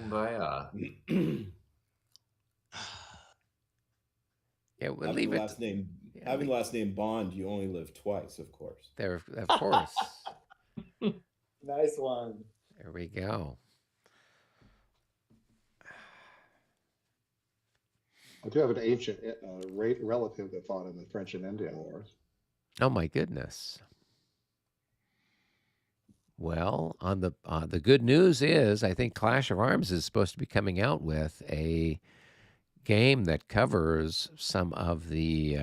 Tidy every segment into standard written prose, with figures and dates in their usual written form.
Kumbaya. Yeah, we'll Having leave the it. last name, Yeah, having the last name Bond, you only live twice, of course. there, of course. Nice one. There we go. I do have an ancient relative that fought in the French and Indian Wars. Oh my goodness. Well, on the good news is, I think Clash of Arms is supposed to be coming out with a game that covers some of the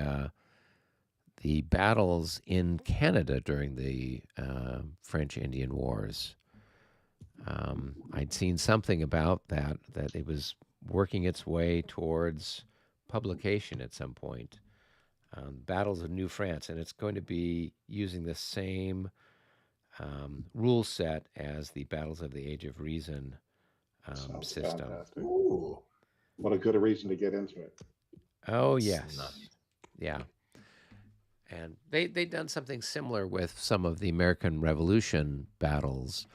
battles in Canada during the French Indian Wars. I'd seen something about that it was working its way towards publication at some point. Battles of New France, and it's going to be using the same rule set as the Battles of the Age of Reason Sounds system. fantastic. Ooh. What a good reason to get into it. Oh yes, Snap. yeah. And they'd done something similar with some of the American Revolution battles,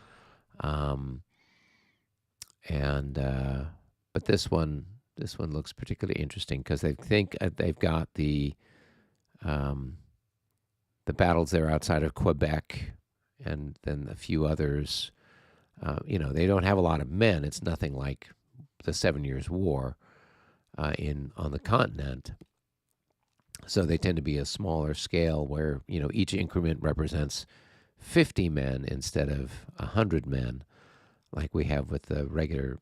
um, and but this one looks particularly interesting because they think they've got um, the battles there outside of Quebec, and then a few others. They don't have a lot of men. It's nothing like the 7 Years' War in on the continent. So they tend to be a smaller scale where each increment represents 50 men instead of 100 men, like we have with the regular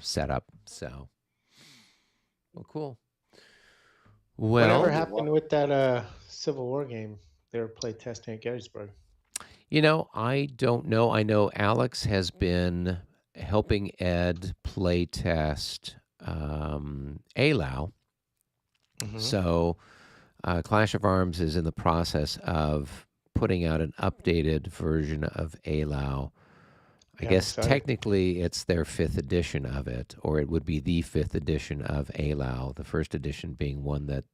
setup. So, well, cool. Whatever Well, happened with that Civil War game they were play testing at Gettysburg? I don't know. I know Alex has been helping Ed play test ALAU. Mhm. So, Clash of Arms is in the process of putting out an updated version of ALAU. I Yeah, I'm guess excited. technically it's their fifth edition of it, or it would be the fifth edition of ALAU, the first edition being one that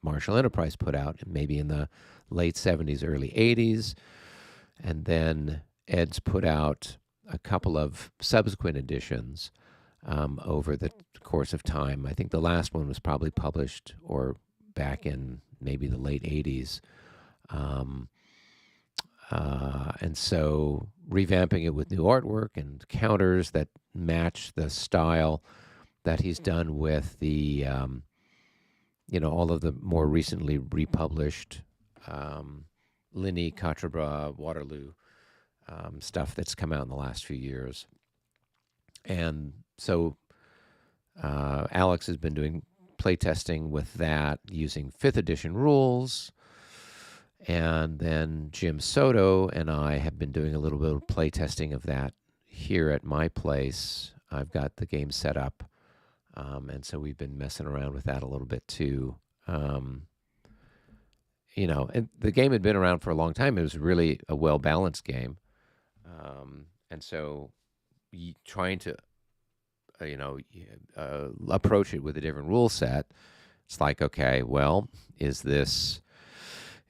Marshall Enterprise put out maybe in the late 70s, early 80s. And then Ed's put out a couple of subsequent editions over the course of time. I think the last one was probably published or back in maybe the late 80s. And so revamping it with new artwork and counters that match the style that he's done with the, all of the more recently republished Linny, Quatre-Bras, Waterloo stuff that's come out in the last few years. And so Alex has been doing playtesting with that using 5th edition rules. And then Jim Soto and I have been doing a little bit of playtesting of that here at my place. I've got the game set up. And so we've been messing around with that a little bit too. And the game had been around for a long time. It was really a well-balanced game. And so trying to, approach it with a different rule set, it's like, okay, well, is this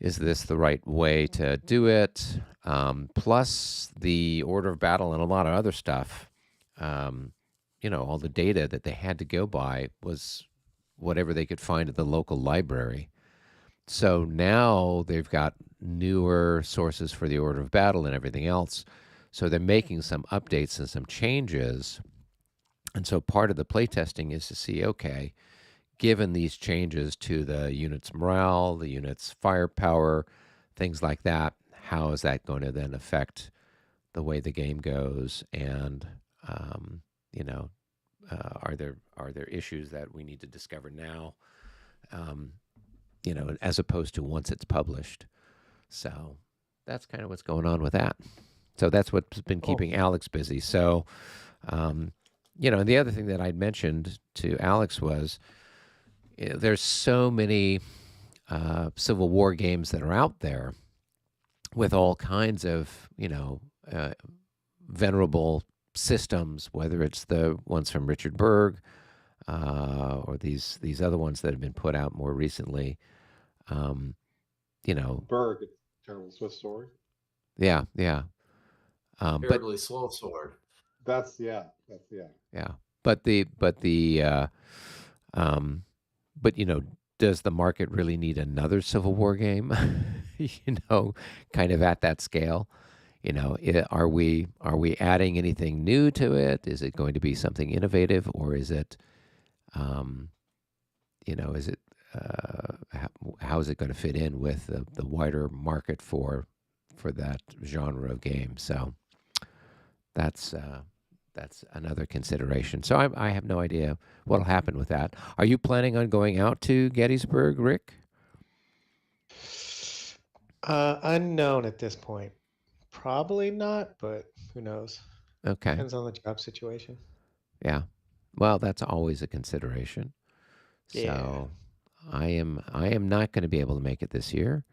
the right way to do it? Plus the order of battle and a lot of other stuff. All the data that they had to go by was whatever they could find at the local library. So now they've got newer sources for the order of battle and everything else. So they're making some updates and some changes. And so part of the playtesting is to see, okay, given these changes to the unit's morale, the unit's firepower, things like that, how is that going to then affect the way the game goes? And, are there issues that we need to discover now, as opposed to once it's published? So that's kind of what's going on with that. So that's what's been keeping Alex busy. So, and the other thing that I'd mentioned to Alex was there's so many Civil War games that are out there with all kinds of, venerable systems, whether it's the ones from Richard Berg or these other ones that have been put out more recently. Berg, terrible Swiss story. Yeah. But Terribly slow sword. That's yeah. Yeah. But you know, does the market really need another Civil War game? You know, kind of at that scale. You know, are we adding anything new to it? Is it going to be something innovative, or is it, you know, is it how is it going to fit in with the wider market for that genre of game? So that's another consideration. So I have no idea what'll happen with that. Are you planning on going out to Gettysburg, Rick? Unknown at this point. Probably not, but who knows? Okay. Depends on the job situation. Yeah. Well, that's always a consideration. Yeah. So I am not going to be able to make it this year,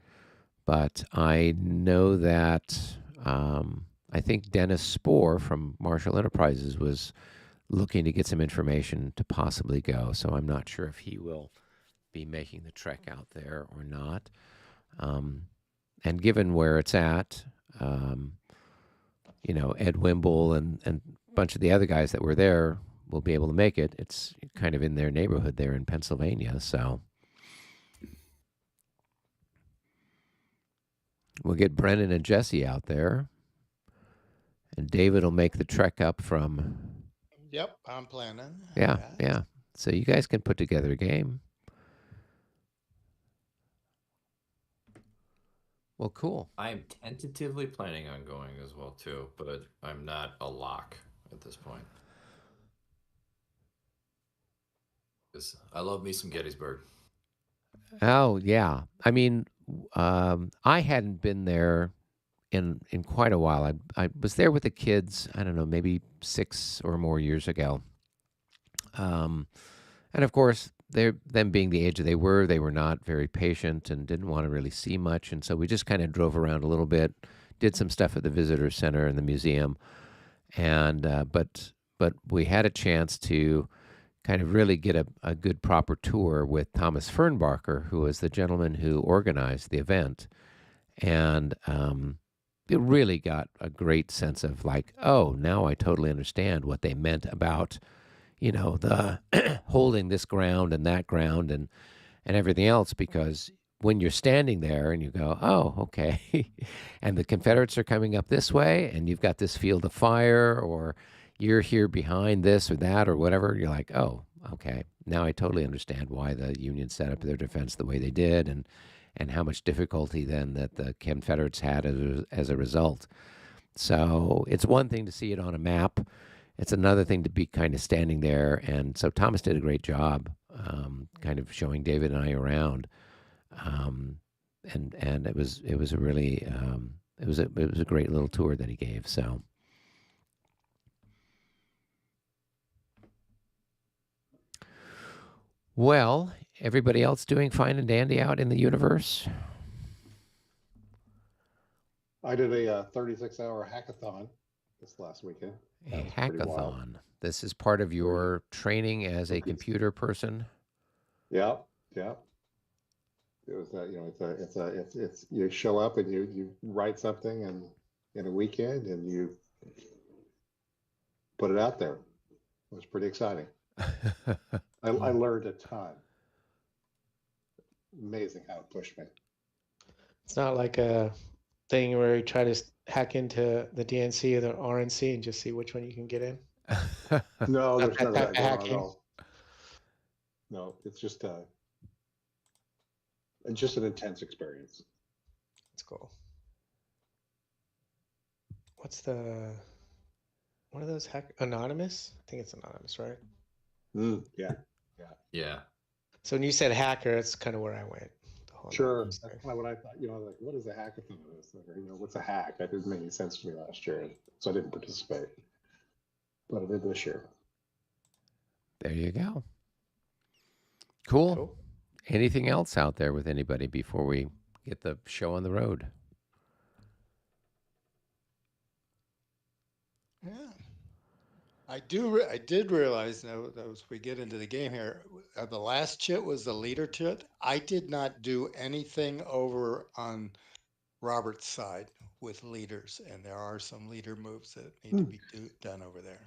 but I know that I think Dennis Spohr from Marshall Enterprises was looking to get some information to possibly go. So I'm not sure if he will be making the trek out there or not. And given where it's at, you know, Ed Wimble and a bunch of the other guys that were there will be able to make it. It's kind of in their neighborhood there in Pennsylvania. So we'll get Brennan and Jesse out there. And David will make the trek up from. Yep, I'm planning. Yeah, that. yeah. So you guys can put together a game. Well, cool. I'm tentatively planning on going as well too, but I'm not a lock at this point. 'Cause I love me some Gettysburg. Oh yeah. I mean, I hadn't been there in quite a while. I was there with the kids. I don't know, maybe 6 or more years ago. And of course, them being the age that they were not very patient and didn't want to really see much. And so we just kind of drove around a little bit, did some stuff at the visitor center and the museum, and but we had a chance to kind of really get a good proper tour with Thomas Fernbacher, who was the gentleman who organized the event, and it really got a great sense of like, oh, now I totally understand what they meant about, you know, the holding this ground and that ground and everything else, because when you're standing there and you go, oh, okay, and the Confederates are coming up this way and you've got this field of fire, or you're here behind this or that or whatever, you're like, oh, okay, now I totally understand why the Union set up their defense the way they did, and how much difficulty then that the Confederates had as a result. So it's one thing to see it on a map. It's another thing to be kind of standing there. And so Thomas did a great job kind of showing David and I around. And it was a really, it was a great little tour that he gave. So. Well, everybody else doing fine and dandy out in the universe? I did a 36-hour hackathon this last weekend. A That was pretty wild. hackathon. This is part of your training as a computer person? Yeah. It was it's you show up and you write something and in a weekend and you put it out there. It was pretty exciting. I learned a ton. Amazing how it pushed me. It's not like a thing where you try to hack into the DNC or the RNC and just see which one you can get in. No, there's Not none of that that going on at hacking. all. No, it's just an intense experience. That's cool. What's the one of those hack anonymous? I think it's anonymous, right? Yeah. Yeah. So when you said hacker, that's kind of where I went. The whole Sure. anonymous That's thing. kind of what I thought. Like, what is a hackathon? What's a hack? That didn't make any sense to me last year, so I didn't participate. But I did this year. There you go. Cool. Anything else out there with anybody before we get the show on the road? Yeah. I did realize now as we get into the game here, the last chit was the leader chit. I did not do anything over on Robert's side. with leaders, and there are some leader moves that need to be done over there.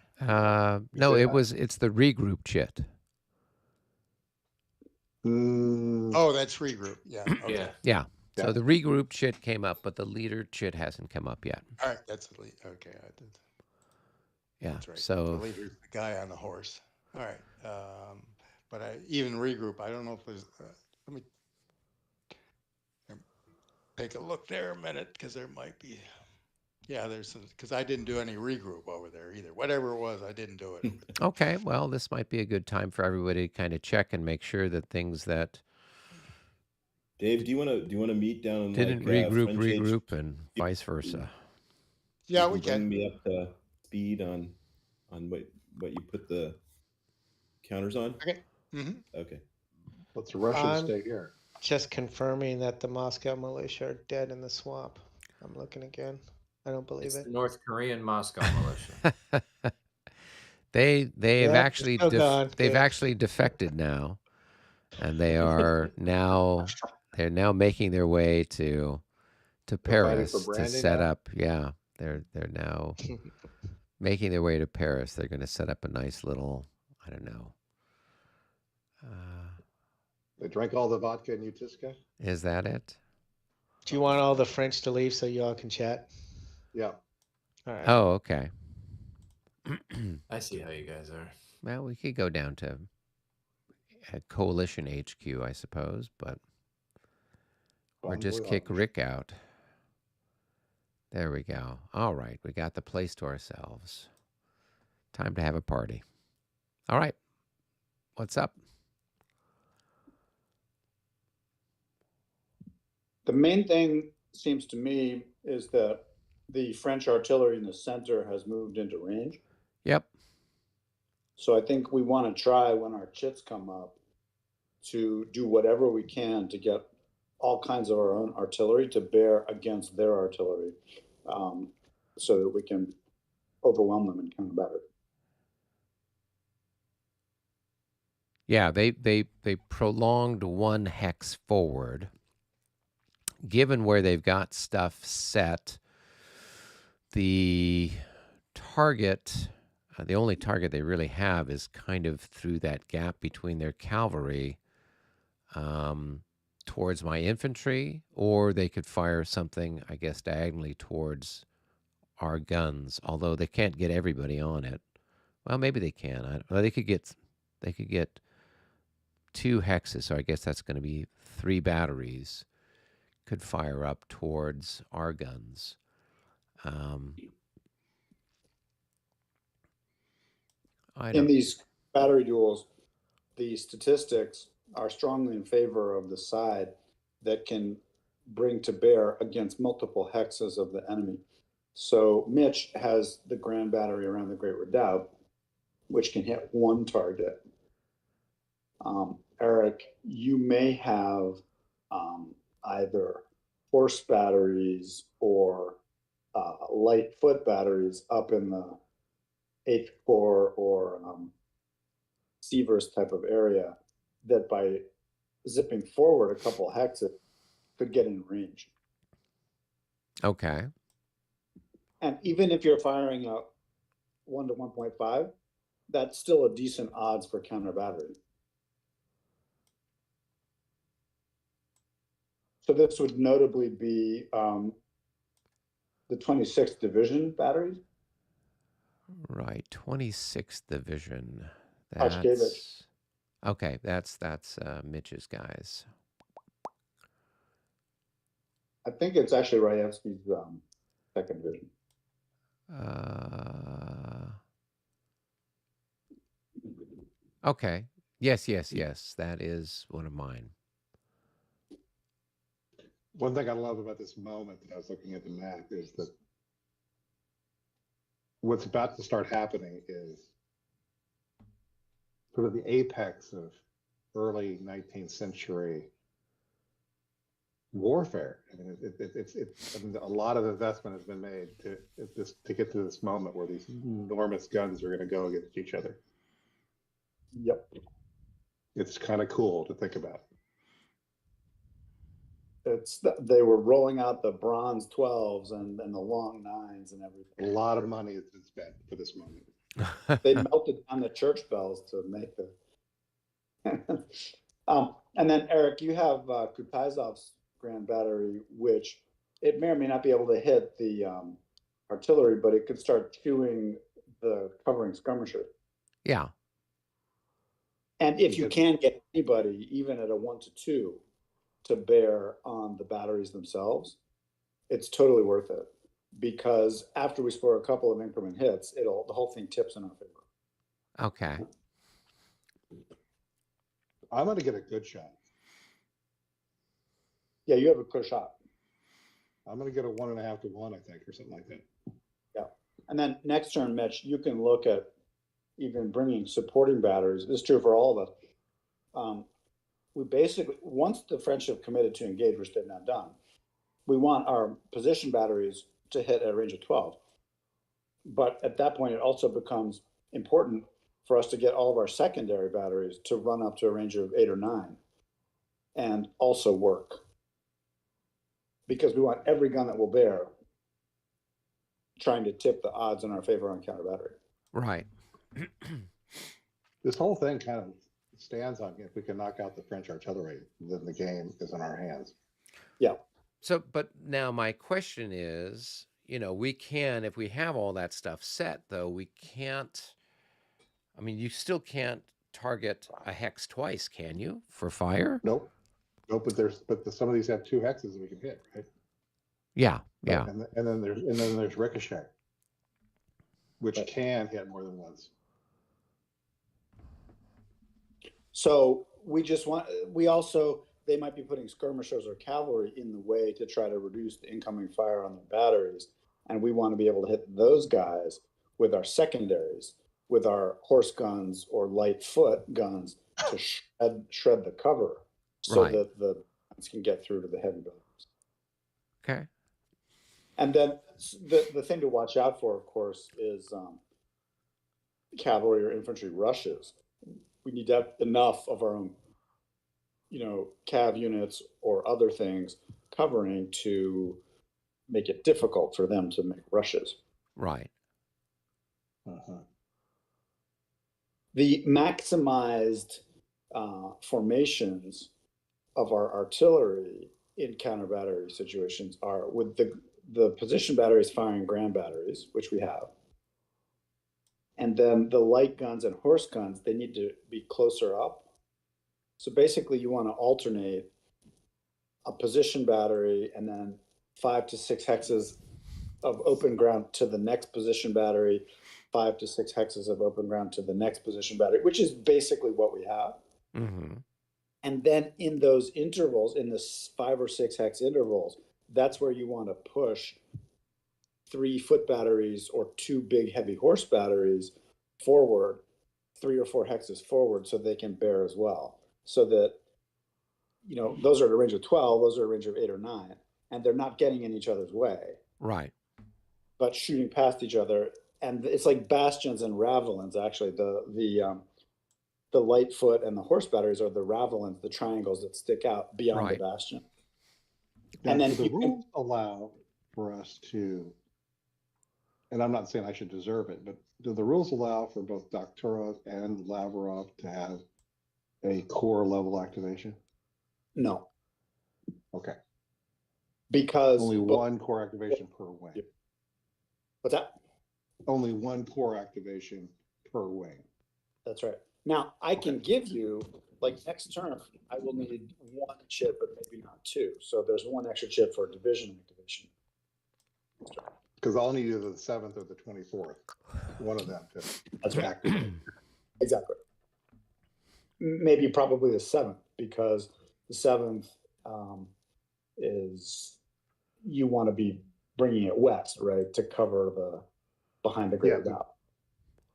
No, say it's the regroup chit. Mm, Oh, that's regroup. Yeah. Okay. Yeah. Yeah. So Yeah. the regroup chit came up, but the leader chit hasn't come up yet. All right. That's the lead. Okay. I did. Yeah. That's right. The So leader's the guy on the horse. All right. But even regroup, I don't know if there's, let me take a look there a minute, because there might be, yeah, there's, because I didn't do any regroup over there either. Whatever it was, I didn't do it. okay, well, this might be a good time for everybody to kind of check and make sure that things that Dave, do you want to meet down in didn't like regroup and vice versa. Yeah, You we bring can. me up to speed on what you put the counters on. Okay. Mm-hmm. Okay. Let the Russians I'm stay here. just confirming that the Moscow militia are dead in the swamp. I'm looking again. I don't believe It's it. the North Korean Moscow militia. they've Yeah, actually still gone. they've Good. actually defected now, and they're now making their way to They're fighting for Paris to Brandy set now? up. Yeah, they're now making their way to Paris. They're going to set up a nice little, I don't know. They drank all the vodka in Utiska? Is that it? Do you want all the French to leave so you all can chat? Yeah. All right. Oh, okay. I see how you guys are. Well, we could go down to a coalition HQ, I suppose, but or Bon just kick voyage. Rick out. There we go. All right, we got the place to ourselves. Time to have a party. All right, what's up? The main thing seems to me is that the French artillery in the center has moved into range. Yep. So I think we want to try when our chits come up to do whatever we can to get all kinds of our own artillery to bear against their artillery, so that we can overwhelm them and counterbat it. Yeah, they prolonged one hex forward. Given where they've got stuff set, the target, the only target they really have is kind of through that gap between their cavalry towards my infantry, or they could fire something, I guess, diagonally towards our guns, although they can't get everybody on it. Well, maybe they can. They could get 2 hexes, so I guess that's going to be 3 batteries could fire up towards our guns. In these battery duels, the statistics are strongly in favor of the side that can bring to bear against multiple hexes of the enemy. So Mitch has the Grand Battery around the Great Redoubt, which can hit one target. Eric, you may have either horse batteries or light foot batteries up in the 8th Corps or Seavers type of area that by zipping forward a couple hexes could get in range. Okay. And even if you're firing a 1 to 1.5, that's still a decent odds for counter battery. So this would notably be the 26th Division batteries. Right, 26th Division. Hotchkiewicz. Okay, that's Mitch's guys. I think it's actually Raevsky's 2nd Division. Okay. Yes. That is one of mine. One thing I love about this moment that I was looking at the map is that what's about to start happening is sort of the apex of early 19th century warfare. I mean, I mean, a lot of investment has been made to get to this moment where these enormous guns are going to go against each other. Yep. It's kind of cool to think about. They were rolling out the bronze 12s and the long 9s and A everything. lot of money has been spent for this moment. They melted down the church bells to make the. And then Eric, you have Kutayzov's grand battery, which it may or may not be able to hit the artillery, but it could start chewing the covering skirmisher. Yeah. And if you can get anybody, even at a 1-2, to bear on the batteries themselves, it's totally worth it. Because after we score a couple of increment hits, the whole thing tips in our favor. Okay. I'm going to get a good shot. Yeah, you have a clear shot. I'm going to get a 1.5 to 1, I think, or something like that. Yeah. And then next turn, Mitch, you can look at even bringing supporting batteries. This is true for all of us. We basically, once the French have committed to engage, which they've now done, we want our position batteries to hit at a range of 12. But at that point, it also becomes important for us to get all of our secondary batteries to run up to a range of 8 or 9 and also work. Because we want every gun that will bear trying to tip the odds in our favor on counter battery. Right. This whole thing kind of stands on if we can knock out the French artillery, then the game is in our hands. Yeah. So, but now my question is, we can, if we have all that stuff set, though, we can't, you still can't target a hex twice, can you, for fire? Nope. But some of these have 2 hexes we can hit, right? Yeah. Yeah. And then there's ricochet, which can hit more than once. So they might be putting skirmishers or cavalry in the way to try to reduce the incoming fire on their batteries. And we want to be able to hit those guys with our secondaries, with our horse guns or light foot guns to shred the cover so that the guns can get through to the heavy buildings. Okay. And then the thing to watch out for, of course, is cavalry or infantry rushes. We need to have enough of our own, cav units or other things covering to make it difficult for them to make rushes. Right. Uh-huh. The maximized formations of our artillery in counter battery situations are with the position batteries firing grand batteries, which we have. And then the light guns and horse guns, they need to be closer up. So basically you want to alternate a position battery and then 5 to 6 hexes of open ground to the next position battery, 5 to 6 hexes of open ground to the next position battery, which is basically what we have. Mm-hmm. And then in those intervals, in the 5 or 6 hex intervals, that's where you want to push 3 foot batteries or 2 big heavy horse batteries forward, 3 or 4 hexes forward, so they can bear as well. So that, those are at a range of 12, those are at a range of 8 or 9, and they're not getting in each other's way. Right. But shooting past each other. And it's like bastions and ravelins, actually. The light foot and the horse batteries are the ravelins, the triangles that stick out beyond the bastion. Now, and then the rules allow for us to, and I'm not saying I should deserve it, but do the rules allow for both Dokhturov and Lavrov to have a core level activation? No. Okay. Because only one core activation per wing. What's that? Only one core activation per wing. That's right. Now I can give you, like next turn, I will need 1 chip, but maybe not 2. So there's 1 extra chip for division activation. Because I'll need either the 7th or the 24th. One of them to That's right. activate. Exactly. Maybe probably the 7th, because the 7th is, you want to be bringing it west, right, to cover the behind the greater gap.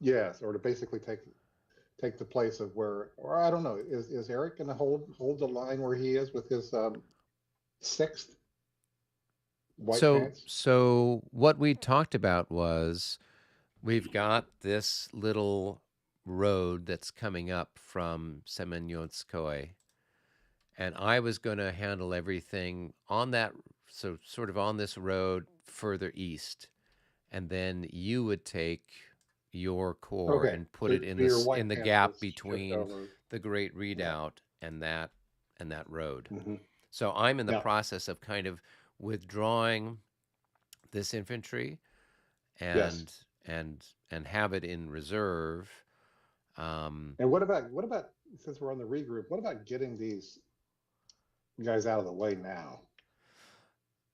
Yes, or to basically take the place of where, or I don't know, is Eric going to hold the line where he is with his 6th white pants? So what we talked about was we've got this little road that's coming up from Semenyotskoye, and I was going to handle everything on that, so sort of on this road further east, and then you would take your corps Okay, and put so it in your this white in the gap panthers shift between over. the Great Yeah. Redoubt and that road. Mhm. So I'm in the Yeah. process of kind of withdrawing this infantry Yes. and have it in reserve. And what about since we're on the regroup? What about getting these guys out of the way now?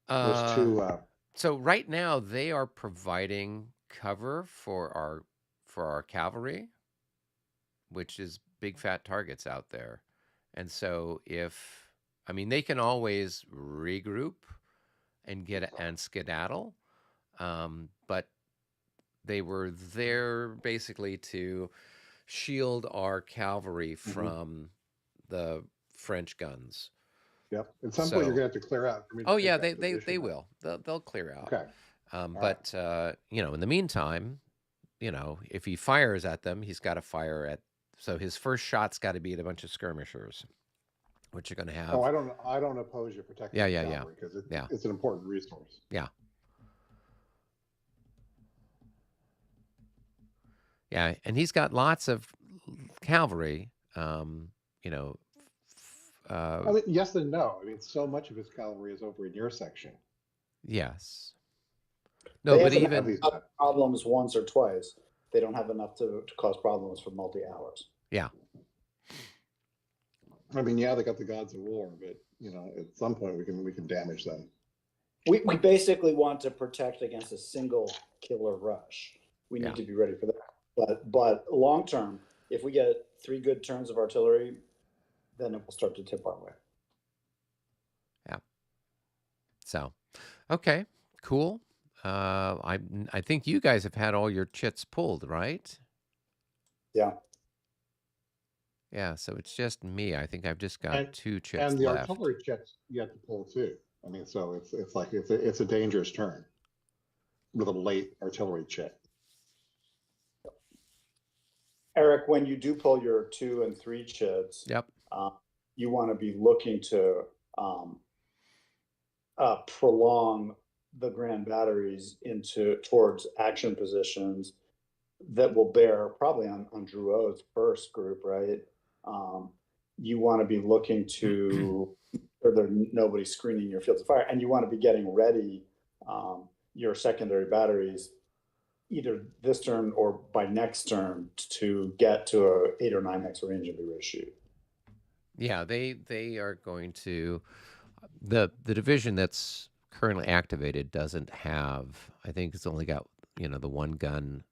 Those two. So right now they are providing cover for our cavalry, which is big fat targets out there. And so they can always regroup and and skedaddle, but they were there basically to shield our cavalry from the French guns. Yep. At some point, you're So- gonna have to clear out. For me to Oh take yeah, that they position now. will. They'll clear out. Okay. But in the meantime, if he fires at them, he's got to fire at. So his first shot's got to be at a bunch of skirmishers, which are going to have. Oh, I don't oppose you protecting Yeah, the yeah, yeah. cavalry because Yeah. it's an important resource. Yeah. Yeah, and he's got lots of cavalry. I mean, yes and no. I mean, so much of his cavalry is over in your section. Yes. No, They but haven't even had problems once or twice. They don't have enough to cause problems for multi-hours. yeah, I mean, yeah, they got the gods of war, but at some point we can damage them. We basically want to protect against a single killer rush. We need Yeah. to be ready for that. But long term, if we get 3 good turns of artillery, then it will start to tip our way. so okay, cool. I think you guys have had all your chits pulled, right? Yeah. Yeah, so it's just me. I think I've just got And- 2 chits And the left. artillery checks you have to pull too. I mean, so it's like it's a dangerous turn with a late artillery check. Eric, when you do pull your 2 and 3 chits, Yep. you want to be looking to prolong the grand batteries towards action positions that will bear probably on Drouot's first group, right? You want to be looking to, or there's nobody screening your fields of fire, and you want to be getting ready your secondary batteries either this turn or by next turn to get to a 8 or 9x range and be ready to shoot. Yeah, they are going to the division that's currently activated doesn't have. I think it's only got the one gun.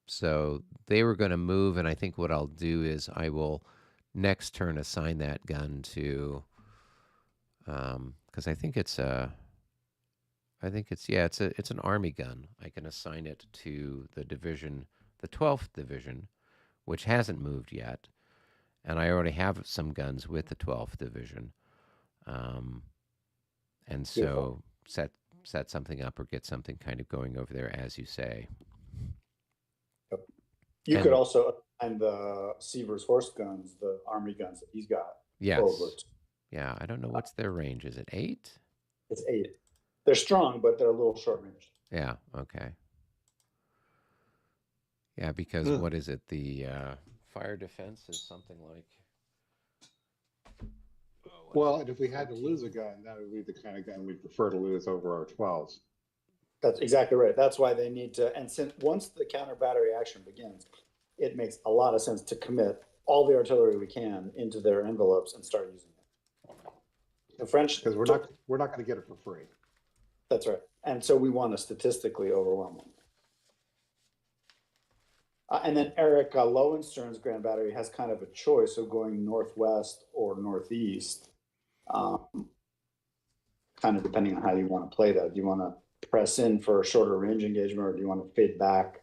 So they were going to move, and I think what I'll do is I will next turn assign that gun to. Because I think it's an army gun. I can assign it to the division, the 12th division, which hasn't moved yet, and I already have some guns with the 12th division. And so set something up or get something kind of going over there, as you say. You And- could also assign the Seaver's horse guns, the army guns that he's got. Yes. Over. Yeah, I don't know what's their range. Is it 8? It's 8. They're strong, but they're a little short range. Yeah, okay. Yeah, because Hmm. what is it? The fire defense is something like. Well, and if we had to lose a gun, that would be the kind of gun we'd prefer to lose over our 12s. That's exactly right. That's why they need to, and since once the counter battery action begins, it makes a lot of sense to commit all the artillery we can into their envelopes and start using it. The French, Because we're not going to get it for free. that's right. And so we want to statistically overwhelm them. And then Eric Lowenstern's Grand Battery has kind of a choice of going northwest or northeast, kind of depending on how you want to play that. Do you want to press in for a shorter range engagement, or do you want to fade back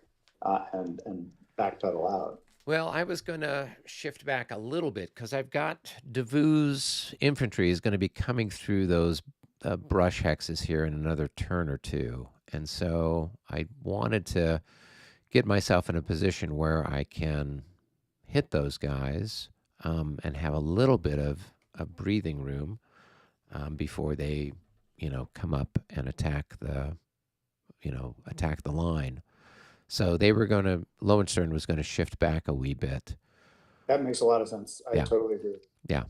and backpedal out? Well, I was going to shift back a little bit because I've got Davout's infantry is going to be coming through those brush hexes here in another turn or two. And so I wanted to get myself in a position where I can hit those guys and have a little bit of breathing room before they, come up and attack the line. So they were going to, Lowenstern was going to shift back a wee bit. That makes a lot of sense. I Yeah. totally agree. Yeah.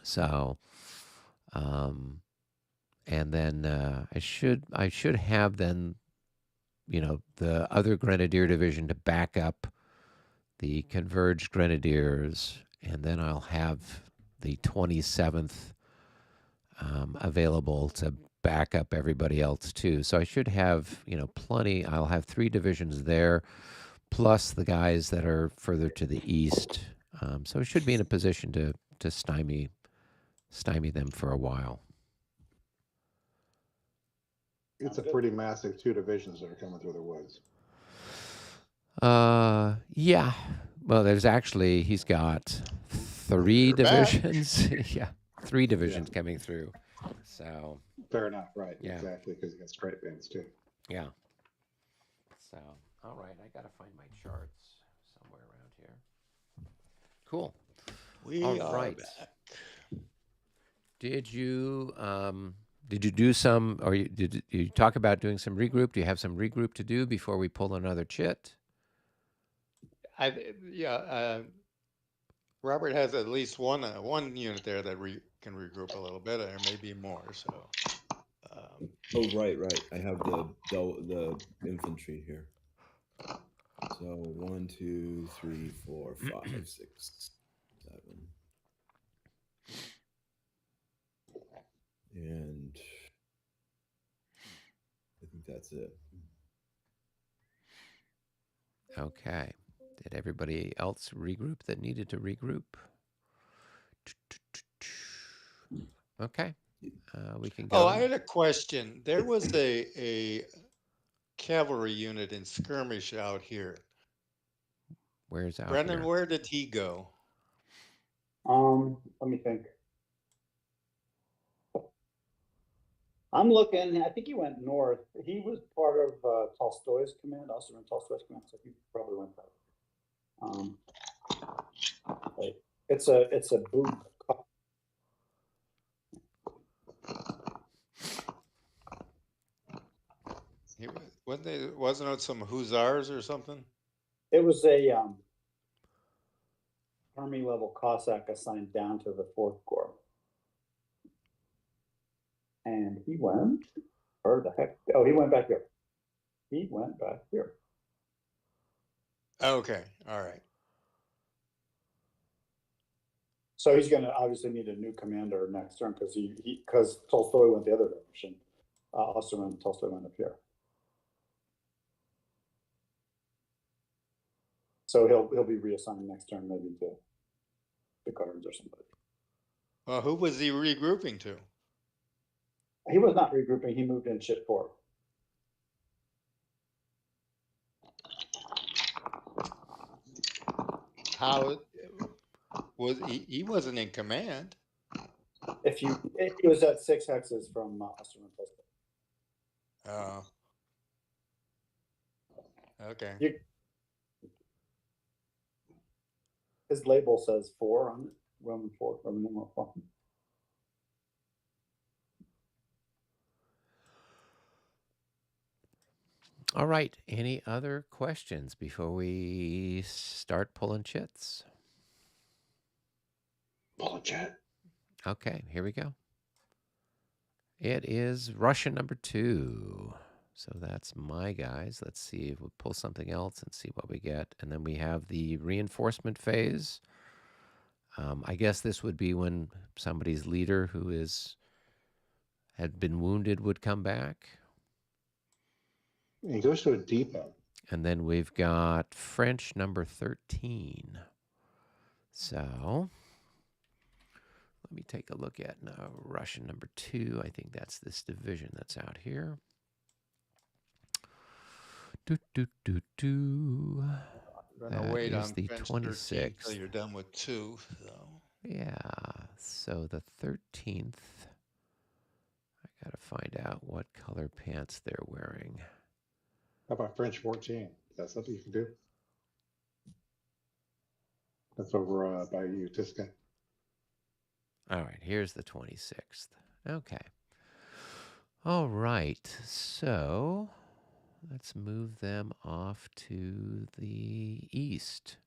So, and then I should have then, the other Grenadier division to back up the converged Grenadiers, and then I'll have the 27th available to back up everybody else too. So I should have, plenty. I'll have 3 divisions there, plus the guys that are further to the east. So I should be in a position to stymie them for a while. It's a pretty massive 2 divisions that are coming through the woods. Yeah. Well, he's got 3 divisions. Yeah, 3 divisions coming through. So. Fair enough, right? Yeah. Exactly, because you got straight bands too. Yeah. So, all right, I gotta find my charts somewhere around here. Cool. We All are right. back. Did you do some, or did you talk about doing some regroup? Do you have some regroup to do before we pull another chit? Robert has at least one unit there that can regroup a little bit, or maybe more. So. Oh, right. I have the infantry here. So 1, 2, 3, 4, 5, 6, 7. And I think that's it. Okay. Did everybody else regroup that needed to regroup? Okay. We can go. Oh, I had a question. There was a cavalry unit in skirmish out here. Where's out Brendan, here? where did he go? Let me think. I'm looking. I think he went north. He was part of Tolstoy's command, also in Tolstoy's command, so he probably went that. It's a boot. Wasn't it some hussars or something? It was a army level Cossack assigned down to the 4th Corps. And he went, where the heck? Oh, he went back here. He went back here. Okay, all right. So he's going to obviously need a new commander next turn because Tolstoy went the other direction. Tolstoy went up here. So he'll be reassigned next turn, maybe to the Guards or somebody. Who was he regrouping to? He was not regrouping. He moved in shit 4. How was he wasn't in command? If he was at 6 hexes from Osterman Tolstoy. Okay. His label says 4 on it. Roman numeral 4. All right. Any other questions before we start pulling chits? Pull a chit. Okay, here we go. It is Russian number 2. So that's my guys. Let's see if we pull something else and see what we get. And then we have the reinforcement phase. I guess this would be when somebody's leader who had been wounded would come back. He goes to a depot. And then we've got French number 13. So let me take a look at Russian number 2. I think that's this division that's out here. Gonna wait on the French 26th. until you're done with 2. So. Yeah. So the 13th. I gotta find out what color pants they're wearing. How about French 14? Is that something you can do? That's over by you, Tiska. All right, here's the 26th. Okay. All right, so let's move them off to the east.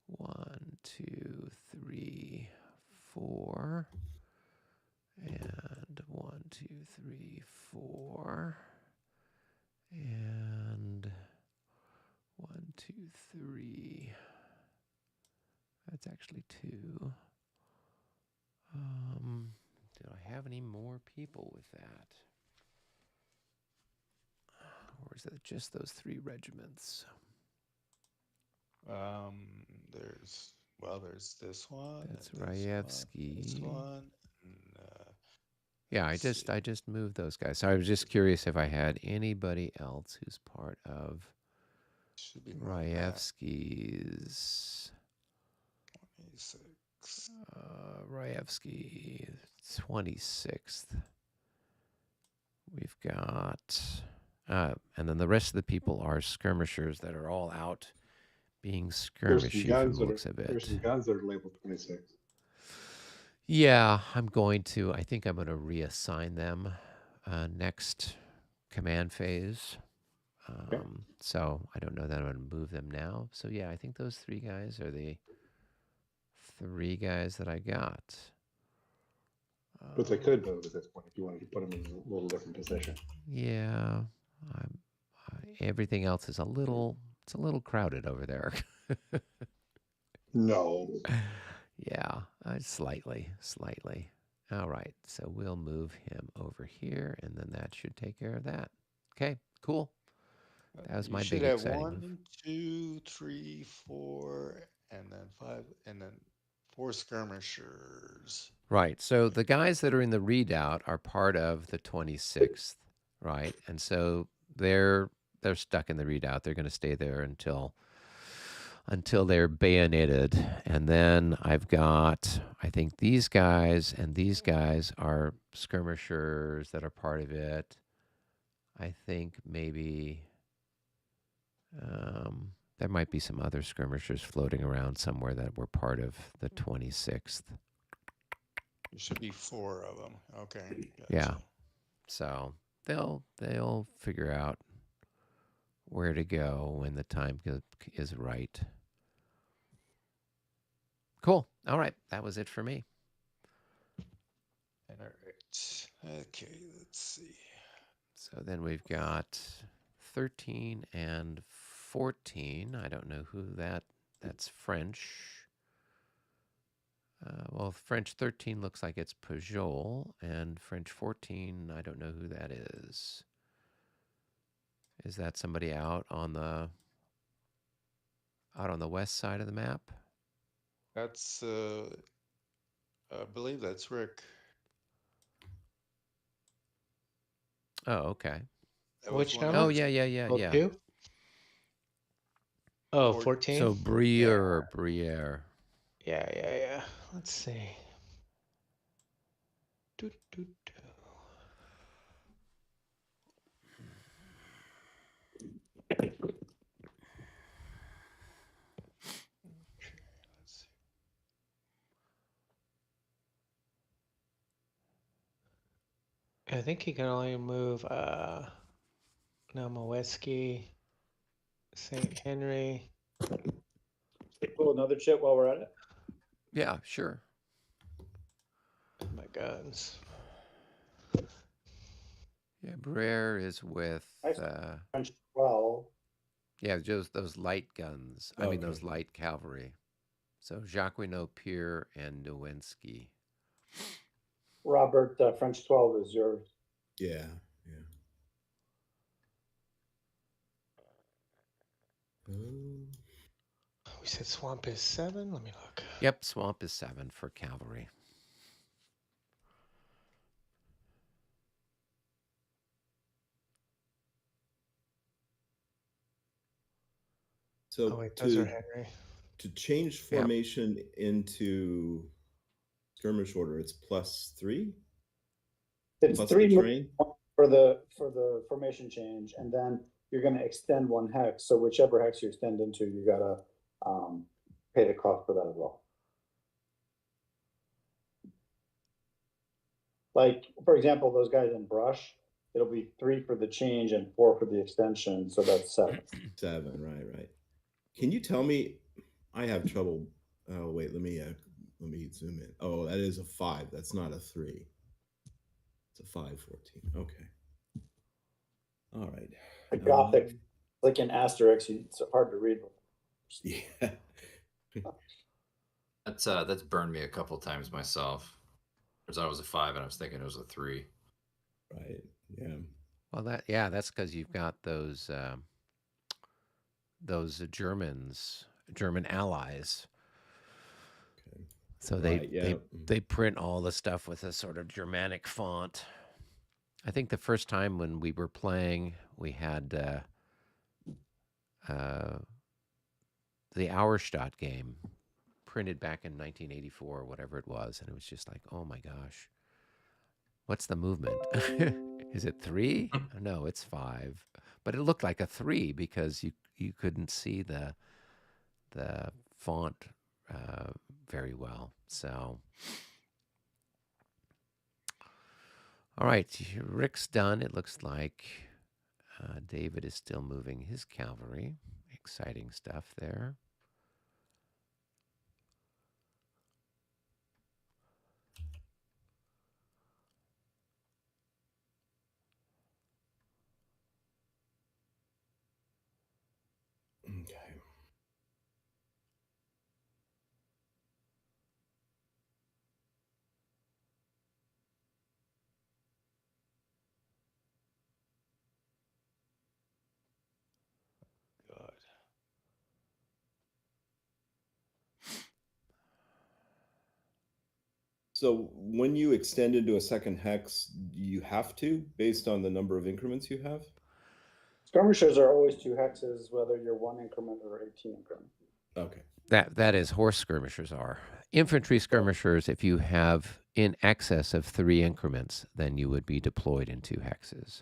1, 2, 3, 4. And 1, 2, 3, 4. And 1, 2, 3. That's actually 2. Do I have any more people with that? Or is it just those 3 regiments? There's this one. That's and this Raevsky. This one. And, Yeah, I let's just moved those guys. So I was just curious if I had anybody else who's part of should be more than that. Raevsky's. 26. Raevsky, 26th. We've got, and then the rest of the people are skirmishers that are all out being skirmishy from the looks of it. There's some guns that are labeled 26. Yeah, I think I'm going to reassign them next command phase. Okay. So I don't know that I'm going to move them now. So yeah, I think those 3 guys are the 3 guys that I got. But they could move at this point if you wanted to put them in a little different position. Yeah, everything else is a little crowded over there. No. Yeah, slightly. All right, so we'll move him over here, and then that should take care of that. Okay, cool. That was You my should big have exciting move. 1, 2, 3, 4, and then 5, and then 4 skirmishers. Right. So the guys that are in the readout are part of the 26th, right? And so they're stuck in the readout. They're going to stay there until they're bayoneted. And then I've got, I think these guys and these guys are skirmishers that are part of it. I think maybe there might be some other skirmishers floating around somewhere that were part of the 26th. There should be 4 of them. Okay. Gotcha. Yeah. So they'll figure out where to go when the time is right. Cool. All right. That was it for me. All right. Okay, let's see. So then we've got 13 and 14. I don't know who that's French. Well, French 13 looks like it's Pujol, and French 14, I don't know who that is. Is that somebody out on the west side of the map? That's I believe that's Rick. Oh, okay. Which one of number? Oh, the- yeah. 2? Oh, 14. 14? So Briere. Yeah. Let's see. Do. Let's see. I think he can only move Nomoweski, St. Henry. Pull another chip while we're at it. Yeah, sure. My guns. Yeah, Briere is with French 12. yeah, just those light guns. I mean Okay. those light cavalry. So Jacquinot, Pierre, and Nowinski. Robert, French 12 is yours. Yeah. We said swamp is 7. Let me look. Yep, swamp is 7 for cavalry. So Oh wait, those are Henry. to change formation into skirmish order, it's +3. It's Plus 3 the train. for the formation change, and then you're going to extend 1 hex. So whichever hex you extend into, you gotta pay the cost for that as well. Like, for example, those guys in brush, it'll be 3 for the change and 4 for the extension, so that's 7. 7, right. Can you tell me? I have trouble. Oh wait, let me zoom in. Oh, that is a 5. That's not a 3. It's a 514. Okay. All right. The Gothic, like an asterisk, it's hard to read. Yeah. That's burned me a couple times myself. Because I was a 5 and I was thinking it was a 3. Right. Yeah. Well, that's because you've got those German allies. Okay. So they print all the stuff with a sort of Germanic font. I think the first time when we were playing, we had the Auerstadt game printed back in 1984 or whatever it was, and it was just like, oh my gosh, what's the movement? Is it 3? No, it's 5. But it looked like a 3 because you couldn't see the font very well. So, all right, Rick's done. It looks like David is still moving his cavalry. Exciting stuff there. Okay. God. So when you extend into a second hex, you have to, based on the number of increments you have? Skirmishers are always 2 hexes, whether you're 1 increment or 18 increment. Okay. That is horse skirmishers are. Infantry skirmishers, if you have in excess of 3 increments, then you would be deployed in 2 hexes.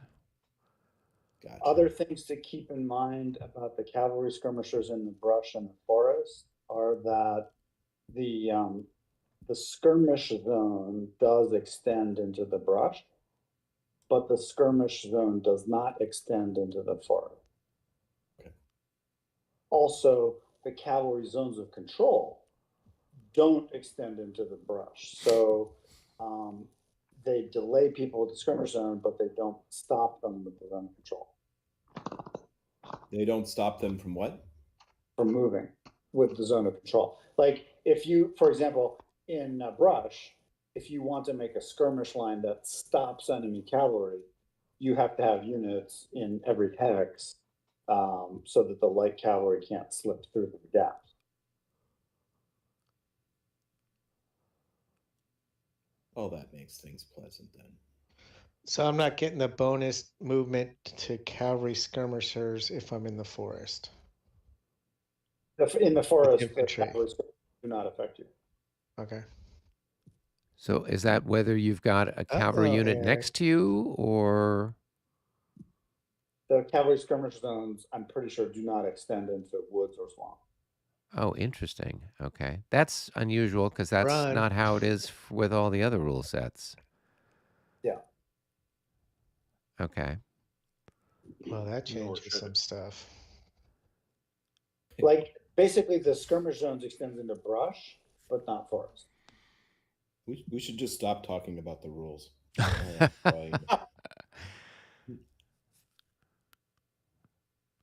Gotcha. Other things to keep in mind about the cavalry skirmishers in the brush and the forest are that the skirmish zone does extend into the brush, but the skirmish zone does not extend into the forest. Okay. Also, the cavalry zones of control don't extend into the brush. So they delay people with the skirmish zone, but they don't stop them with the zone of control. They don't stop them from what? From moving with the zone of control. Like if you, for example, in brush, if you want to make a skirmish line that stops enemy cavalry, you have to have units in every hex so that the light cavalry can't slip through the gaps. Oh, that makes things pleasant then. So I'm not getting the bonus movement to cavalry skirmishers if I'm in the forest. In the forest, the Infantry. cavalry do not affect you. Okay. So is that whether you've got a cavalry unit Eric. next to you or? The cavalry skirmish zones, I'm pretty sure, do not extend into woods or swamp. Oh, interesting. Okay. That's unusual because that's Run. not how it is with all the other rule sets. Yeah. Okay. Well, that Nor changes should some it. stuff. Like basically the skirmish zones extends into brush, but not forest. We should just stop talking about the rules.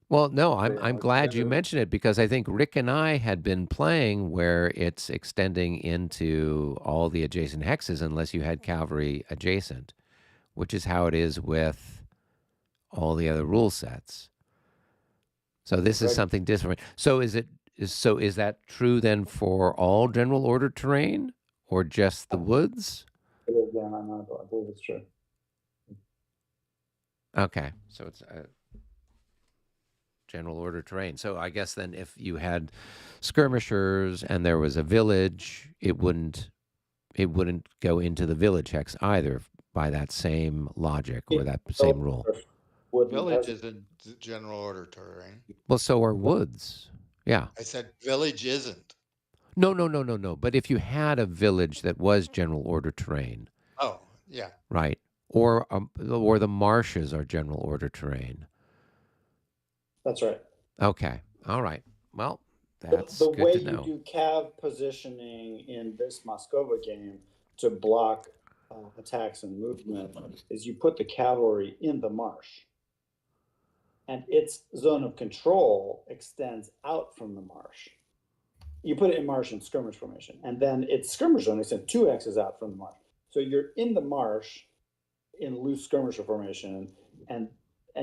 Well, no, I'm glad you mentioned it because I think Rick and I had been playing where it's extending into all the adjacent hexes unless you had cavalry adjacent, which is how it is with all the other rule sets. So this is something different. So is that true then for all general order terrain or just the woods? It is, yeah, I believe it's true. Okay, so it's general order terrain. So I guess then if you had skirmishers and there was a village, it wouldn't go into the village hex either by that same logic or that same rule. Village isn't general order terrain. Well, so are woods. Yeah. I said village isn't. No. But if you had a village that was general order terrain, Oh, yeah. right? Or the marshes are general order terrain. That's right. Okay. All right. Well, The, that's the good way to you know. do cav positioning in this Moscova game to block attacks and movement is you put the cavalry in the marsh, and its zone of control extends out from the marsh. You put it in marsh and skirmish formation, and then its skirmish zone extends 2x's out from the marsh. So you're in the marsh in loose skirmisher formation, and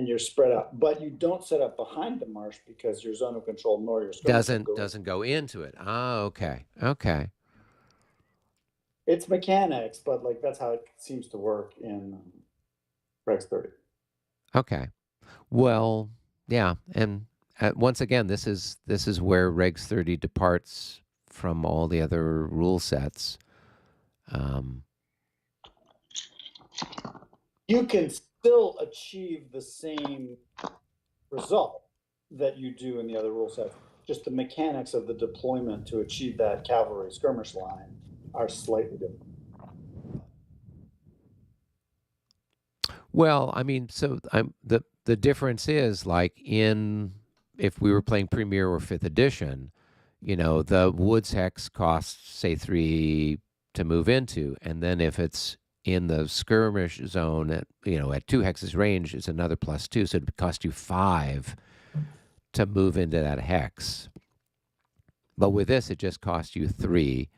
you're spread out, but you don't set up behind the marsh because your zone of control nor your skirmisher Doesn't go into it. Ah, okay. Okay. It's mechanics, but like that's how it seems to work in Regs 30. Okay. Well, yeah, and once again, this is where Regs 30 departs from all the other rule sets. You can still achieve the same result that you do in the other rule sets. Just the mechanics of the deployment to achieve that cavalry skirmish line are slightly different. Well, I mean, so the difference is like if we were playing Premier or Fifth Edition, the Woods hex costs say 3 to move into, and then if it's in the skirmish zone at 2 hexes range, it's another +2, so it would cost you 5 to move into that hex. But with this, it just costs you 3.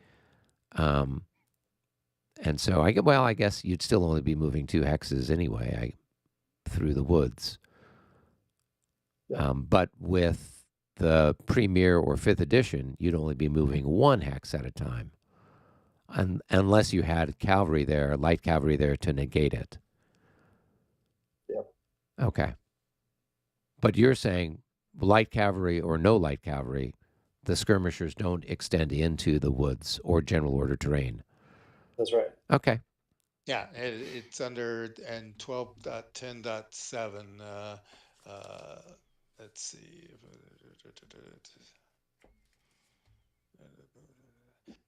And so I guess you'd still only be moving 2 hexes anyway through the woods. Yeah. But with the Premier or Fifth Edition, you'd only be moving 1 hex at a time, unless you had cavalry there, light cavalry there to negate it. Yep. Okay. But you're saying light cavalry or no light cavalry, the skirmishers don't extend into the woods or general order terrain. That's right. Okay. Yeah, it's under and 12.10.7. Let's see.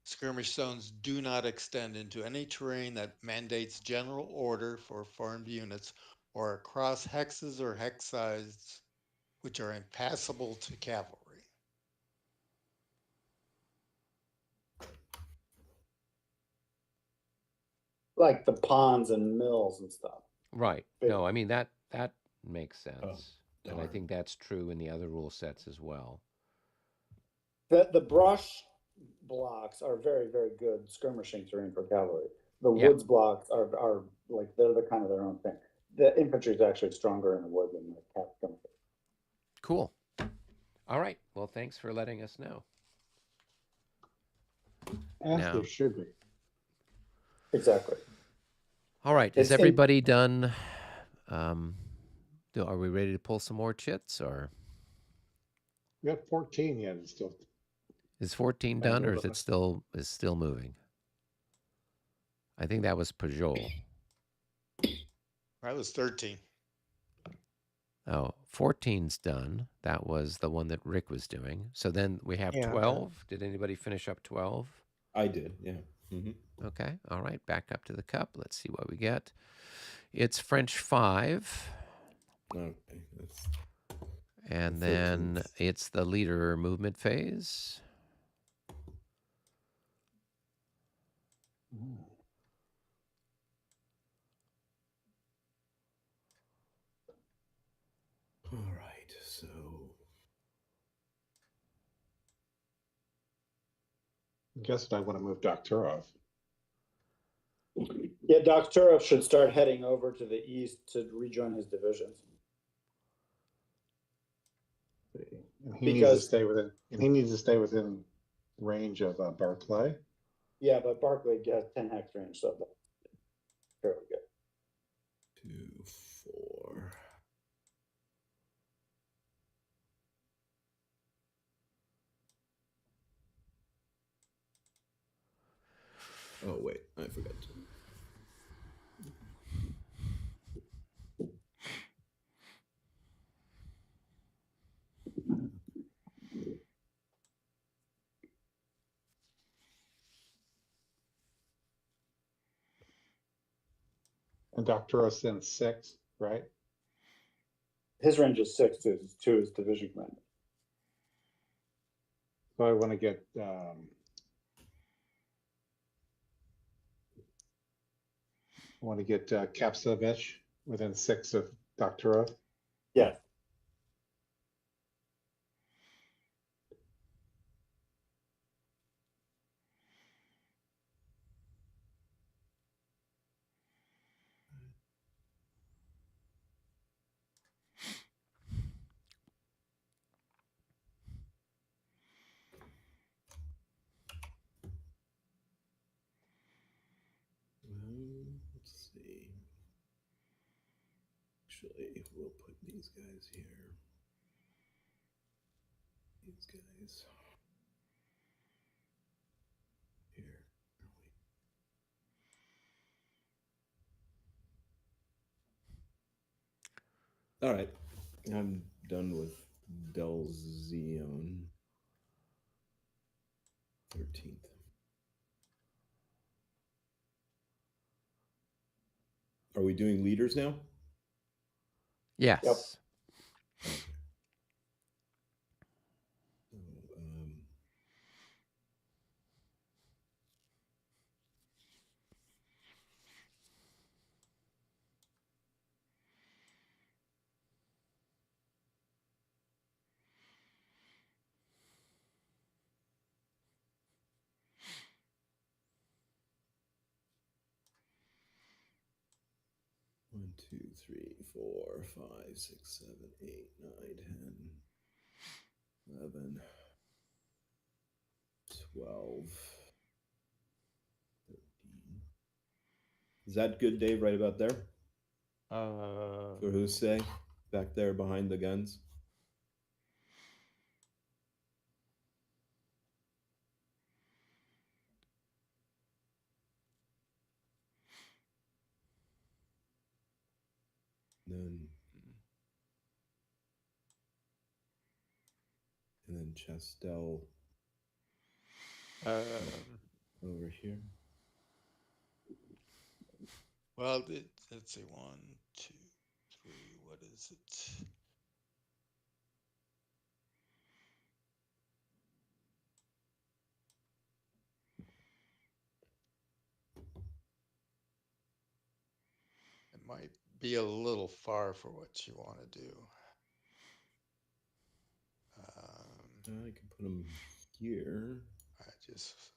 Skirmish zones do not extend into any terrain that mandates general order for formed units or across hexes or hex sides which are impassable to cavalry. Like the ponds and mills and stuff. Right. No, I mean that makes sense. Oh, and I darn. think that's true in the other rule sets as well. The brush blocks are very, very good skirmishing terrain for cavalry. The Yeah. woods blocks are like they're the kind of their own thing. The infantry is actually stronger in the wood than the cap skirmisher. Cool. All right. Well, thanks for letting us know. As Now- there should be. Exactly. All right. Is It's in- everybody done? Are we ready to pull some more chits, or We got 14 yet. It's still is 14 done, or is it still moving? I think that was Peugeot. That was 13. Oh, 14's done. That was the one that Rick was doing. So then we have Yeah. 12. Did anybody finish up 12? I did, yeah. Mm-hmm. Okay. All right. Back up to the cup. Let's see what we get. It's French 5. Okay, that's And The then 13th. it's the leader movement phase. all right. So I'm guessing I want to move Doktorov. Yeah, Doktorov should start heading over to the east to rejoin his divisions. And he needs to stay within. And he needs to stay within range of Barclay. Yeah, but Barclay has 10 hex range, so that's fairly good. 2, 4. Oh wait, I forgot to. And Doctoros in 6, right? His range is 6 to his division commander. So I want to get Kapsevich within 6 of Doctoroth. Yes. Let's see. Actually, we'll put these guys here. These guys here. All right, I'm done with Delzion. 13th. Are we doing leaders now? Yes. Yep. Okay. So, 1, 2, 3, 4, 5, 6, 7, 8, 9, 10, 11, 12, 13. Is that good, Dave? Right about there? For who's say? Back there behind the guns? And then Chastel over here. Well, let's see, 1, 2, 3. What is it? It might be a little far for what you want to do. I can put them here. I just.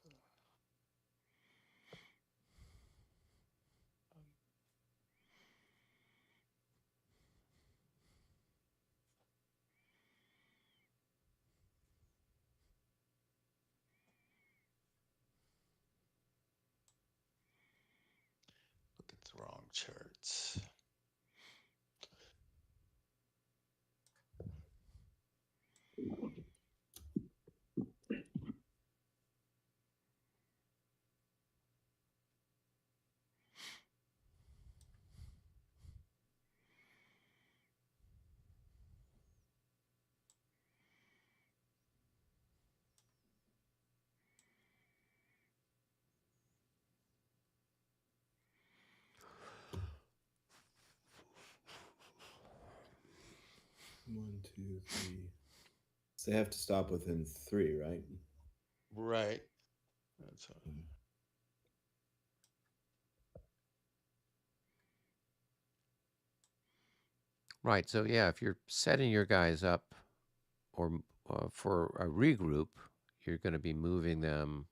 Look at the wrong charts. One, two, three. So they have to stop within 3, right? Right. That's what. Right. So yeah, if you're setting your guys up or for a regroup, you're going to be moving them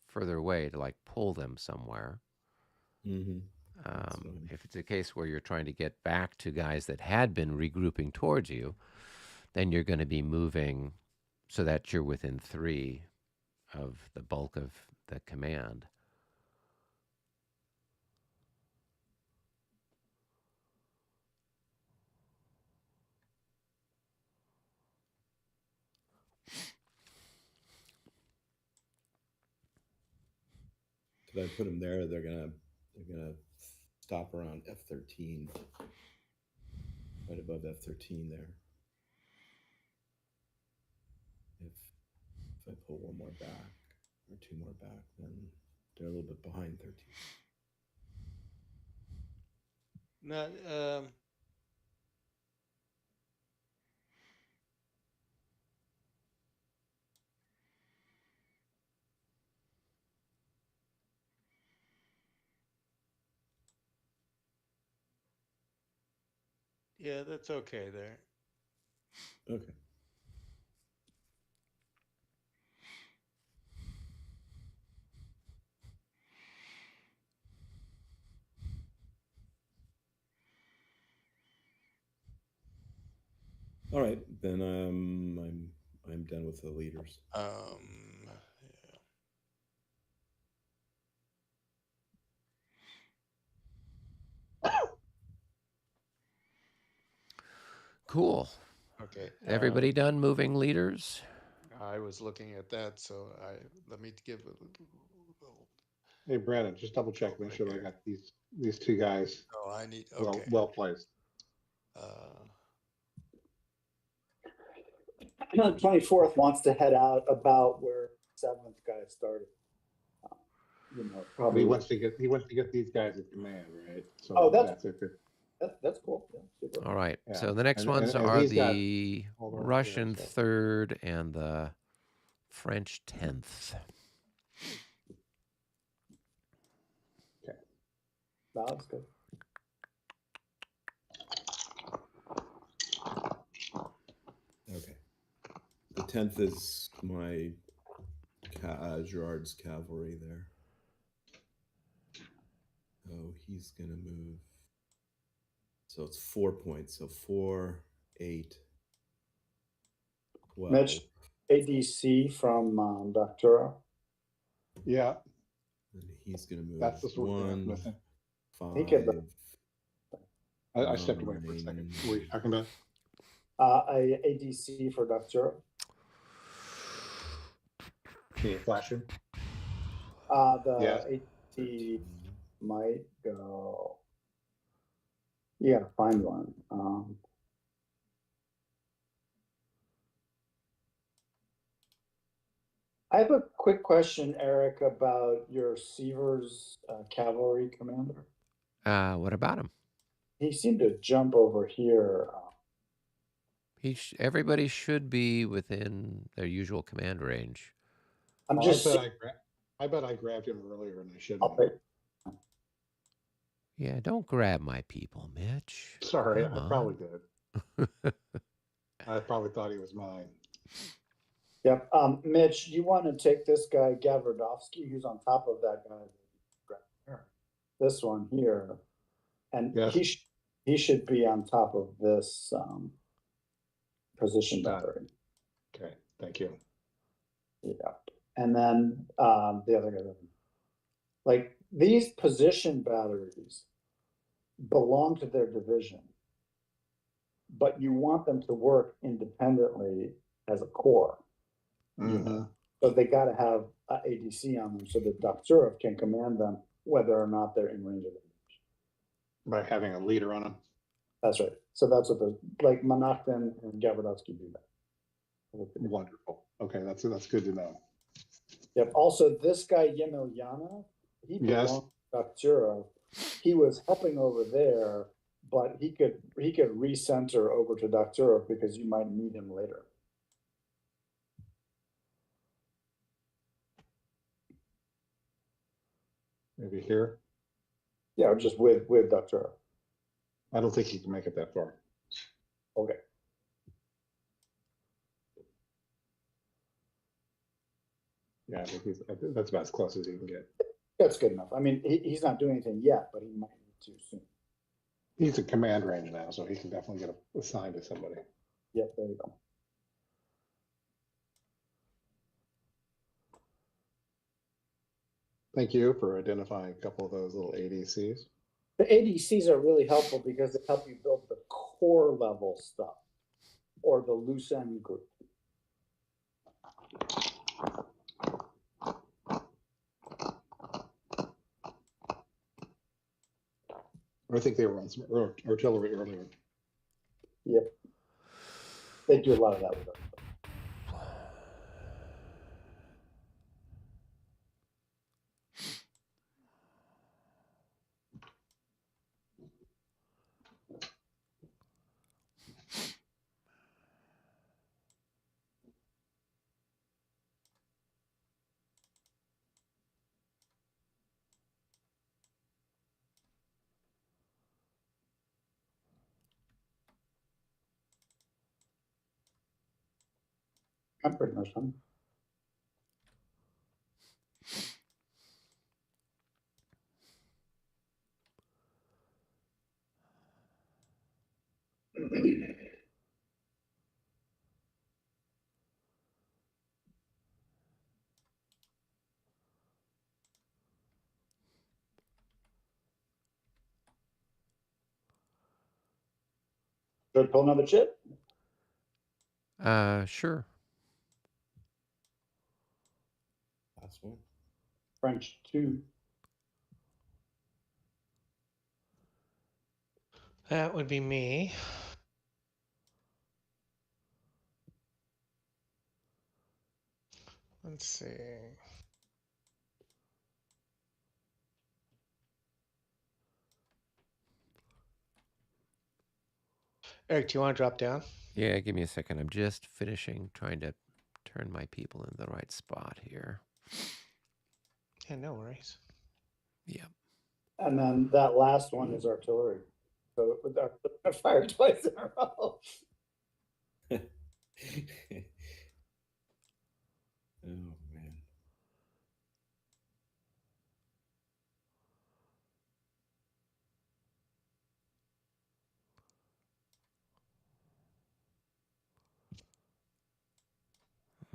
further away to like pull them somewhere. Mm-hmm. If it's a case where you're trying to get back to guys that had been regrouping towards you, then you're going to be moving so that you're within 3 of the bulk of the command. If I put them there, they're gonna stop around F13, right above F13 there. If I pull one more back or 2 more back, then they're a little bit behind 13. Not, yeah, that's okay there. Okay. All right, then I'm done with the leaders. Yeah. Cool. Okay. Everybody done moving leaders? I was looking at that, so let me give a little. Hey, Brandon, just double check, make Right sure I here. got these two guys Oh, I need, well, okay. well placed. 24th wants to head out about where 7th guy started. You know, But probably. he wants to get these guys at command, right? So Oh, that's it. that's cool. Yeah, super. All right. Yeah. So the next And- ones and are he's got the all the Russian stuff. 3rd and the French 10th. No, that's good. Okay. The 10th is my Gerard's cavalry there. Oh, he's gonna move. So it's 4 points. So 4, 8, 12. Mitch, ADC from Doctura. Yeah, And he's gonna move. that's the sort of thing I was 1, missing. 5. He could- I stepped away for a second. What were you talking about? ADC for Doctura. Can you flash him? The Yes. ADC might go. You gotta find one. I have a quick question, Eric, about your Sievers cavalry commander. What about him? He seemed to jump over here. Everybody should be within their usual command range. I'm Oh, just. I bet I grabbed him earlier and I shouldn't. I'll wait. Yeah, don't grab my people, Mitch. Sorry, Come I on. probably did. I probably thought he was mine. Yep. Mitch, you want to take this guy Gavrodovsky, who's on top of that guy. This one here, and Yes. he should be on top of this position Got it. battery. Okay, thank you. Yeah, and then the other guy, like these position batteries, belong to their division, but you want them to work independently as a core. Mm-hmm. So they got to have ADC on them so that Docturov can command them, whether or not they're in range of it. By having a leader on him. That's right. So that's what like Monachtin and Gavrodovsky do that. Wonderful. Okay, that's good to know. Yep. Also, this guy Yemeljana, he Yes. belongs to Docturov. He was helping over there, but he could recenter over to Docturov because you might need him later. Maybe here. Yeah, just with Docturov. I don't think he can make it that far. Okay. Yeah, I think that's about as close as he can get. That's good enough. I mean, he's not doing anything yet, but he might need to soon. He's at command range now, so he can definitely get assigned to somebody. Yep, there you go. Thank you for identifying a couple of those little ADCs. The ADCs are really helpful because they help you build the core level stuff or the loose end group. I think they were on some artillery earlier. Yep. They do a lot of that with us. I'm pretty much done. Should I pull another chip? Sure. Last one. French 2. That would be me. Let's see. Eric, do you want to drop down? Yeah, give me a second. I'm just finishing trying to turn my people in the right spot here. Yeah, no worries. Yeah. And then that last one is artillery. So I fired twice in a row. Oh man.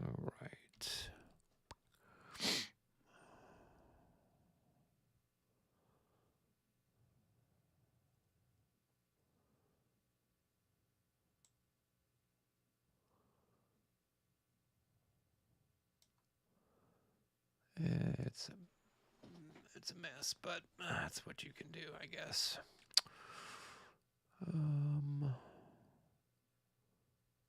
All right. It's a mess, but that's what you can do, I guess.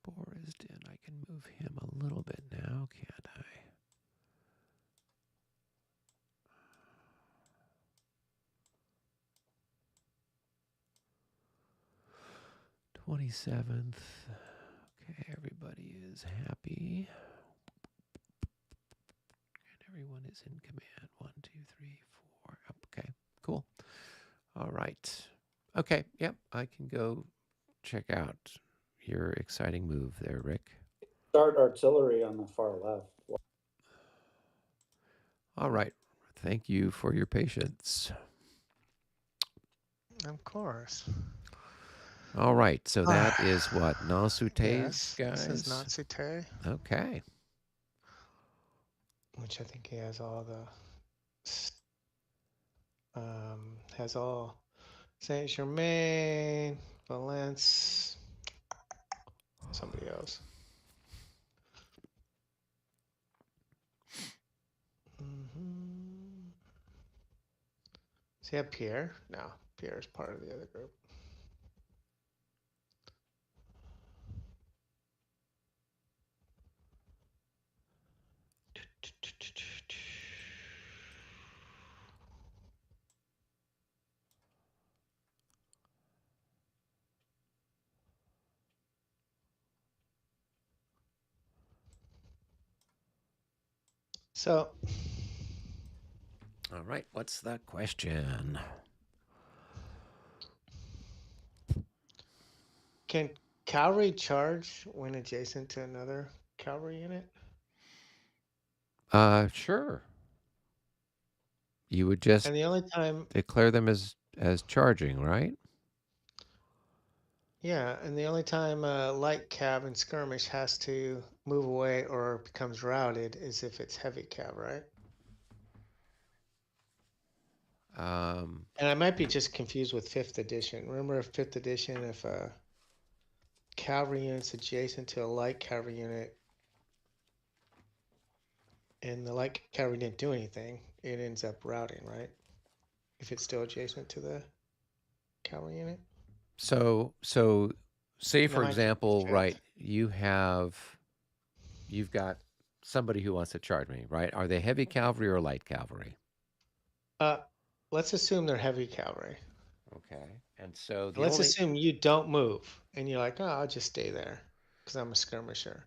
Borisden, I can move him a little bit now, can't I? 27th. Okay, everybody is happy. And everyone is in command. 1, 2, 3, 4. Okay, cool. All right. Okay, yep, I can go check out your exciting move there, Rick. Start artillery on the far left. All right. Thank you for your patience. Of course. All right. So that is what? Nasute's, Yes, guys? this is Natsute, Okay. which I think he has all the has all Saint Germain, Valence, somebody else. Does he have Pierre? No, Pierre is part of the other group. So, All right. What's the question? can cavalry charge when adjacent to another cavalry unit? Sure. You would just And the only time, declare them as charging, right? yeah, and the only time light cav in skirmish has to move away or becomes routed is if it's heavy cav, right? And I might be just confused with 5th edition. Remember 5th edition, if a cavalry unit's adjacent to a light cavalry unit and the light cavalry didn't do anything, it ends up routing, right? If it's still adjacent to the cavalry unit. So say for Now I can example, check. right, you've got somebody who wants to charge me, right? Are they heavy cavalry or light cavalry? Let's assume they're heavy cavalry. Okay. And so Let's assume you don't move and you're like, oh, I'll just stay there because I'm a skirmisher.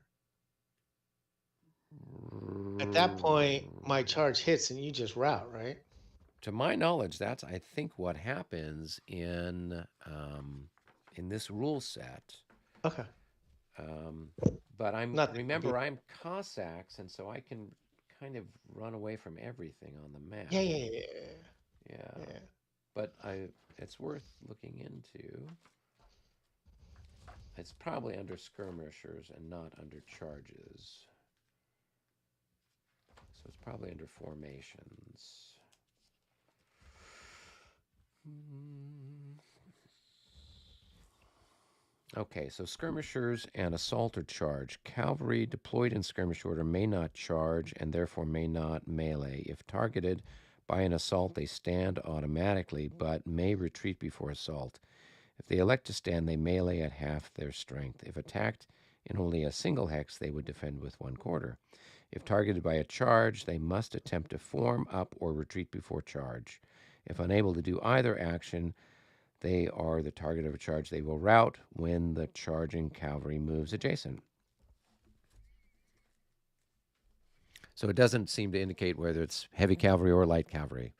At that point, my charge hits and you just route, right? To my knowledge, that's I think what happens in this rule set. Okay. But Not that remember, big. I'm Cossacks, and so I can kind of run away from everything on the map. Yeah, yeah, yeah, Yeah. yeah. But it's worth looking into. It's probably under skirmishers and not under charges. So it's probably under formations. Okay, so skirmishers and assault or charge. Cavalry deployed in skirmish order may not charge and therefore may not melee. If targeted by an assault, they stand automatically but may retreat before assault. If they elect to stand, they melee at half their strength. If attacked in only a single hex, they would defend with 1/4. If targeted by a charge, they must attempt to form up or retreat before charge. If unable to do either action, they are the target of a charge. They will rout when the charging cavalry moves adjacent. So it doesn't seem to indicate whether it's heavy cavalry or light cavalry.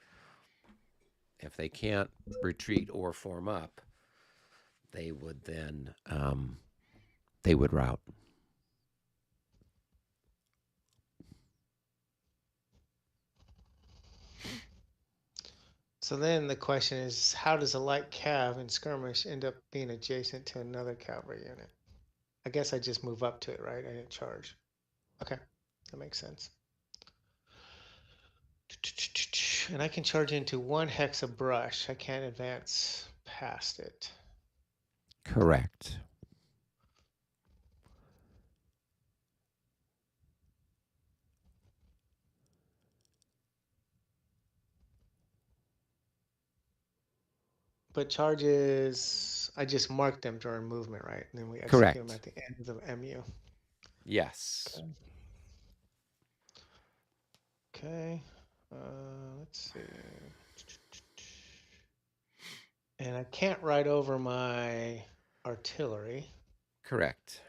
If they can't retreat or form up, they would then they would rout. So then the question is, how does a light cav in skirmish end up being adjacent to another cavalry unit? I guess I just move up to it, right? I didn't charge. Okay, that makes sense. And I can charge into 1 hex of brush. I can't advance past it. Correct. But charges, I just mark them during movement, right? And then we execute them Correct. at the end of the MU. Yes. Okay. Let's see. And I can't ride over my artillery. Correct.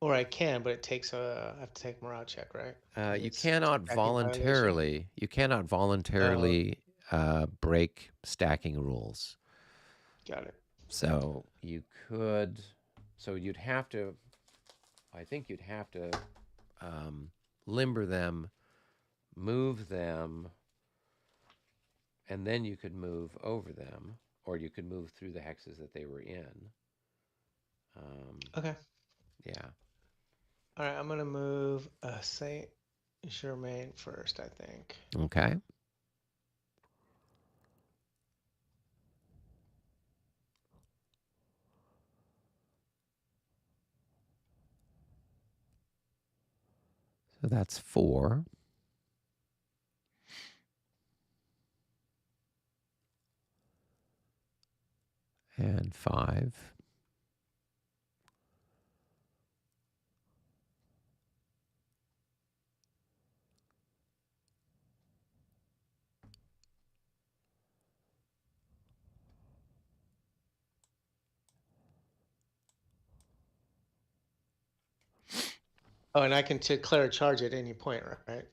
Or I can, but it takes I have to take a morale check, right? You It's cannot stacking violation. voluntarily. You cannot voluntarily break stacking rules. Got it. So you could. So you'd have to. I think you'd have to limber them, move them, and then you could move over them, or you could move through the hexes that they were in. Okay. Yeah. All right, I'm gonna move Saint Germain first, I think. Okay. So that's 4. And 5. Oh, and I can declare a charge at any point, right?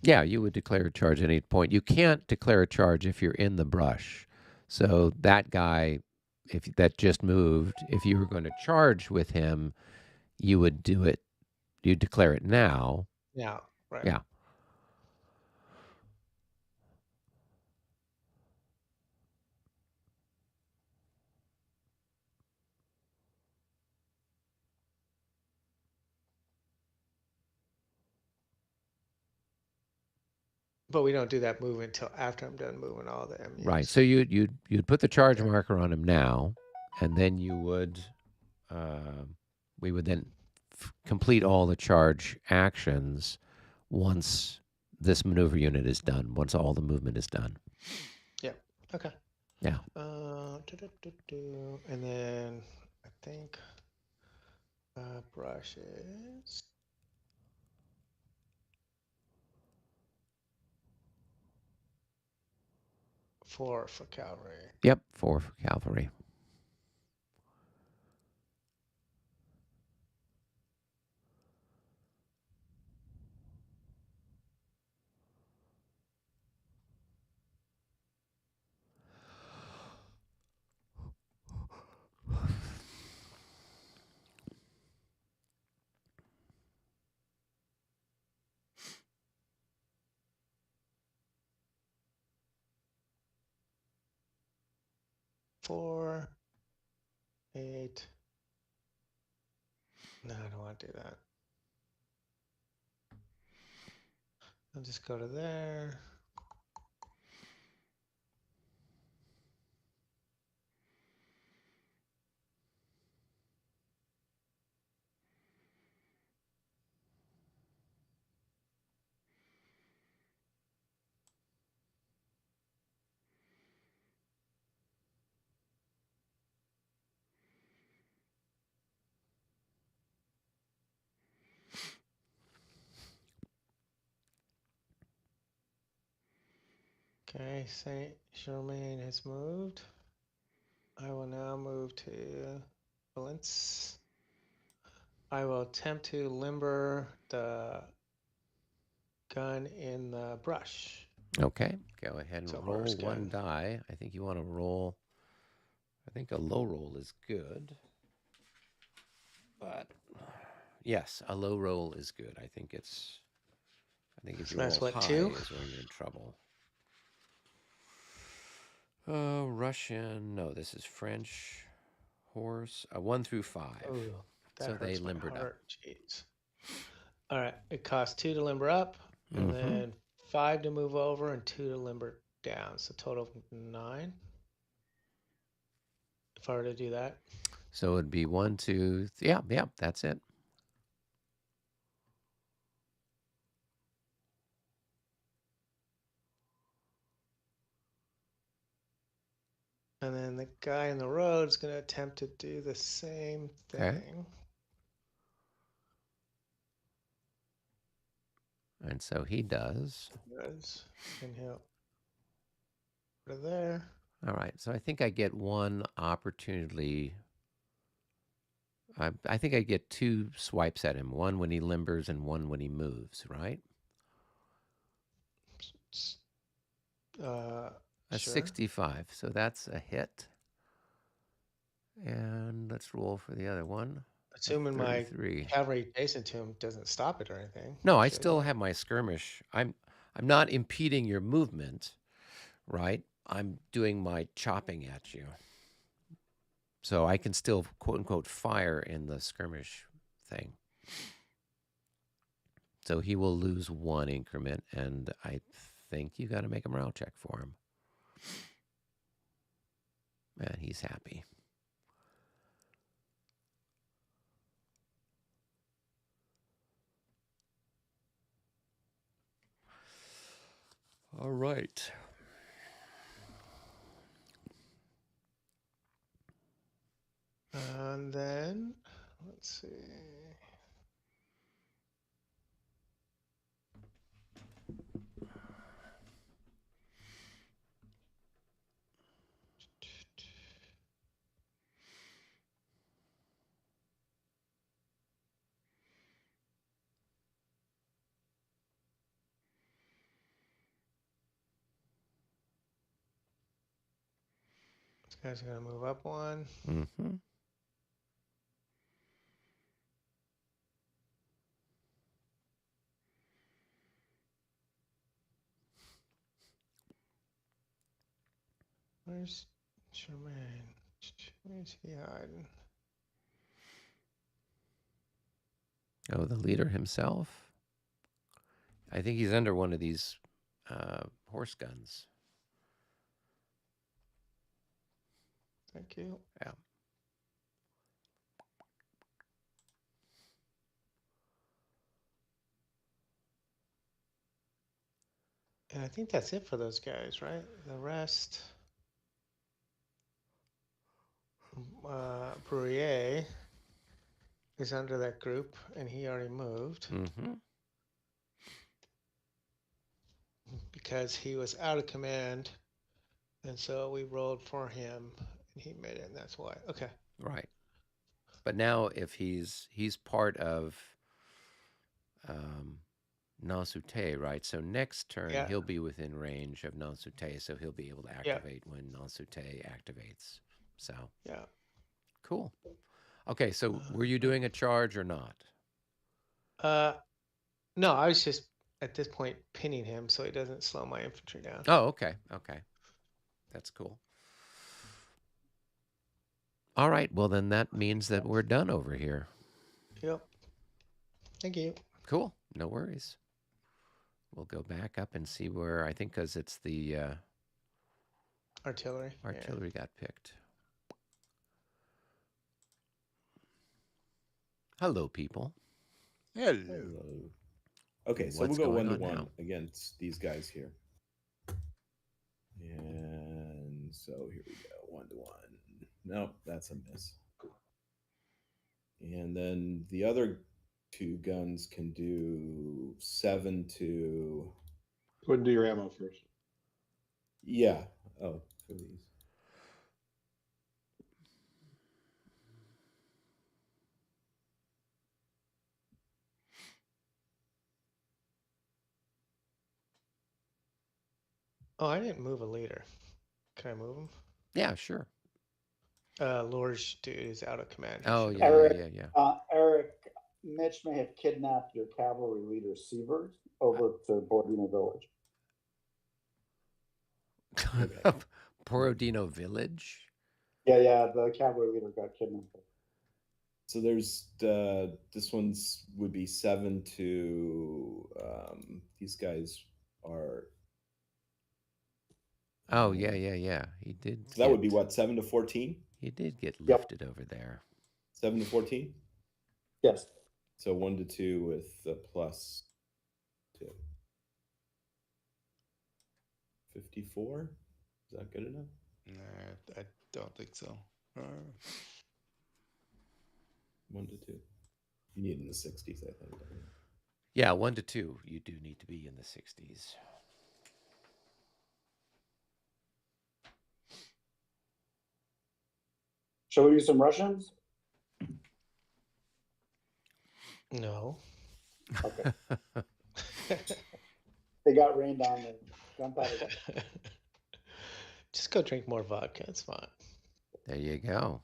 Yeah, you would declare a charge at any point. You can't declare a charge if you're in the brush. So that guy, if that just moved, if you were going to charge with him, you would do it. You'd declare it now. Yeah, right. Yeah. But we don't do that move until after I'm done moving all the MUs. Right. So you'd put the charge marker on him now, and then you would we would then complete all the charge actions this maneuver unit is done. Once all the movement is done. Yeah. Okay. Yeah. And then I think brushes. 4 for cavalry. Yep. 4 for cavalry. 4, 8. No, I don't want to do that. I'll just go to there. Okay, Saint Germain has moved. I will now move to Valence. I will attempt to limber the gun in the brush. Okay, go ahead and So roll horse one gun. die. I think you want to roll. I think a low roll is good. But yes, a low roll is good. I think if So you that's roll what, high 2? is when you're in trouble. Russian. No, this is French horse. 1 through 5. Ooh, that So they hurts my limbered up. heart. Jeez. All right, it costs 2 to limber up, and then 5 to move over, and 2 to limber down. So total of 9. If I were to do that. So it'd be 1, 2. Yeah, that's it. And then the guy in the road is going to attempt to do the same thing. Okay. And so he does. And he'll go there. All right. So I think I get one opportunity. I think I get 2 swipes at him. One when he limbers and one when he moves, right? A Sure. 65. So that's a hit. And let's roll for the other one. Assuming my cavalry adjacent to him doesn't stop it or anything. No, I still have my skirmish. I'm not impeding your movement, right? I'm doing my chopping at you. So I can still, quote unquote, fire in the skirmish thing. So he will lose 1 increment, and I think you got to make a morale check for him. And he's happy. All right. And then, let's see. This guy's going to move up 1. Mm-hmm. Where's Germain? Where's he hiding? Oh, the leader himself? I think he's under one of these horse guns. Thank you. Yeah. And I think that's it for those guys, right? The rest, Bruyere is under that group, and he already moved because he was out of command, and so we rolled for him, and he made it, and that's why. Okay. Right. But now if he's part of Nansute, right? So next turn he'll be within range of Nansute, so he'll be able to activate when Nansute activates. So cool. Okay, so were you doing a charge or not? No, I was just at this point pinning him so he doesn't slow my infantry down. Oh, okay. That's cool. All right. Well, then that means that we're done over here. Yep. Thank you. Cool. No worries. We'll go back up and see where, I think because it's the Artillery. artillery got picked. Hello, people. Hello. Hello. Okay, so What's we'll go going 1 to on 1 now? against these guys here. And so here we go, 1 to 1. Nope, that's a miss. And then the other two guns can do 7 to. Go ahead and do your ammo first. Yeah. Oh, for these. Oh, I didn't move a leader. Can I move him? Yeah, sure. Lord's dude is out of command. He Oh, should've yeah, moved. yeah. Eric, Mitch may have kidnapped your cavalry leader, Sievert, over to Borodino Village. Borodino Village? Yeah, the cavalry leader got kidnapped. So there's this one's would be 7 to these guys are. Oh, yeah. He did. So that would be what, 7 to 14? He did get lifted over there. 7 to 14? Yes. So 1 to 2 with a plus 2. 54? Is that good enough? Nah, I don't think so. 1 to 2. You need in the 60s, I think. Yeah, 1 to 2. You do need to be in the 60s. Shall we use some Russians? No. Okay. They got rained on the gunpowder. Just go drink more vodka. It's fine. There you go.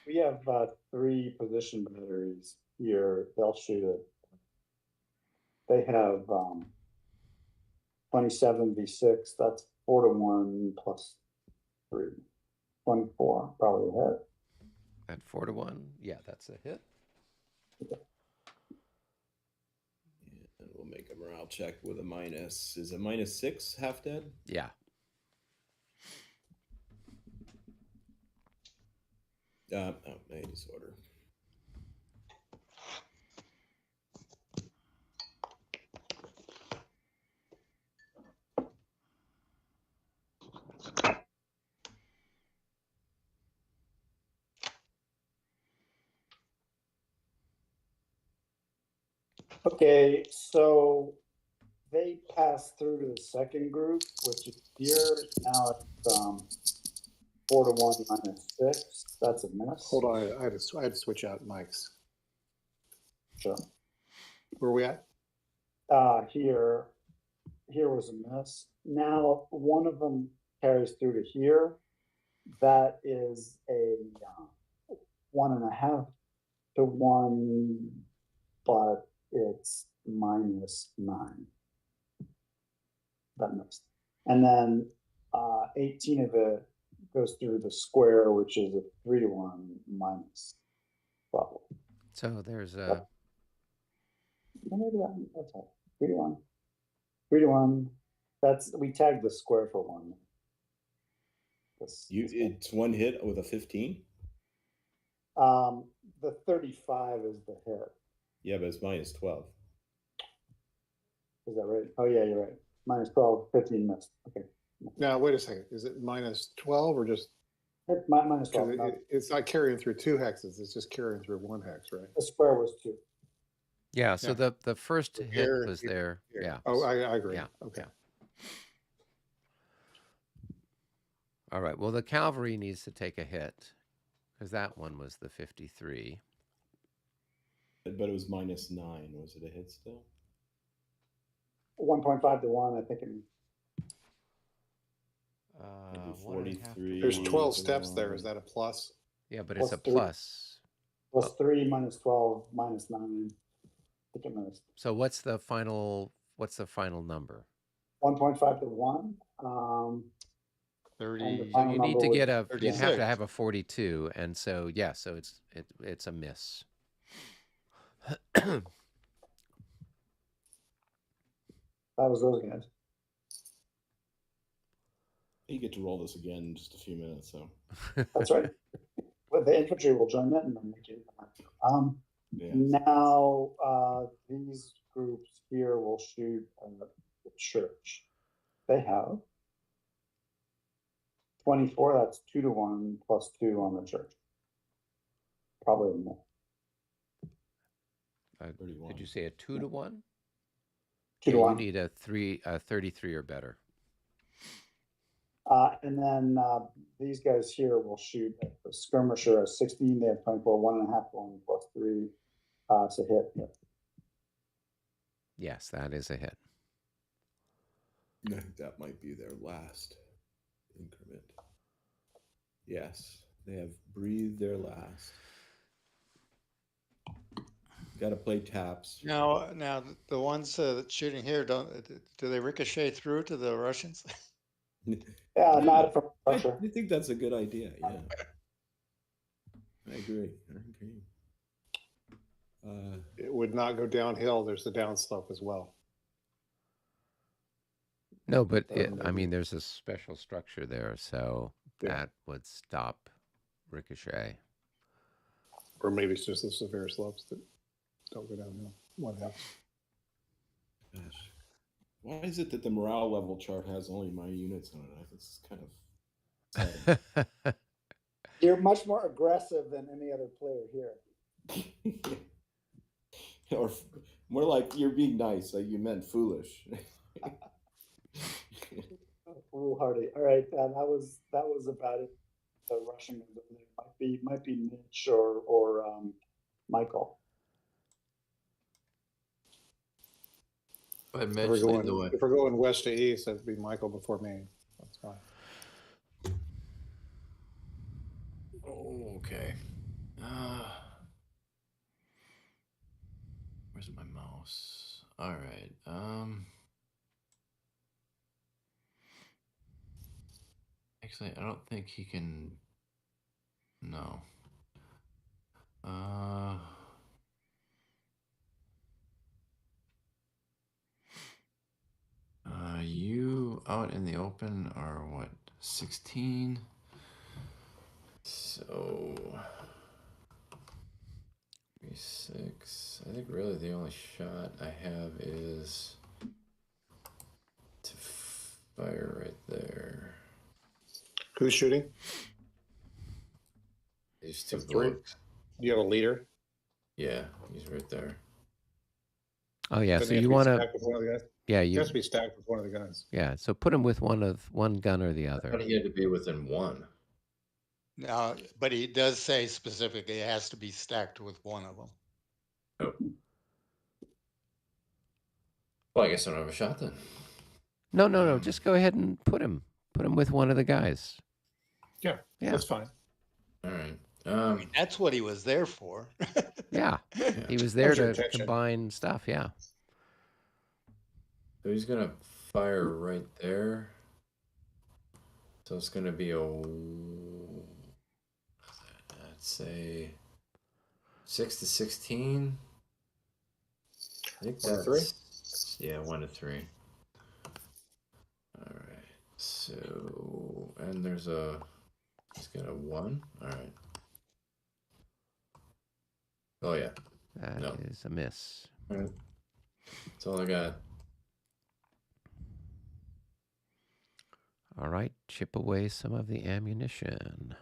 We have 3 position batteries here. They'll shoot it. They have 27 v6. That's 4 to 1 plus 3. 24, probably a hit. At 4 to 1. Yeah, that's a hit. And we'll make a morale check with a minus. Is a -6 half dead? Yeah. Oh, a disorder. Okay, so they pass through to the second group, which is here. Now it's 4 to 1 minus 6. That's a miss. Hold on, I had to switch out mics. Sure. Where are we at? Here was a miss. Now one of them carries through to here. That is a 1.5 to 1, but it's -9. That missed. And then 18 of it goes through the square, which is a 3 to 1 minus 12. So there's a. Maybe that's all. 3 to 1. 3 to 1. We tagged the square for 1. It's 1 hit with a 15? The 35 is the hit. Yeah, but it's -12. Is that right? Oh yeah, you're right. -12, 15 missed. Okay. Now, wait a second. Is it -12 or just? It's -12. It's not carrying through 2 hexes. It's just carrying through 1 hex, right? The square was 2. Yeah, so Yeah. the first hit Here, was there. Yeah. Oh, I agree. Yeah. Okay. Yeah. All right. Well, the cavalry needs to take a hit because that one was the 53. But it was -9. Was it a hit still? 1.5 to 1, I think. Maybe 1.5. 43. There's 12 steps there. Is that a plus? Yeah, but it's a +3. plus. Plus 3 minus 12 minus 9. I think it missed. So what's the final number? 1.5 to 1. And the 30. So final you need number to was get a, you'd have to 36. have a 42, and so yeah, so it's a miss. that was those guys. You get to roll this again in just a few minutes, so That's right. But the infantry will join in and then make it. yeah. Now these groups here will shoot the church. They have 24. That's 2 to 1 plus 2 on the church. Probably more. 31. Did you say a 2 to 1? 2 to Yeah, 1. you need a 33 or better. And then these guys here will shoot at the skirmisher at 16. They have 24, 1.5 1 plus 3. It's a hit. Yep. Yes, that is a hit. I think that might be their last increment. Yes, they have breathed their last. Got to play taps. Now the ones shooting here, do they ricochet through to the Russians? Yeah, not from Russia. I think that's a good idea. Yeah, I agree. It would not go downhill. There's the downslope as well. No, but I mean, there's a special structure there, so Yeah. that would stop ricochet. Or maybe it's just the severe slopes that don't go downhill. What else? Gosh, why is it that the morale level chart has only my units on it? It's kind of sad. You're much more aggressive than any other player here. Or more like you're being nice, like you meant foolish. Foolhardy. All right, that was about it. The Russian might be Mitch or Michael. But If Mitch, we're, lead the way. if we're going west to east, that'd be Michael before me. That's fine. Okay. Where's my mouse? All right. Actually, I don't think he can. No. You out in the open are what? 16. So 6. I think really the only shot I have is to fire right there. Who's shooting? These two That's three. blokes. You have a leader? Yeah, he's right there. Oh yeah, Doesn't so he have you to be want to, stacked with one of the guys? yeah, He you, has to be stacked with one of the guns. yeah. So put him with one gun or the I other. thought he had to be within 1. No, but he does say specifically it has to be stacked with one of them. Oh. Well, I guess I don't have a shot then. No. Just go ahead and put him with one of the guys. Yeah, Yeah. that's fine. All right. I mean, that's what he was there for. Yeah, he was there How's your to attention? combine stuff. Yeah. So he's gonna fire right there. So it's gonna be let's say 6 to 16. I think 1 to that's 3. Yeah, 1 to 3. All right. So and he's got a 1. All right. Oh yeah. That is a miss. All right. That's all I got. All right, chip away some of the ammunition.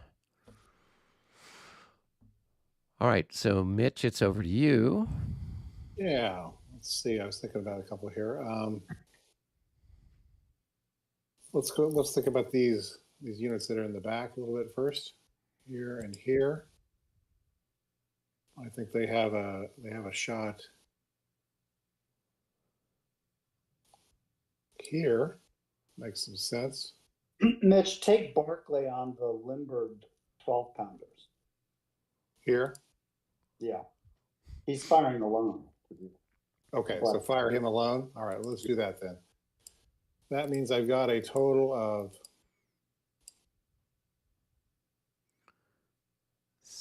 All right, so Mitch, it's over to you. Yeah, let's see. I was thinking about a couple here. Let's think about these units that are in the back a little bit first. Here and here. I think they have a shot here. Makes some sense. Mitch, take Barclay on the Limburg 12 pounders. Here. Yeah, he's firing alone. Okay, so fire him alone. All right, let's do that then. That means I've got a total of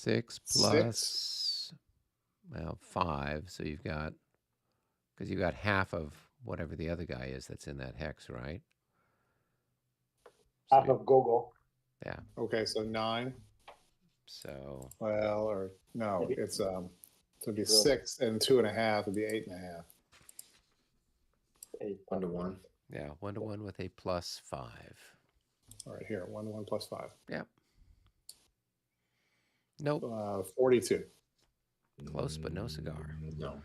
6 plus, well, 5. So you've got, because you've got half of whatever the other guy is that's in that hex, right? So Half of Google. yeah. Okay, so 9. So Well, or no, it's so it'd be Really? 6 and 2.5 would be 8.5. 1 to 1. yeah, 1 to 1 with a plus 5. All right, here, 1 to 1 plus 5. Yep. Nope. 42. Close, but no cigar. No.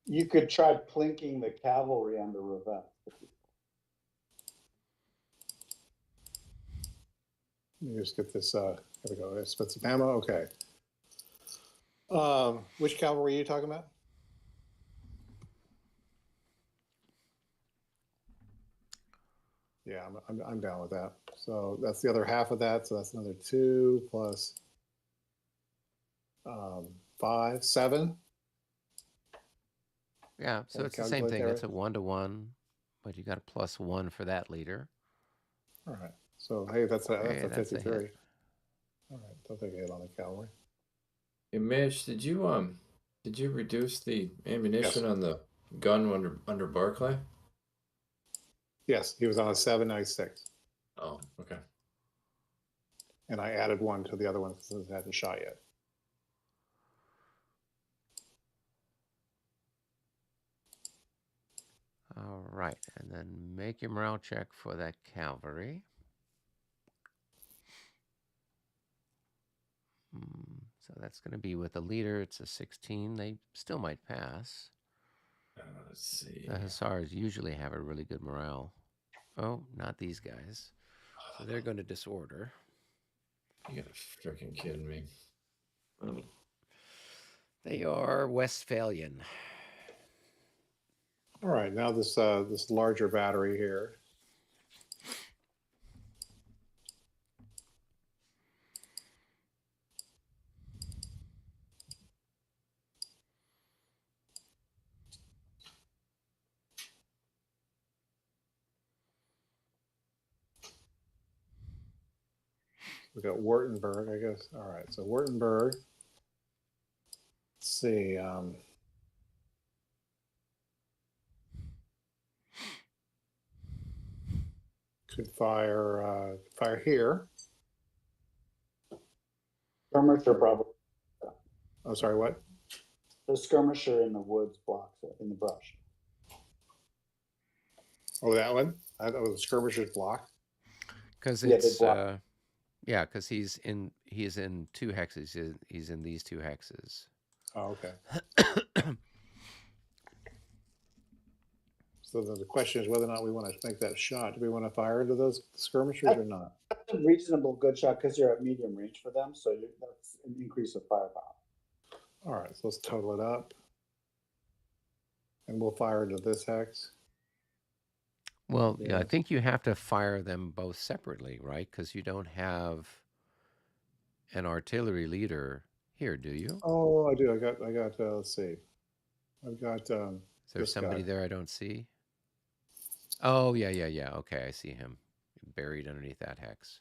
You could try plinking the cavalry under Revenge. Let me just get this. Here we go. Expensive ammo. Okay. Which cavalry are you talking about? Yeah, I'm down with that. So that's the other half of that. So that's another 2 plus 5, 7. Yeah, so Wanna it's the same calculate thing. that It's a 1 to 1, but you got a plus 1 for that leader. All right. So hey, that's a Hey, that's a 53. hit. All right, don't take a hit on the cavalry. Hey, Mitch, did you reduce the ammunition on the gun under Barclay? Yes, he was on a 7, now he's 6. Oh, okay. And I added 1 to the other one since it hadn't shot yet. All right, and then make your morale check for that cavalry. So that's going to be with the leader. It's a 16. They still might pass. Let's see. The Hussars usually have a really good morale. Oh, not these guys. So they're going to disorder. You gotta freaking kidding me. They are Westphalian. All right, now this this larger battery here. We got Wurtemberg, I guess. All right, so Wurtemberg. Let's see. Could fire here. Skirmisher probably. I'm sorry, what? The skirmisher in the woods blocks it, in the brush. Oh, that one? I thought it was a skirmisher's block. Because Yeah, they it's block. yeah, because he's in 2 hexes. He's in these 2 hexes. Oh, okay. So then the question is whether or not we want to make that shot. Do we want to fire into those skirmishers or not? That's a reasonable good shot because you're at medium range for them, so that's an increase of firepower. All right, so let's total it up. And we'll fire into this hex. Well, yeah, I Yes. think you have to fire them both separately, right? Because you don't have an artillery leader here, do you? Oh, I do. I got. Let's see. I've got. Is there this somebody guy. there I don't see? Oh, yeah. Okay, I see him buried underneath that hex.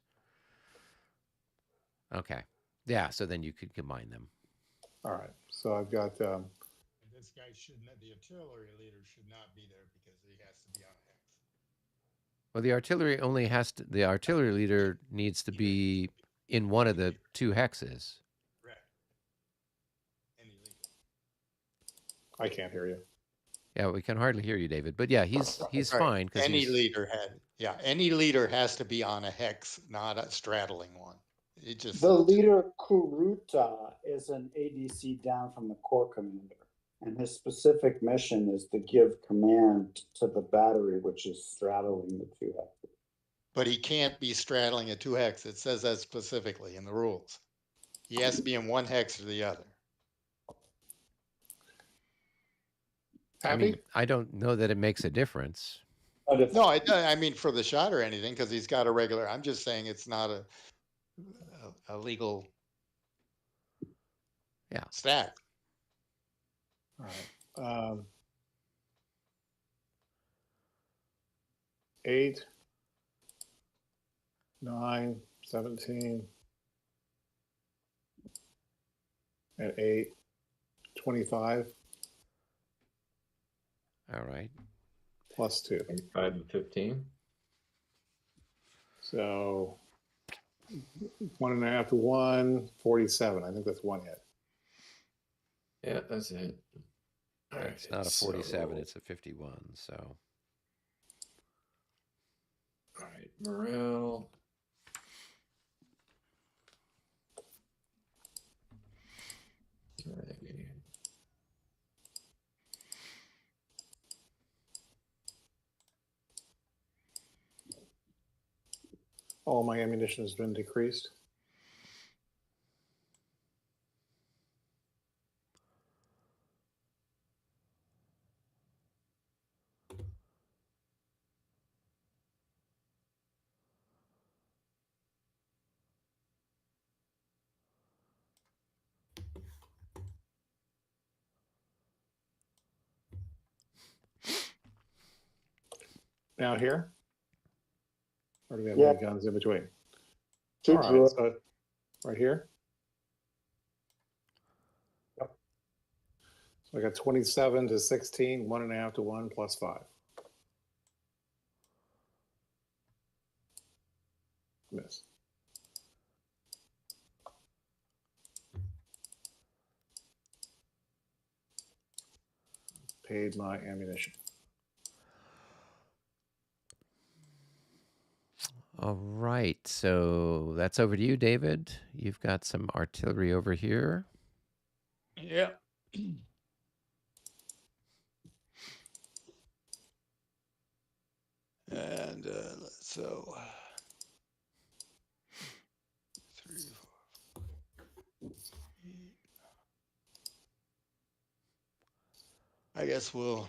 Okay. Yeah, so then you could combine them. All right. So I've got. This guy should not, the artillery leader should not be there because he has to be on a hex. Well, the artillery leader needs to be in one of the 2 hexes. Correct. Any leader. I can't hear you. Yeah, we can hardly hear you, David. But yeah, he's Right. fine because Any leader any leader has to be on a hex, not a straddling one. It just The leader Kuruta is an ADC down from the corps commander, and his specific mission is to give command to the battery, which is straddling the 2 hexes. but he can't be straddling a 2 hex. It says that specifically in the rules. He has to be in one hex or the other. I Happy? mean, I don't know that it makes a difference. But if, No, I mean for the shot or anything, because he's got a regular. I'm just saying it's not a legal Yeah. stack. All right. 8, 9, 17, and 8, 25 All right. plus 2. 5 and 15. So 1.5 to 1, 47. I think that's one hit. Yeah, that's it. All right, It's not a 47, so- it's a 51. So all right, morale. Okay. All my ammunition has been decreased. Now here? Or do we have Yeah. any guns in between? shoot All through right, it. so right here. Yep. So I got 27 to 16, 1.5 to 1 plus 5. Miss. Paid my ammunition. all right. So that's over to you, David. You've got some artillery over here. Yeah. And so 3, 4, 8. I guess we'll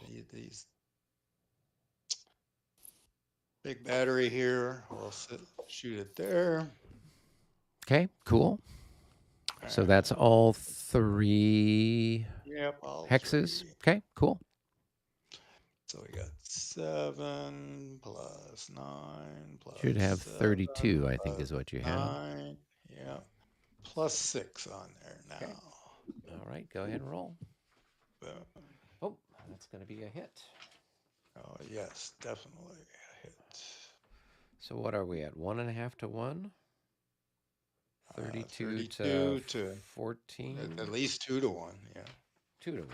need these big battery here. We'll shoot it there. Okay, cool. So that's all 3 Yep. All hexes. 3. Okay, cool. So we got 7 plus 9 plus Should have 7 32, I think, plus is what you have. 9. Yeah. Plus 6 on there now. Okay. All right, go ahead and roll. Boom. Oh, that's going to be a hit. Oh, yes, definitely a hit. So what are we at? 1.5 to 1? 32 32 to 14? At least 2 to 1, yeah. 2 to 1.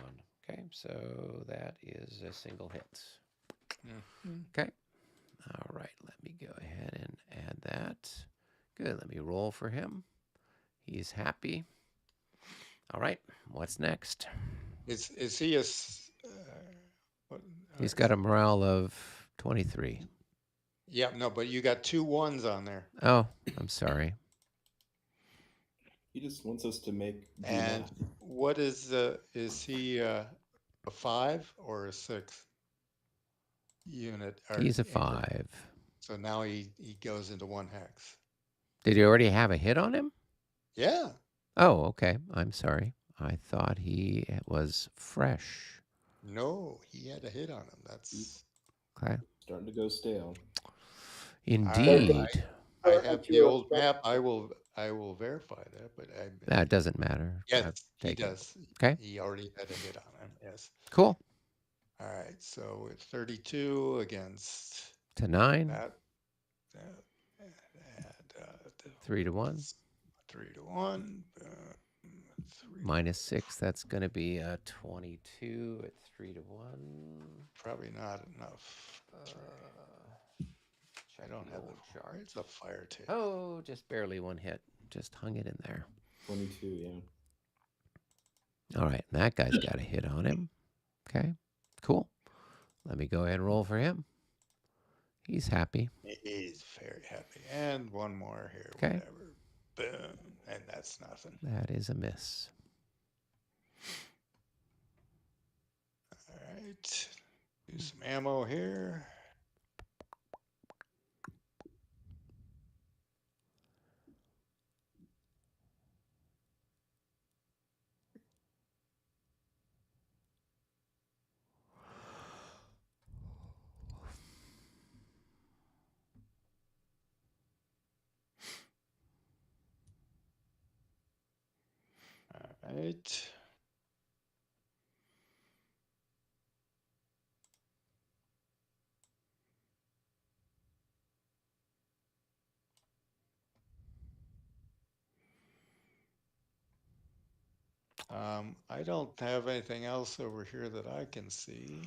Okay, so that is a single hit. Mhm. Okay. All right, let me go ahead and add that. Good, let me roll for him. He's happy. All right, what's next? Is he a... what, He's got a morale of 23. yeah, no, but you got 2 1s on there. Oh, I'm sorry. He just wants us to make. do And math. what is he a 5 or a 6 unit? Or He's a increment? 5. So now he goes into 1 hex. Did he already have a hit on him? Yeah. Oh, okay. I'm sorry. I thought he was fresh. No, he had a hit on him. That's... Okay. Starting to go stale. Indeed. I have the old map. I will verify that, but That doesn't matter. yes, he take it. does. Okay. He already had a hit on him. Yes. Cool. All right. So it's 32 against To 9. that. And 3 to 1. 3 to 1. 3 Minus 6. That's going to be a 22 at 3 to 1. Probably not enough. I don't have the chart. It's a fire tape. Oh, just barely one hit. Just hung it in there. 22, yeah. All right, that guy's got a hit on him. Okay, cool. Let me go ahead and roll for him. He's happy. He's very happy. And one more here. Okay. Whatever. Boom. And that's nothing. That is a miss. All right. Do some ammo here. All right. I don't have anything else over here that I can see.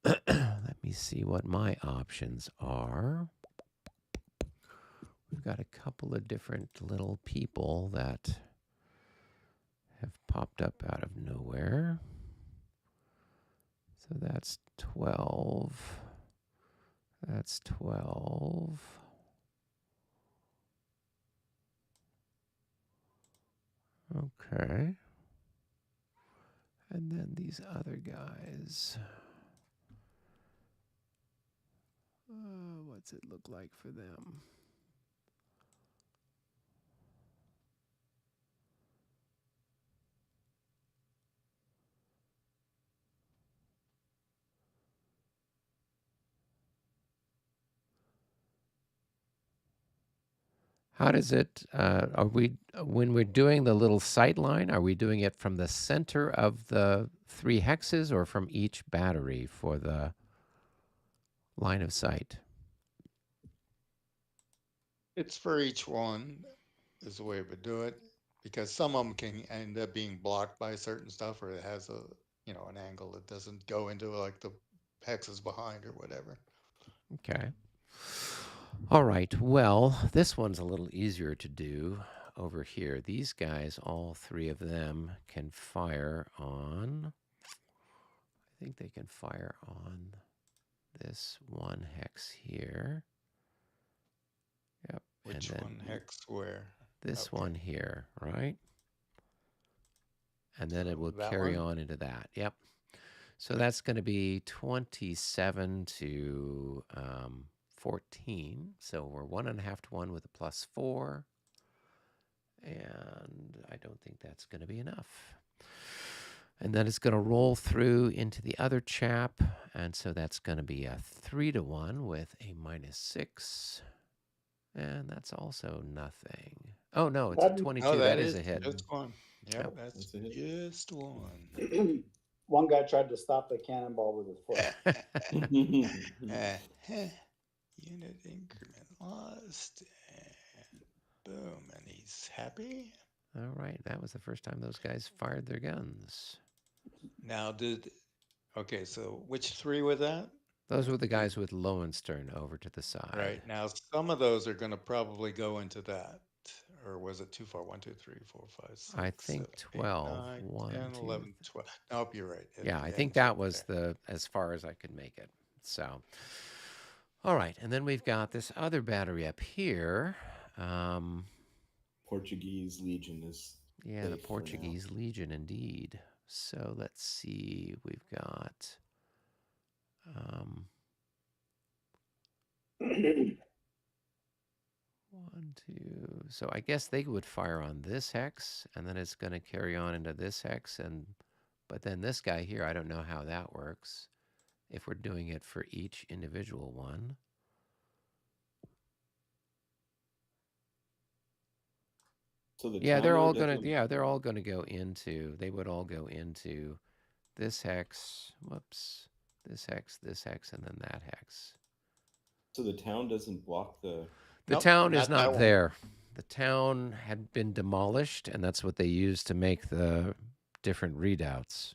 Let me see what my options are. We've got a couple of different little people that have popped up out of nowhere. So that's 12. That's 12. Okay. And then these other guys. What's it look like for them? How does it, are we, when we're doing the little sight line, are we doing it from the center of the 3 hexes or from each battery for the line of sight? It's for each one is the way we do it, because some of them can end up being blocked by certain stuff, or it has a, you know, an angle that doesn't go into like the hexes behind or whatever. Okay. All right. Well, this one's a little easier to do over here. These guys, all 3 of them, can fire on, I think they can fire on this 1 hex here. Yep. Which and then one hex where? this Okay. one here, right? And then So it will that carry one? on into that. Yep. So that's going to be 27 to 14. So we're 1.5 to 1 with a +4. And I don't think that's going to be enough. And then it's going to roll through into the other chap. And so that's going to be a 3 to 1 with a -6. And that's also nothing. Oh, no, it's a 22. Oh, that is a hit. just one. Yep, Yep. that's That's a hit. just one. One guy tried to stop the cannonball with his foot. Unit increment lost. And boom, and he's happy. All right. That was the first time those guys fired their guns. Now okay, so which 3 were that? Those were the guys with Lowenstern over to the side. Right, now some of those are going to probably go into that. Or was it too far? 1, 2, 3, 4, 5, 6, I think 7, 8, 12. 9, 1, 10, 2, 11, 12. Nope, you're right. Yeah, I It think ends that right was there. as far as I could make it. So, all right. And then we've got this other battery up here. Portuguese Legion is Yeah, the safe for now. Portuguese Legion, indeed. So let's see. We've got 1, 2. So I guess they would fire on this hex, and then it's going to carry on into this hex. But then this guy here, I don't know how that works. If we're doing it for each individual one. So the Yeah, they're timer all gonna. doesn't- Yeah, they're all gonna go into. They would all go into this hex. Whoops. This hex, and then that hex. So the town doesn't block the. The Nope, town is not that not one. there. The town had been demolished, and that's what they used to make the different readouts.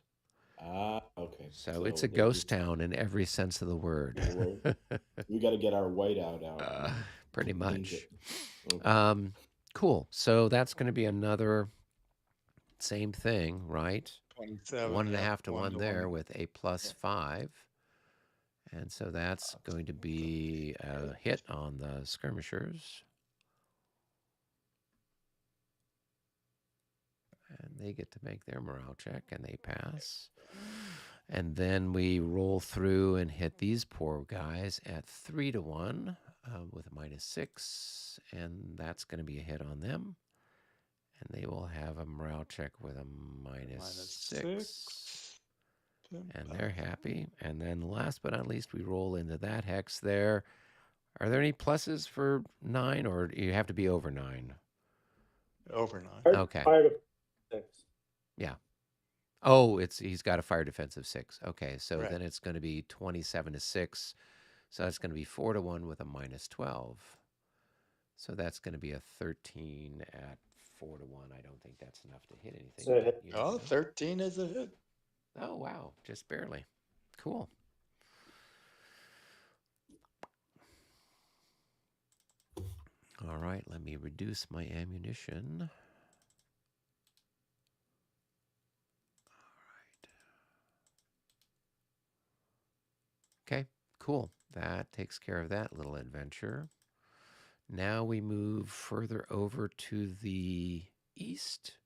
Ah, okay. So it's a they're ghost just- town in every sense of the word. We got to get our whiteout out. Pretty Link much. it. Okay. Cool. So that's going to be another same thing, right? 27. 1.5 to 1 to there 1. with a +5. And so that's going to be a hit on the skirmishers. And They get to make their morale check, and they pass. And then we roll through and hit these poor guys at 3-1 with a -6, and that's going to be a hit on them. And they will have a morale check with a -6. And they're happy. And then last but not least, we roll into that hex there. Are there any pluses for 9, or you have to be over 9? Over 9. Okay. Fire to 6. Yeah. Oh, he's got a fire defensive 6. Okay, so Right. then it's going to be 27-6. So that's going to be 4-1 with a -12. So that's going to be a 13 at 4-1. I don't think that's enough to hit anything. So hit. You Oh, know. 13 is a hit. Oh, wow. Just barely. Cool. All right, let me reduce my ammunition. All right. Okay, cool. That takes care of that little adventure. Now we move further over to the east.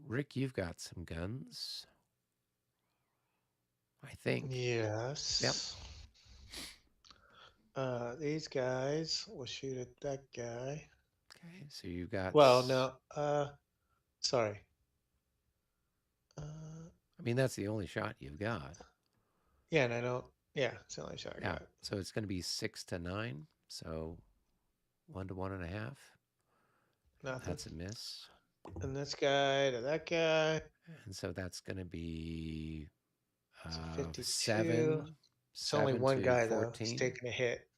Rick, you've got some guns, I think. Yes. Yep. These guys will shoot at that guy. Okay, so you've got. Well, no. Sorry. I mean, that's the only shot you've got. Yeah, and I don't. Yeah, it's the only shot I got. So it's going to be 6 to 9. So 1 to 1.5. Nothing. That's a miss. And this guy to that guy. And so that's going to be 52. 7. It's only 7 one to guy 14. though. He's taking a hit.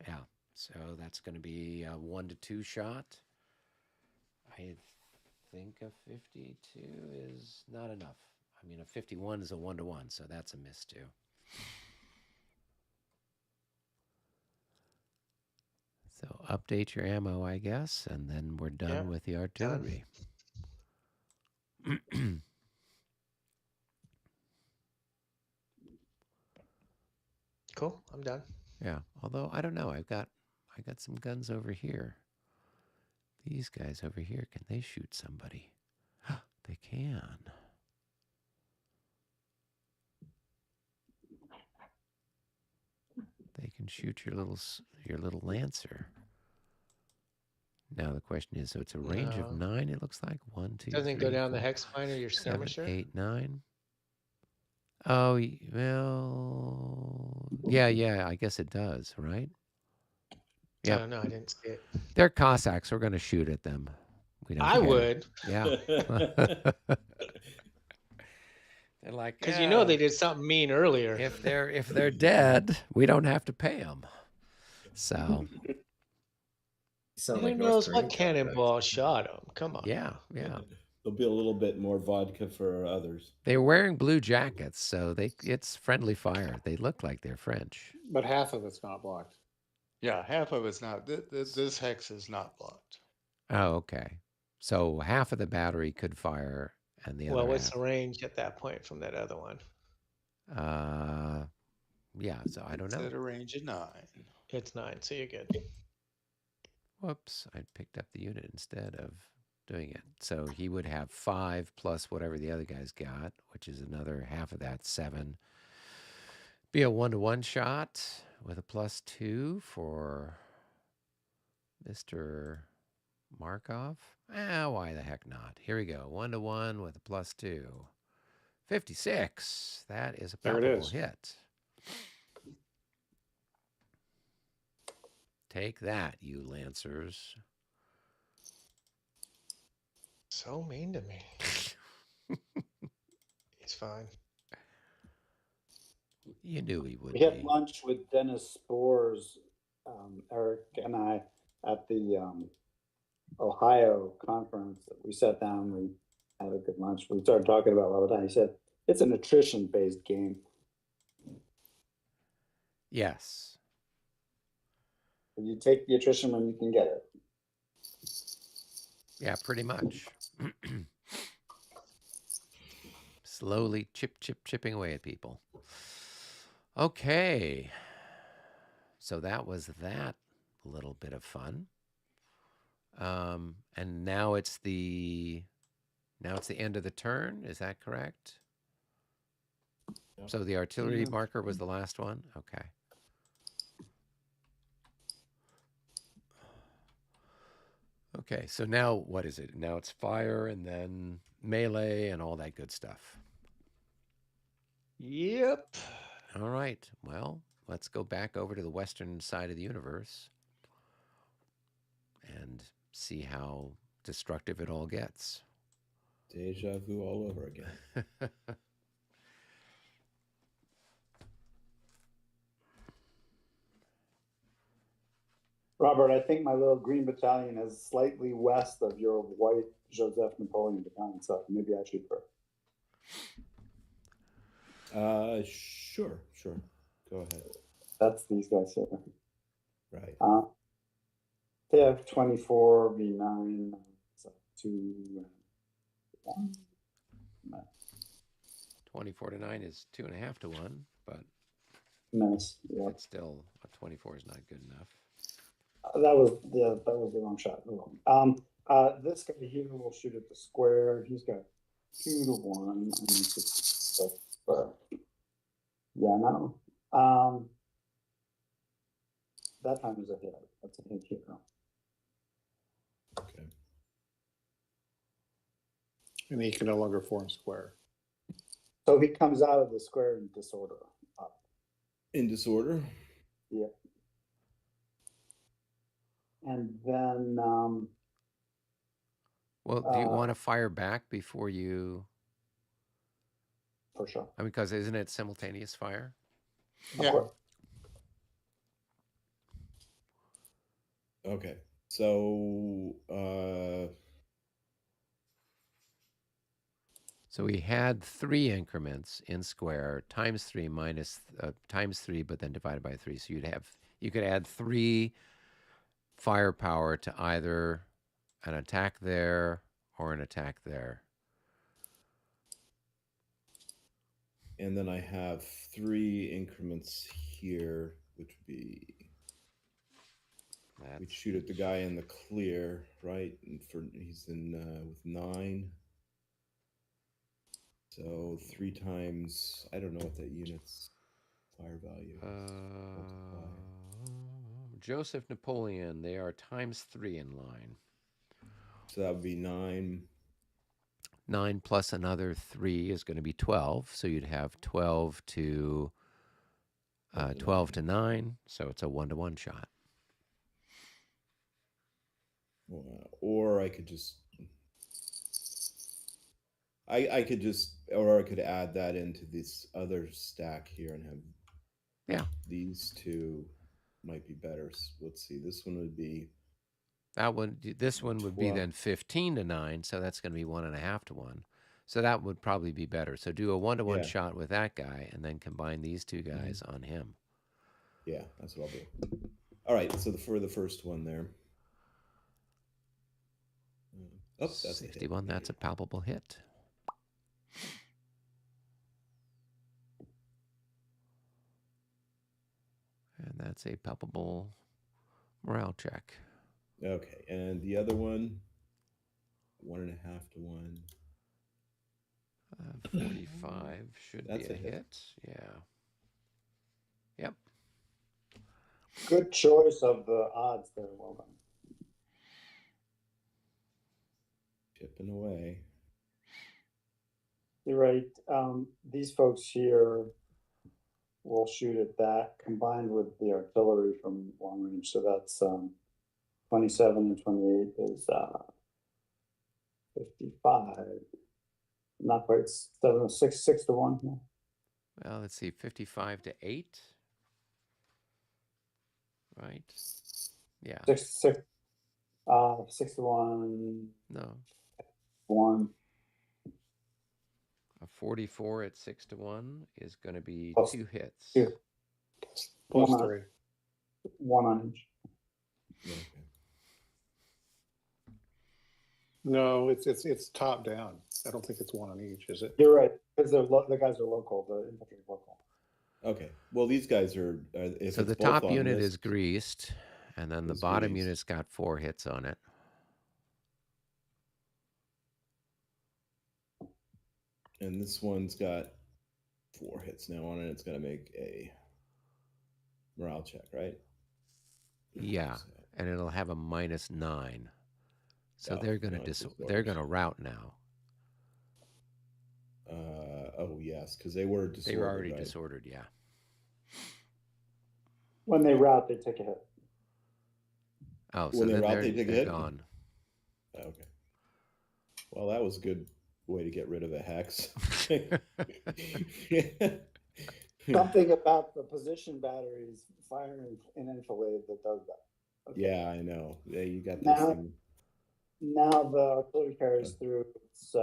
Yeah. So that's going to be a 1 to 2 shot. I think a 52 is not enough. I mean, a 51 is a 1 to 1, so that's a miss too. So update your ammo, I guess, and then we're done with the artillery. Cool. I'm done. Yeah. Although I don't know, I got some guns over here. These guys over here, can they shoot somebody? They can. They can shoot your little Lancer. Now the question is, so it's a range of 9. It looks like 1, 2. Doesn't 3, it go down 4, the hex mine or your 7, skirmisher? 8, 9. Oh well, yeah. I guess it does, right? I don't know. I didn't see it. They're Cossacks. We're going to shoot at them. We don't I care. would. Yeah. They're like, because you know they did something mean earlier. if they're dead, we don't have to pay them. So Who knows what cannonball shot him? Come on. yeah. There'll be a little bit more vodka for others. They're wearing blue jackets, so it's friendly fire. They look like they're French. But half of it's not blocked. Yeah, half of it's not. This hex is not blocked. Oh, okay. So half of the battery could fire, and the other Well, what's half. the range at that point from that other one? Yeah. So I don't know. It's at a range of 9. It's 9, so you're good. Whoops! I picked up the unit instead of doing it. So he would have 5 plus whatever the other guy's got, which is another half of that, 7. Be a 1-to-1 shot with a +2 for Mr. Markov. Why the heck not? Here we go. 1-to-1 with a +2. 56. That is a There it palpable is. hit. Take that, you Lancers. So mean to me. He's fine. You knew he would We had be. lunch with Dennis Spores, Eric and I, at the Ohio conference. We sat down, we had a good lunch. We started talking about Bataille. He said, it's an attrition-based game. Yes. You take the attrition when you can get it. Yeah, pretty much. Slowly chipping away at people. Okay. So that was that little bit of fun. And now it's the end of the turn. Is that correct? Yep. So the artillery Yeah. marker was the last one? Okay. Okay, so now what is it? Now it's fire and then melee and all that good stuff. Yep. All right, well, let's go back over to the western side of the universe and see how destructive it all gets. Deja vu all over again. Robert, I think my little green battalion is slightly west of your white Joseph Napoleon battalion, so maybe I should. Sure. Go ahead. That's these guys here. Right. They have 24 V9, so 2 and 1. 24 to 9 is 2.5 to 1, but Nice. Yeah. it's still a 24 is not good enough. That was the wrong shot. This guy here will shoot at the square. He's got 2 to 1. Yeah, no. That time is a hit. That's a hit here. Okay. And he can no longer form square. So he comes out of the square in disorder. In disorder. Yeah. And then Well, do you want to fire back before you? for sure. I mean, because isn't it simultaneous fire? Yeah. Okay. So So we had 3 increments in square times 3 minus times 3, but then divided by 3. So you could add 3 firepower to either an attack there or an attack there. and then I have 3 increments here, which would be we'd shoot at the guy in the clear, right? And he's in with 9. So 3 times, I don't know what that unit's fire value is. Joseph Napoleon, they are times 3 in line. So that would be 9. 9 plus another 3 is going to be 12. So you'd have 12 to 9. So it's a 1-to-1 shot. Or I could just I could just, or I could add that into this other stack here and have these 2 might be better. So let's see, this one would be this one would be then 15 to 9, so that's going to be 1.5 to 1. So that would probably be better. So do a 1-to-1 shot with that guy, and then combine these 2 guys on him. Yeah, that's what I'll do. All right, so for the first one there. Oh, that's 61. That's a palpable hit. And that's a palpable morale check. Okay, and the other one, 1.5 to 1. 45 should That's be a a hit. hit. Yeah. Yep. Good choice of the odds there. Well done. Chipping away. You're right. These folks here will shoot at that combined with the artillery from long range. So that's 27 and 28 is 55. Not quite 6 to 1. Yeah. Well, let's see, 55 to 8. Right? Yeah. 6 to 1. No. 1. A 44 at 6 to 1 is going to be Plus 2 hits. 2. Plus 1 3. 1 on each. Okay. No, it's top down. I don't think it's 1 on each, is it? You're right, because the guys are local. The infantry is local. Okay. Well, these guys are. If So it's the both top on unit this, is greased, and then the It's bottom greased. unit's got 4 hits on it. And this one's got 4 hits now on it. It's got to make a morale check, right? Yeah, So, and it'll have a -9. So Oh, they're gonna no, it's they're disorders. gonna rout now. Oh yes, because they were disordered. They were already right? disordered. Yeah. When they route, they take a hit. Oh, so When they then rout, they take a they're hit? gone. Okay. Well, that was a good way to get rid of a hex. Something about the position batteries firing in enfilade that does that. Okay. Yeah, I know. Yeah, you got this Now, thing. now the artillery carries through. It's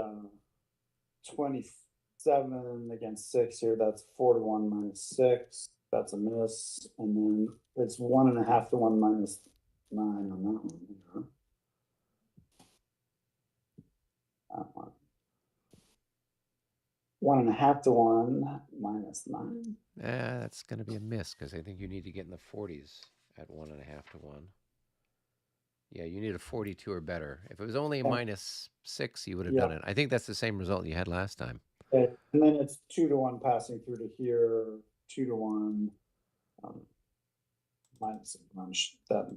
27 against 6 here. That's 4 to 1 minus 6. That's a miss. And then it's 1.5 to 1 minus 9 on that one. Yeah. That one. 1.5 to 1 minus 9. That's going to be a miss because I think you need to get in the 40s at 1.5 to 1. Yeah, you need a 42 or better. If it was only a -6, you would have done it. I think that's the same result you had last time. Okay. And then it's 2 to 1 passing through to here, 2 to 1 minus that.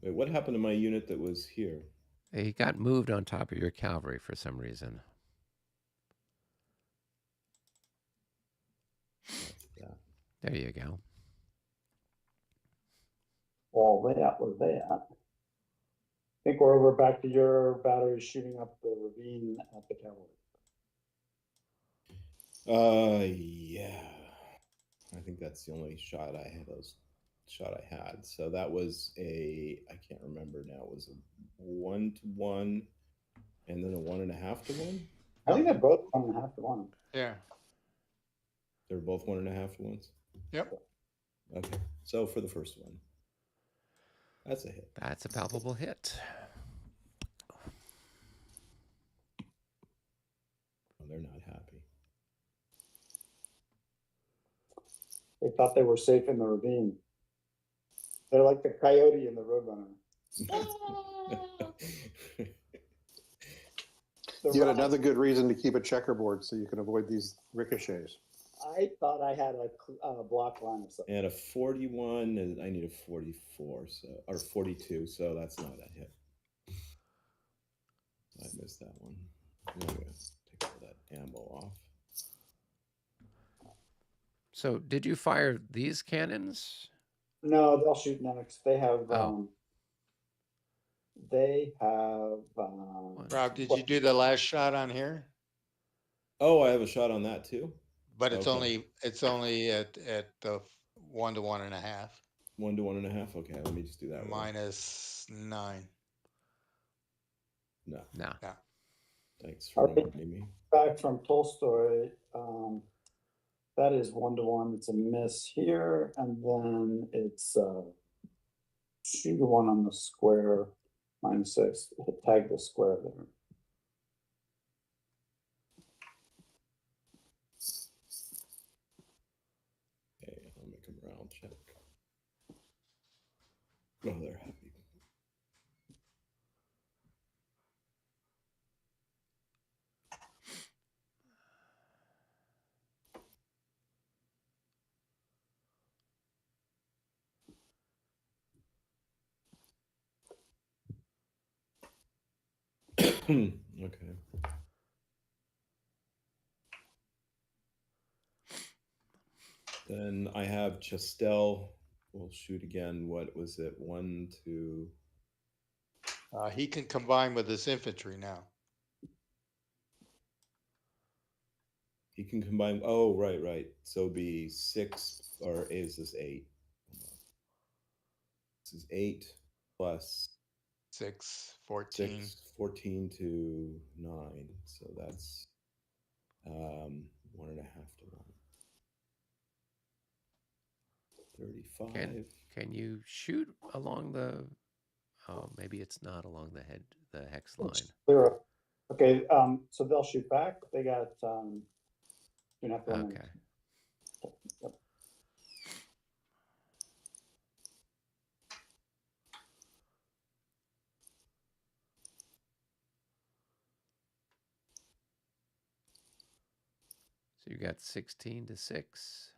Wait, what happened to my unit that was here? He got moved on top of your cavalry for some reason. Yeah. There you go. All that was that. I think we're over back to your battery shooting up the ravine at the cavalry. Yeah. I think that's the only shot I had. So that was I can't remember now. It was a 1 to 1 and then a 1.5 to 1. I think they're both 1.5 to 1. Yeah. They're both 1.5 to 1s. Yep. Okay. So for the first one, that's a hit. That's a palpable hit. Oh, they're not happy. They thought they were safe in the ravine. They're like the coyote and the roadrunner. You got another good reason to keep a checkerboard so you can avoid these ricochets. I thought I had a block line of something. And a 41, and I need a 44, or 42, so that's not a hit. I missed that one. I'm gonna take all that ammo off. So did you fire these cannons? No, they'll shoot next. They have Oh. Rob, did you do the last shot on here? Oh, I have a shot on that too. But it's Okay. only at the 1 to 1.5. 1 to 1.5. Okay, let me just do that. -9. No. No. Yeah. Thanks for Okay. reminding me. Back from Tolstoy. That is 1 to 1. It's a miss here, and then it's 2 to 1 on the square, -6. Tag the square there. Okay, I'll make a morale check. Oh, they're happy. Okay. Then I have Chastel. We'll shoot again. What was it? 1 to. He can combine with his infantry now. He can combine. Oh, right. So be 6, or is this 8? This is 8 plus 6, 14. 6, 14 to 9. So that's 1.5 to 1. 35. Can you shoot along the? Oh, maybe it's not along the hex line. Clear up. Okay, so they'll shoot back. They got 2.5 to 1. Okay. Yep. So you got 16 to 6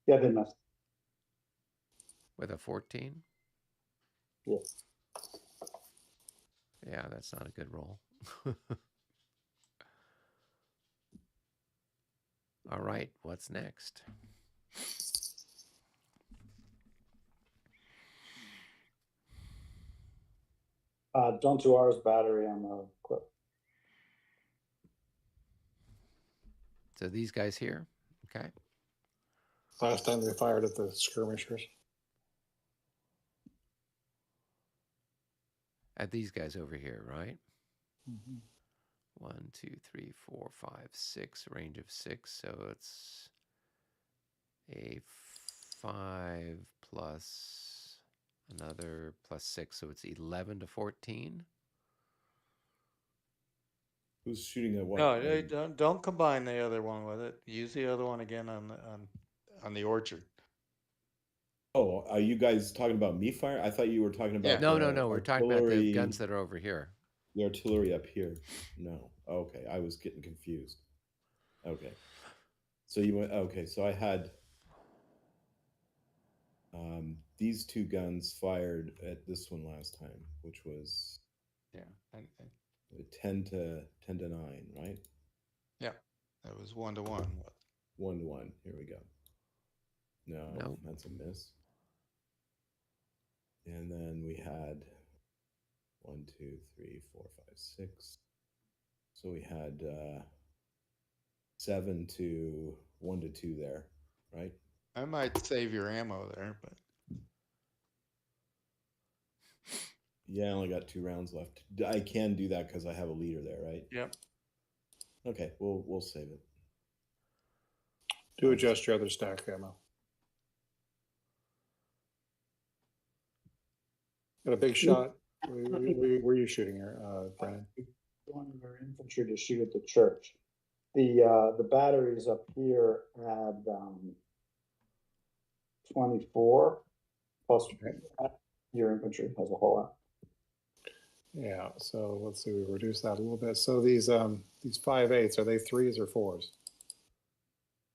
Yeah, they missed. with a 14. Yes. Yeah, that's not a good roll. All right, what's next? Don't do ours battery on the clip. So these guys here, okay. Last time they fired at the skirmishers. At these guys over here, right? Mhm. 1, 2, 3, 4, 5, 6, range of 6. So it's a 5 plus another plus 6. So it's 11 to 14. Who's shooting at what? No, don't combine the other one with it. Use the other one again on the orchard. Oh, are you guys talking about me fire? I thought you were talking about. No, the no. We're talking about the artillery- guns that are over here. The artillery up here. No. Okay, I was getting confused. Okay. So you went. Okay, so I had these two guns fired at this one last time, which was Yeah. 10 to 9, right? Yeah. That was 1 to 1. 1 to 1. Here we go. No, Nope. that's a miss. And then we had 1, 2, 3, 4, 5, 6. So we had 7 to 1 to 2 there, right? I might save your ammo there, but Yeah, I only got 2 rounds left. I can do that because I have a leader there, right? yep. Okay, we'll save it. Do adjust your other stack ammo. Got a big shot. Where are you shooting here, Brandon? One of our infantry to shoot at the church. The batteries up here had 24 plus your infantry has a whole lot. Yeah, so let's see, we reduce that a little bit. So these 5/8, are they 3s or 4s?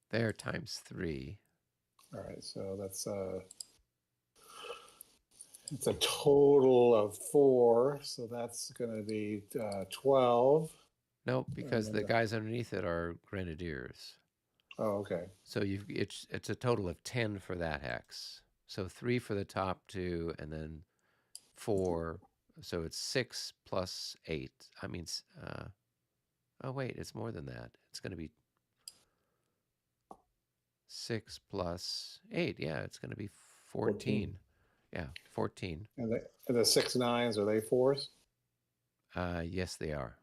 There times 3. All right, so that's it's a total of 4, so that's going to be 12. Nope, because the guys underneath it are grenadiers. Oh, okay. So it's a total of 10 for that hex. So 3 for the top 2, and then 4. So it's 6 plus 8. I mean, oh wait, it's more than that. It's going to be 6 plus 8. Yeah, it's going to be 14. Yeah, 14. And the 6 9s, are they 4s? Yes, they are.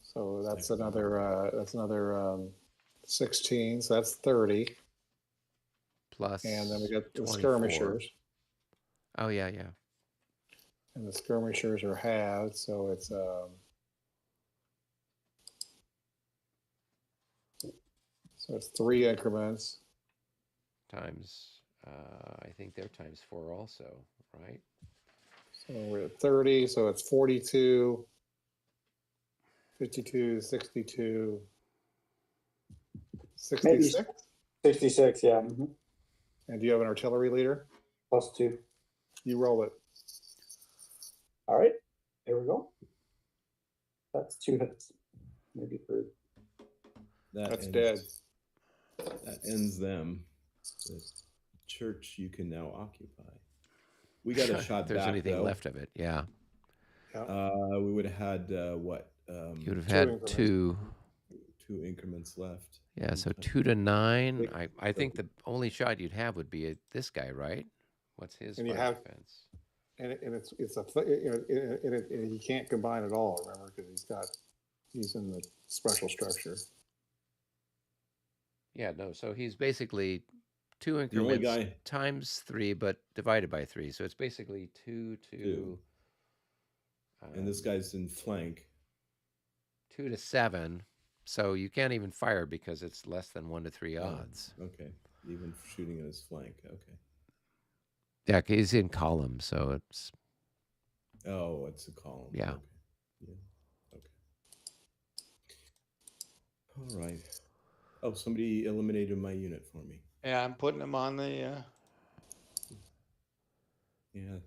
So that's another 16. So that's 30. Plus, and then we got the 24. skirmishers. Oh yeah. And the skirmishers are halved, so it's so it's 3 increments. Times, I think they're times 4 also, right? So we're at 30, so it's 42, 52, 62, 66. 66, yeah. Mm-hmm. And do you have an artillery leader? Plus 2. You roll it. All right, here we go. That's 2 hits, maybe 3. That's dead. That ends them. The church you can now occupy. We got a shot if there's back, anything though. left of it, yeah. We would have had what? You would have had 2 increments left. Yeah, so 2 to 9. I think the only shot you'd have would be this guy, right? What's his And you fire have- defense? And he can't combine at all, remember, because he's in the special structure. Yeah, no. So he's basically 2 only increments guy- times 3, but divided by 3. So it's basically 2 to. 2. And this guy's in flank. 2 to 7. So you can't even fire because it's less than 1 to 3 odds. Okay, even shooting at his flank. Okay. Yeah, he's in column, so it's. Oh, it's a column. Yeah. Okay. Yeah. All right. Oh, somebody eliminated my unit for me. Yeah, I'm putting them on the. Yeah.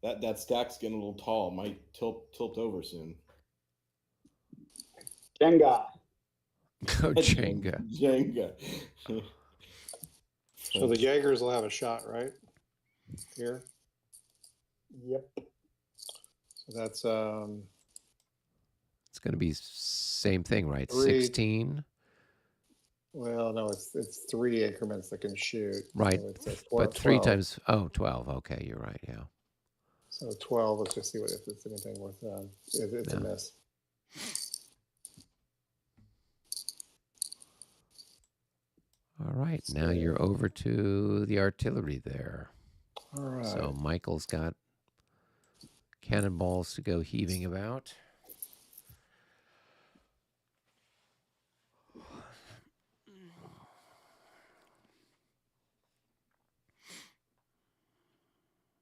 That stack's getting a little tall. Might tilt over soon. Jenga. Go Jenga. Jenga. So the Jaegers will have a shot, right? Here. Yep. So that's It's going to be same thing, right? 3. 16. Well, no, it's 3 increments that can shoot. Right. So it's But 3 12. times, 12. Okay, you're right. Yeah. So 12. Let's just see if it's anything worth. It's a No. miss. All right. Now you're over to the artillery there. All right. So Michael's got cannonballs to go heaving about.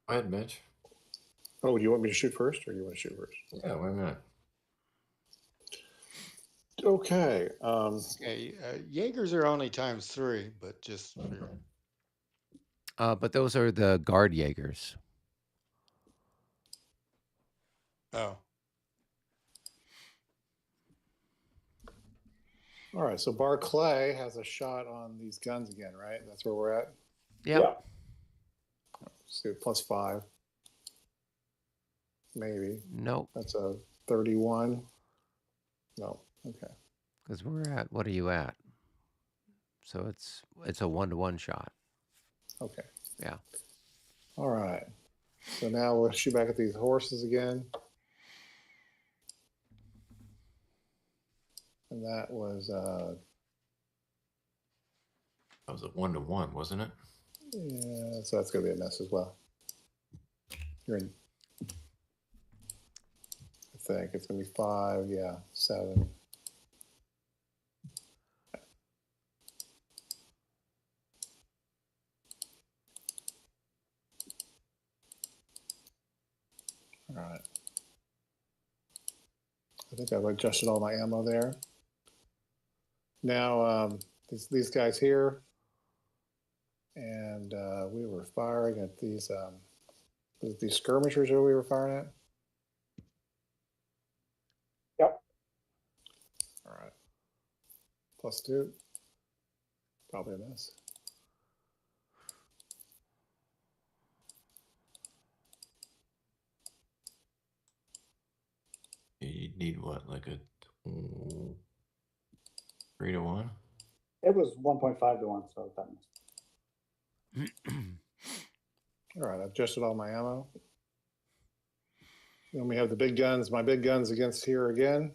Go ahead, Mitch. Oh, do you want me to shoot first, or you want to shoot first? Yeah, why not? Okay. Okay, Jaegers are only ×3, but just for But those are the guard Jaegers. oh, All right. So Barclay has a shot on these guns again, right? That's where we're at. Yep. Yeah. See, +5. Maybe. Nope. That's a 31. No. Okay. Because we're at, what are you at? So it's a 1-to-1 shot. Okay. Yeah. All right. So now we'll shoot back at these horses again. And that was That was a 1-to-1, wasn't it? yeah, so that's gonna be a mess as well. You're in, I think it's gonna be 5, yeah, 7. All right. I think I've adjusted all my ammo there. Now these guys here, and we were firing at these skirmishers that we were firing at. Yep. All right. +2. Probably a miss. You need what, like a 3-to-1? It was 1.5-to-1, so that missed. All right, I've adjusted all my ammo. Then we have the big guns, my big guns against here again.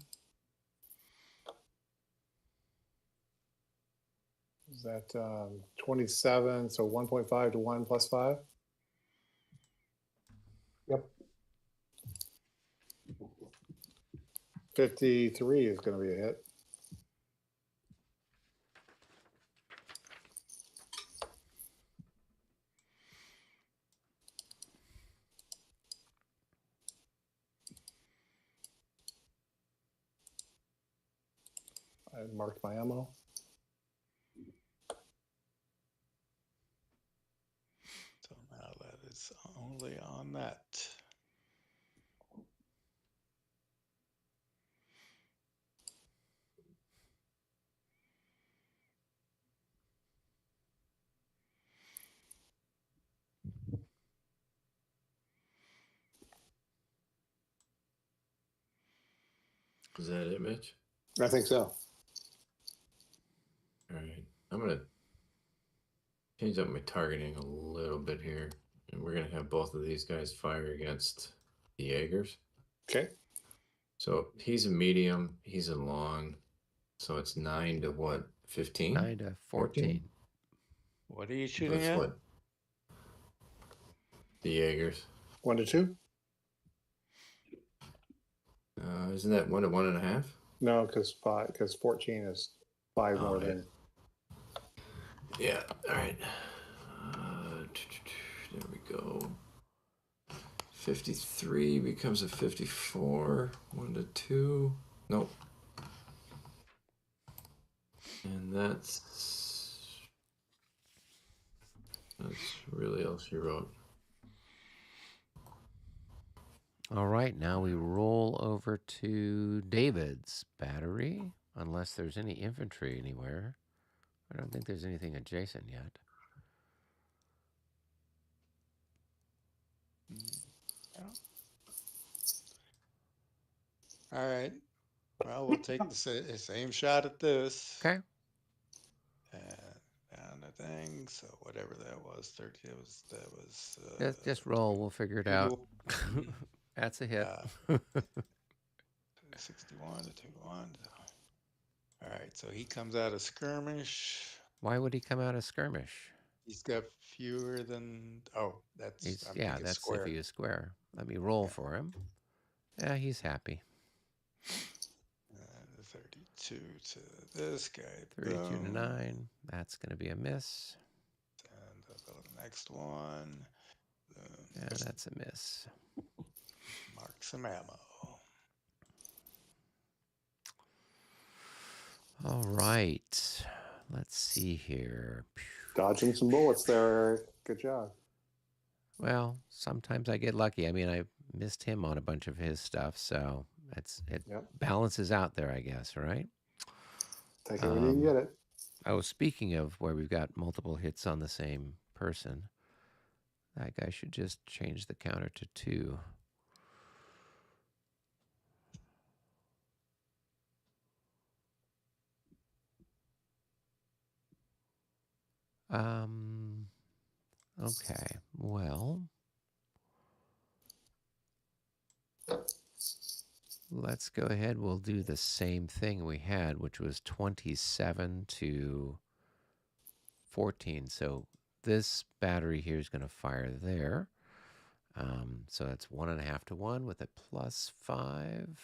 Is that 27, so 1.5-to-1 +5? Yep. 53 is going to be a hit. I marked my ammo. so now that is only on that. Is that it, Mitch? I think so. All right. I'm going to change up my targeting a little bit here. And we're going to have both of these guys fire against the Jaegers. Okay. So he's a medium, he's a long. So it's 9 to what? 15? 9 to 14. What are you shooting That's at? what? The Jaegers. 1 to 2? Isn't that 1 to 1.5? No, because 14 is 5 Oh, more yeah. than. Yeah, all right. There we go. 53 becomes a 54. 1 to 2. Nope. And that's really all she wrote. All right, now we roll over to David's battery, unless there's any infantry anywhere. I don't think there's anything adjacent yet. All right. Well, we'll take the same shot at this. Okay. And down the thing. So whatever that was, 30. That was. Just roll. We'll figure it out. That's a hit. 61 to 21. All right. So he comes out of skirmish. Why would he come out of skirmish? He's got fewer than. Oh, that's. That's square. if he is square. Let me roll for him. Yeah, he's happy. 32 to this guy. 32 Boom. to 9. That's going to be a miss. And the next one. Yeah, that's a miss. Mark some ammo. All right. Let's see here. Dodging some bullets there, Eric. Good job. Well, sometimes I get lucky. I mean, I missed him on a bunch of his stuff, so it balances out there, I guess, right? Take it when you can get it. Oh, speaking of where we've got multiple hits on the same person, that guy should just change the counter to 2. Okay, well, let's go ahead. We'll do the same thing we had, which was 27 to 14. So this battery here is going to fire there. So that's 1.5 to 1 with a +5.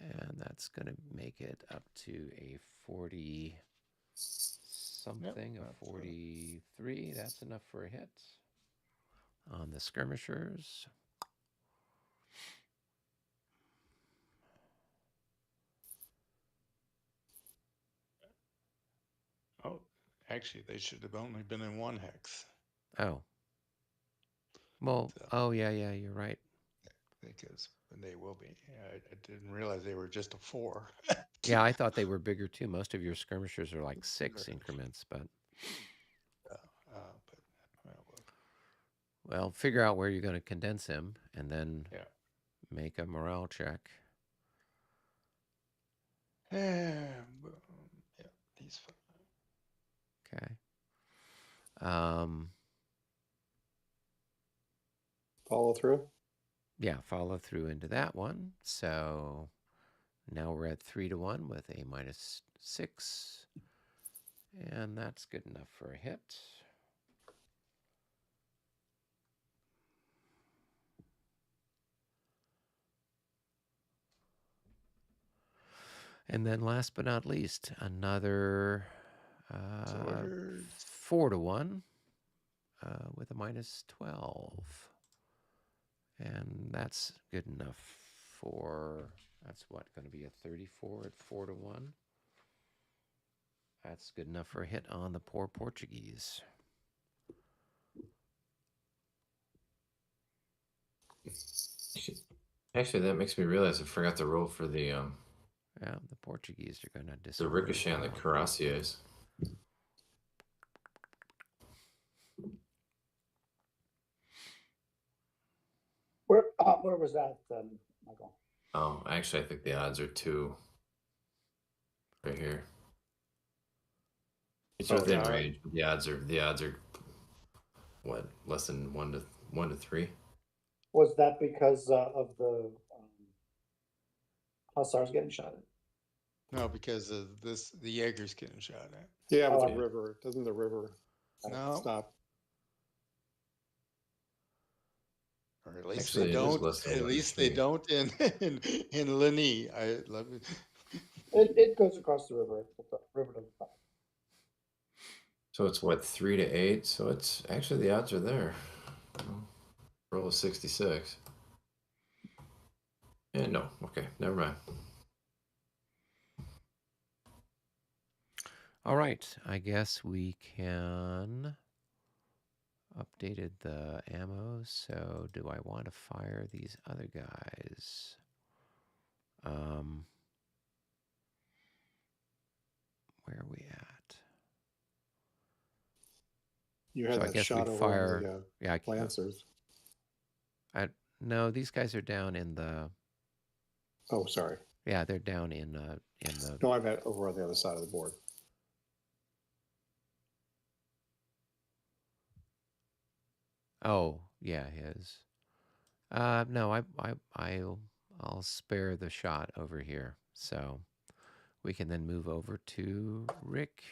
And that's going to make it up to a 40 something, a 43. That's enough for a hit on the skirmishers. Oh, actually, they should have only been in 1 hex. Oh. Well, yeah, you're right. Because they will be. I didn't realize they were just a 4. Yeah, I thought they were bigger too. Most of your skirmishers are like 6 increments, but. Well, figure out where you're going to condense him and then make a morale check. Yeah, he's fine. Okay. Follow through? Yeah, follow through into that one. So now we're at 3 to 1 with a -6. And that's good enough for a hit. And then last but not least, another 4 to 1 with a -12. And that's good enough for, that's what, going to be a 34 at 4 to 1. That's good enough for a hit on the poor Portuguese. Actually, that makes me realize I forgot to roll for the yeah, the Portuguese are going to the disorder. ricochet on the cuirassiers. Where was that, Michael? Oh, actually, I think the odds are 2 right here. It's within range. But the odds are what, less than 1 to 3. Was that because of the hussars getting shot at? No, because of this, the Jaeger's getting shot at. Yeah, but the river, doesn't the river stop? Or at least Actually, they don't. At least they don't in Ligny. I love it. It goes across the river. The river doesn't stop. So it's what, 3 to 8? So it's actually, the odds are there. Roll a 66. Yeah, no. Okay, never mind. All right, I guess we can updated the ammo. So do I want to fire these other guys? Where are we at? You had So I that guess shot we'd over fire. the Yeah, Lancers. no, these guys are down in the. Oh, sorry. Yeah, they're down in the. No, I meant over on the other side of the board. Oh, yeah, his. No, I'll spare the shot over here. So we can then move over to Rick.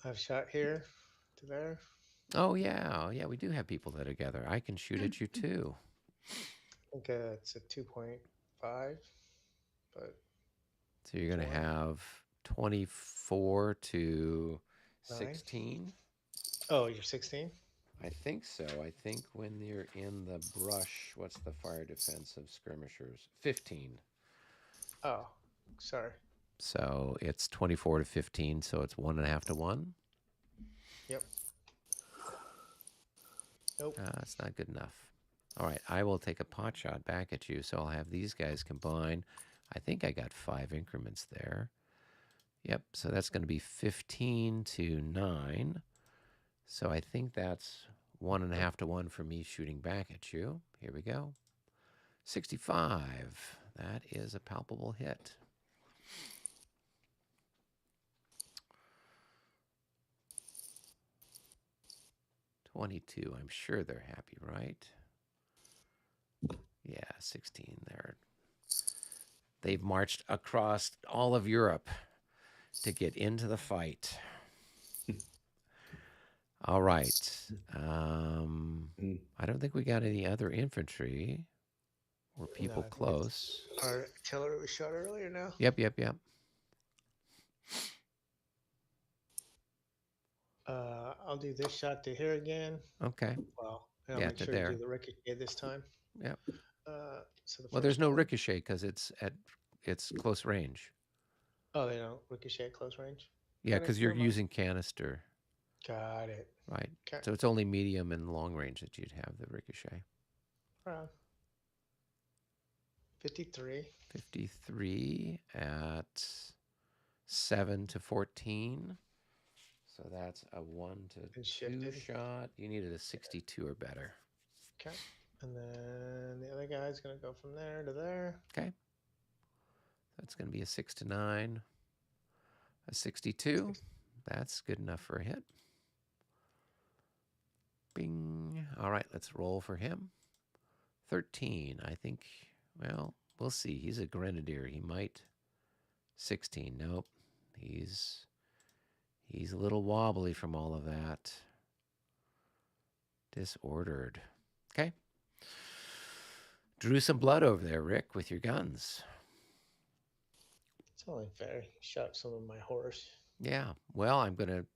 I've shot here to there. Oh yeah, yeah, we do have people that are together. I can shoot at you too. I think it's a 2.5, but So you're going to Four. have 24 to Nine. 16. Oh, you're 16? I think so. I think when you're in the brush, what's the fire defense of skirmishers? 15. Oh, sorry. So it's 24 to 15. So it's 1.5 to 1. Yep. Nope. It's not good enough. All right, I will take a pot shot back at you. So I'll have these guys combine. I think I got 5 increments there. Yep, so that's going to be 15 to 9. So I think that's 1.5 to 1 for me shooting back at you. Here we go. 65. That is a palpable hit. $22. I'm sure they're happy, right? Yeah, 16 there. They've marched across all of Europe to get into the fight. All right. I don't think we got any other infantry or people I think close. Our artillery was shot earlier now. Yep. I'll do this shot to here again. Okay. Well, I'll Yeah, make to sure to there. do the ricochet this time. Yep. So the Well, there's first no one- ricochet because it's close range. Oh, they don't ricochet at close range? Yeah, Okay, because you're never mind. using canister, Got it. right? Okay. So it's only medium and long range that you'd have the ricochet. 53. 53 at 7 to 14. So that's a 1 to And 2 shifted. shot. You needed a 62 or better. Okay. And then the other guy's going to go from there to there. Okay. That's going to be a 6 to 9. A 62. That's good enough for a hit. Bing. All right, let's roll for him. 13. I think, well, we'll see. He's a grenadier. He might. 16. Nope. He's a little wobbly from all of that. Disordered. Okay. Drew some blood over there, Rick, with your guns. It's only fair. He shot some of my horse. Yeah. Well, I'm going to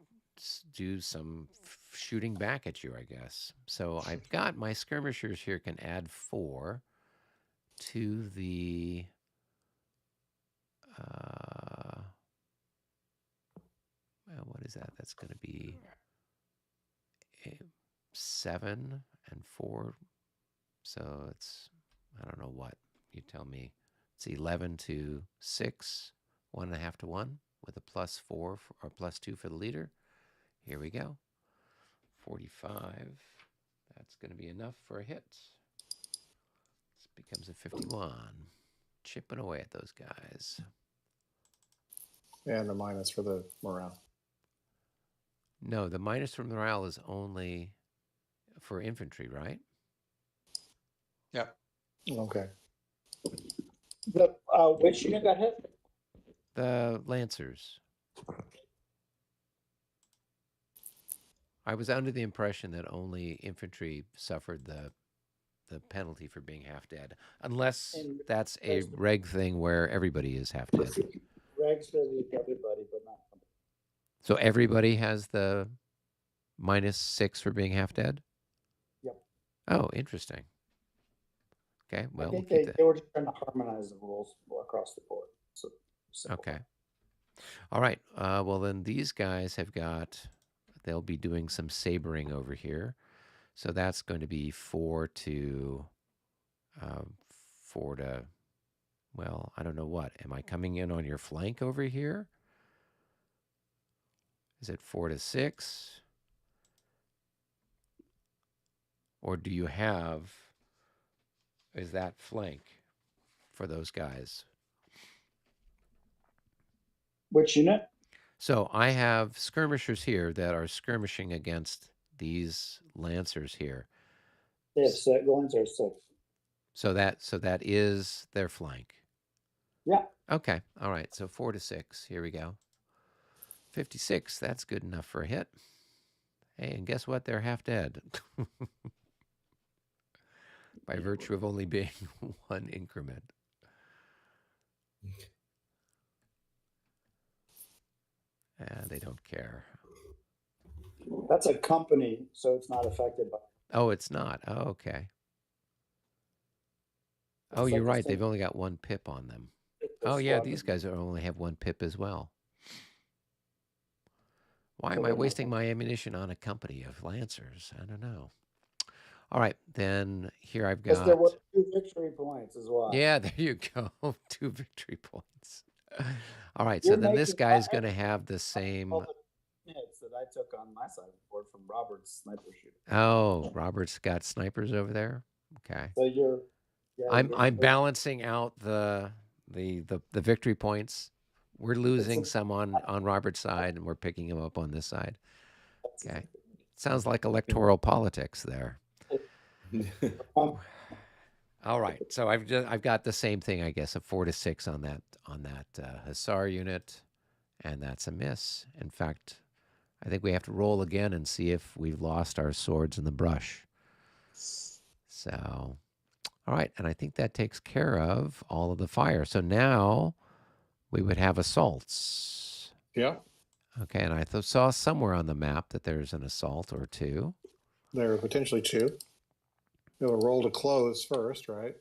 do some shooting back at you, I guess. So I've got my skirmishers here can add 4 to the well, what is that? That's going to be 7 and 4. So it's, I don't know what. You tell me. It's 11 to 6, 1.5 to 1 with a +4 or +2 for the leader. Here we go. 45. That's going to be enough for a hit. This becomes a 51. Chipping away at those guys. And the minus for the morale. No, the minus from the morale is only for infantry, right? Yep. Okay. Which unit got hit? The Lancers. I was under the impression that only infantry suffered the penalty for being half dead, unless And that's a reg thing where everybody is half dead. Regs says everybody, but not. So everybody has the -6 for being half dead? Yep. Oh, interesting. Okay, I well, we'll think keep they that. were just trying to harmonize the rules across the board. So Okay. All right. Well, then these guys have got, they'll be doing some sabering over here. So that's going to be 4 to, 4 to, well, I don't know what. Am I coming in on your flank over here? Is it 4 to 6? Or do you have, is that flank for those guys? Which unit? So I have skirmishers here that are skirmishing against these lancers here. They have set goings or 6. So that is their flank. Yeah. Okay. All right. So 4 to 6. Here we go. 56. That's good enough for a hit. Hey, and guess what? They're half dead. By virtue of only being 1 increment. They don't care. That's a company, so it's not affected by. Oh, it's not. Oh, okay. Oh, It's you're like the right. They've same- only got 1 pip on them. the Oh, yeah. squadron. These guys only have 1 pip as well. Why So am I they're not- wasting my ammunition on a company of lancers? I don't know. All right. Then here I've Because there got. were 2 victory points as well. Yeah, there you go. 2 victory points. All right. You're So then this making- guy's going to have the same. All the hits that I took on my side of the board from Robert's sniper shooter. Oh, Robert's got snipers over there. Okay. So you're. Yeah, I'm balancing out the victory points. We're losing some on Robert's side, and we're picking them up on this side. Okay. Sounds like electoral politics there. All right. So I've got the same thing, I guess, a 4 to 6 on that Hussar unit, and that's a miss. In fact, I think we have to roll again and see if we've lost our swords in the brush. So, all right, and I think that takes care of all of the fire. So now we would have assaults. Yeah, Okay, and I saw somewhere on the map that there's an assault or 2. there are potentially 2. You'll roll to close first, right?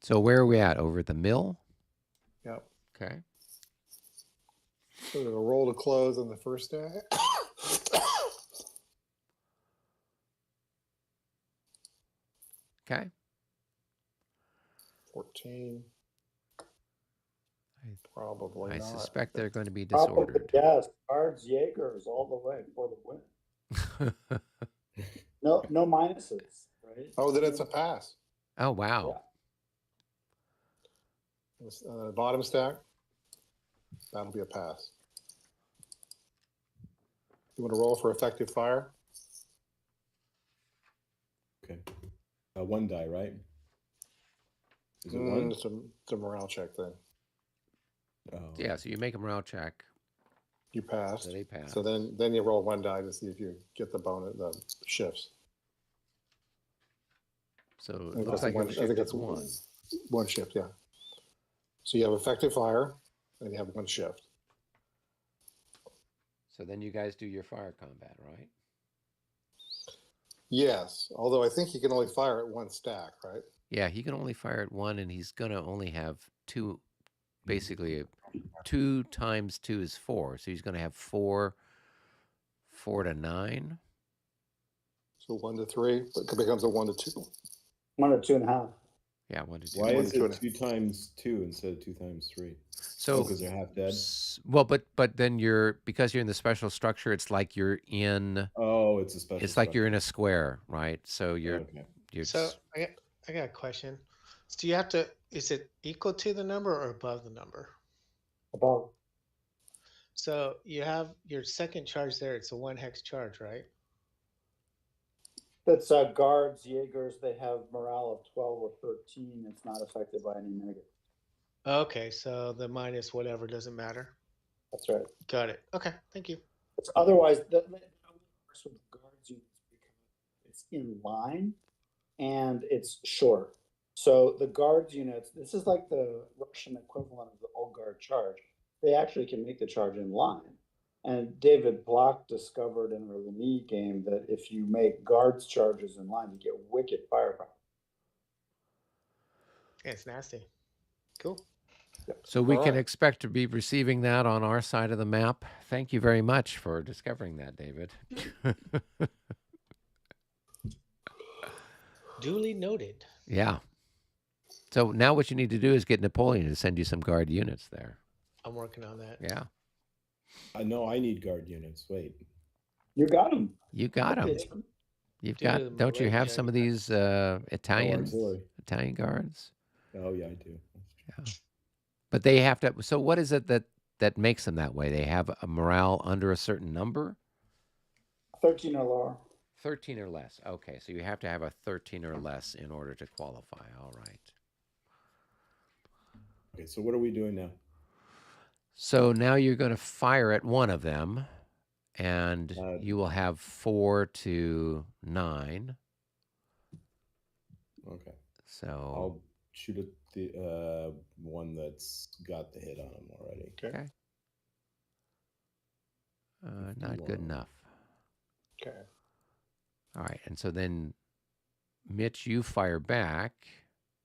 So where are we at? Over at the mill? Yep. Okay. So there's a roll to close on the first day. Okay. 14. Probably I not. suspect they're going to be Probably, disordered. yes, Cards, Jaegers all the way for the win. No minuses, right? Oh, then it's a pass. Oh, wow. Bottom stack. That'll be a pass. You want to roll for effective fire? Okay. 1 die, right? Is it 1? It's a morale check then. Oh. Yeah, so you make a morale check. You passed. So they pass. So then you roll 1 die to see if you get the bonus, the shifts. So I it think looks that's like one- your I shift think is that's 1. 1 shift, yeah. So you have effective fire, and you have 1 shift. So then you guys do your fire combat, right? Yes, although I think he can only fire at 1 stack, right? Yeah, he can only fire at 1, and he's going to only have 2. Basically, 2 times 2 is 4. So he's going to have 4 to 9. So 1 to 3, but it becomes a 1 to 2. 1 or 2.5. Yeah, 1 to 2. Why One is to it 2 times 2 instead of 2 times 3? So Because they're half dead. Well, but then because you're in the special structure, it's like you're in. Oh, it's a special. It's like you're in a square, right? So you're Okay. you're. So I got a question. So do you have to, is it equal to the number or above the number? Above. So you have your second charge there. It's a 1 hex charge, right? That's Guards, Jaegers, they have morale of 12 or 13. It's not affected by any negative. Okay, so the minus whatever doesn't matter. That's right. Got it. Okay, thank you. It's otherwise, the works with the Guards units because it's in line and it's short. So the Guards units, this is like the Russian equivalent of the old guard charge. They actually can make the charge in line. And David Block discovered in our Lamy game that if you make Guards charges in line, you get wicked firepower. It's nasty. Cool. So we All can right. expect to be receiving that on our side of the map. Thank you very much for discovering that, David. Duly noted. Yeah. So now what you need to do is get Napoleon to send you some guard units there. I'm working on that. Yeah. I know I need guard units. Wait. You got them. You got them. You've Due to got. the Don't you have militia, some of yeah. these No Italian artillery. guards? Oh yeah, I do. But they have to. So what is it that makes them that way? They have a morale under a certain number. 13 or lower. 13 or less. Okay, so you have to have a 13 or less in order to qualify. All right. Okay, so what are we doing now? So now you're going to fire at one of them, and Uh, you will have 4 to 9. Okay. So I'll shoot at the one that's got the hit on him already. okay. Not good 51. enough. Okay. All right, and so then, Mitch, you fire back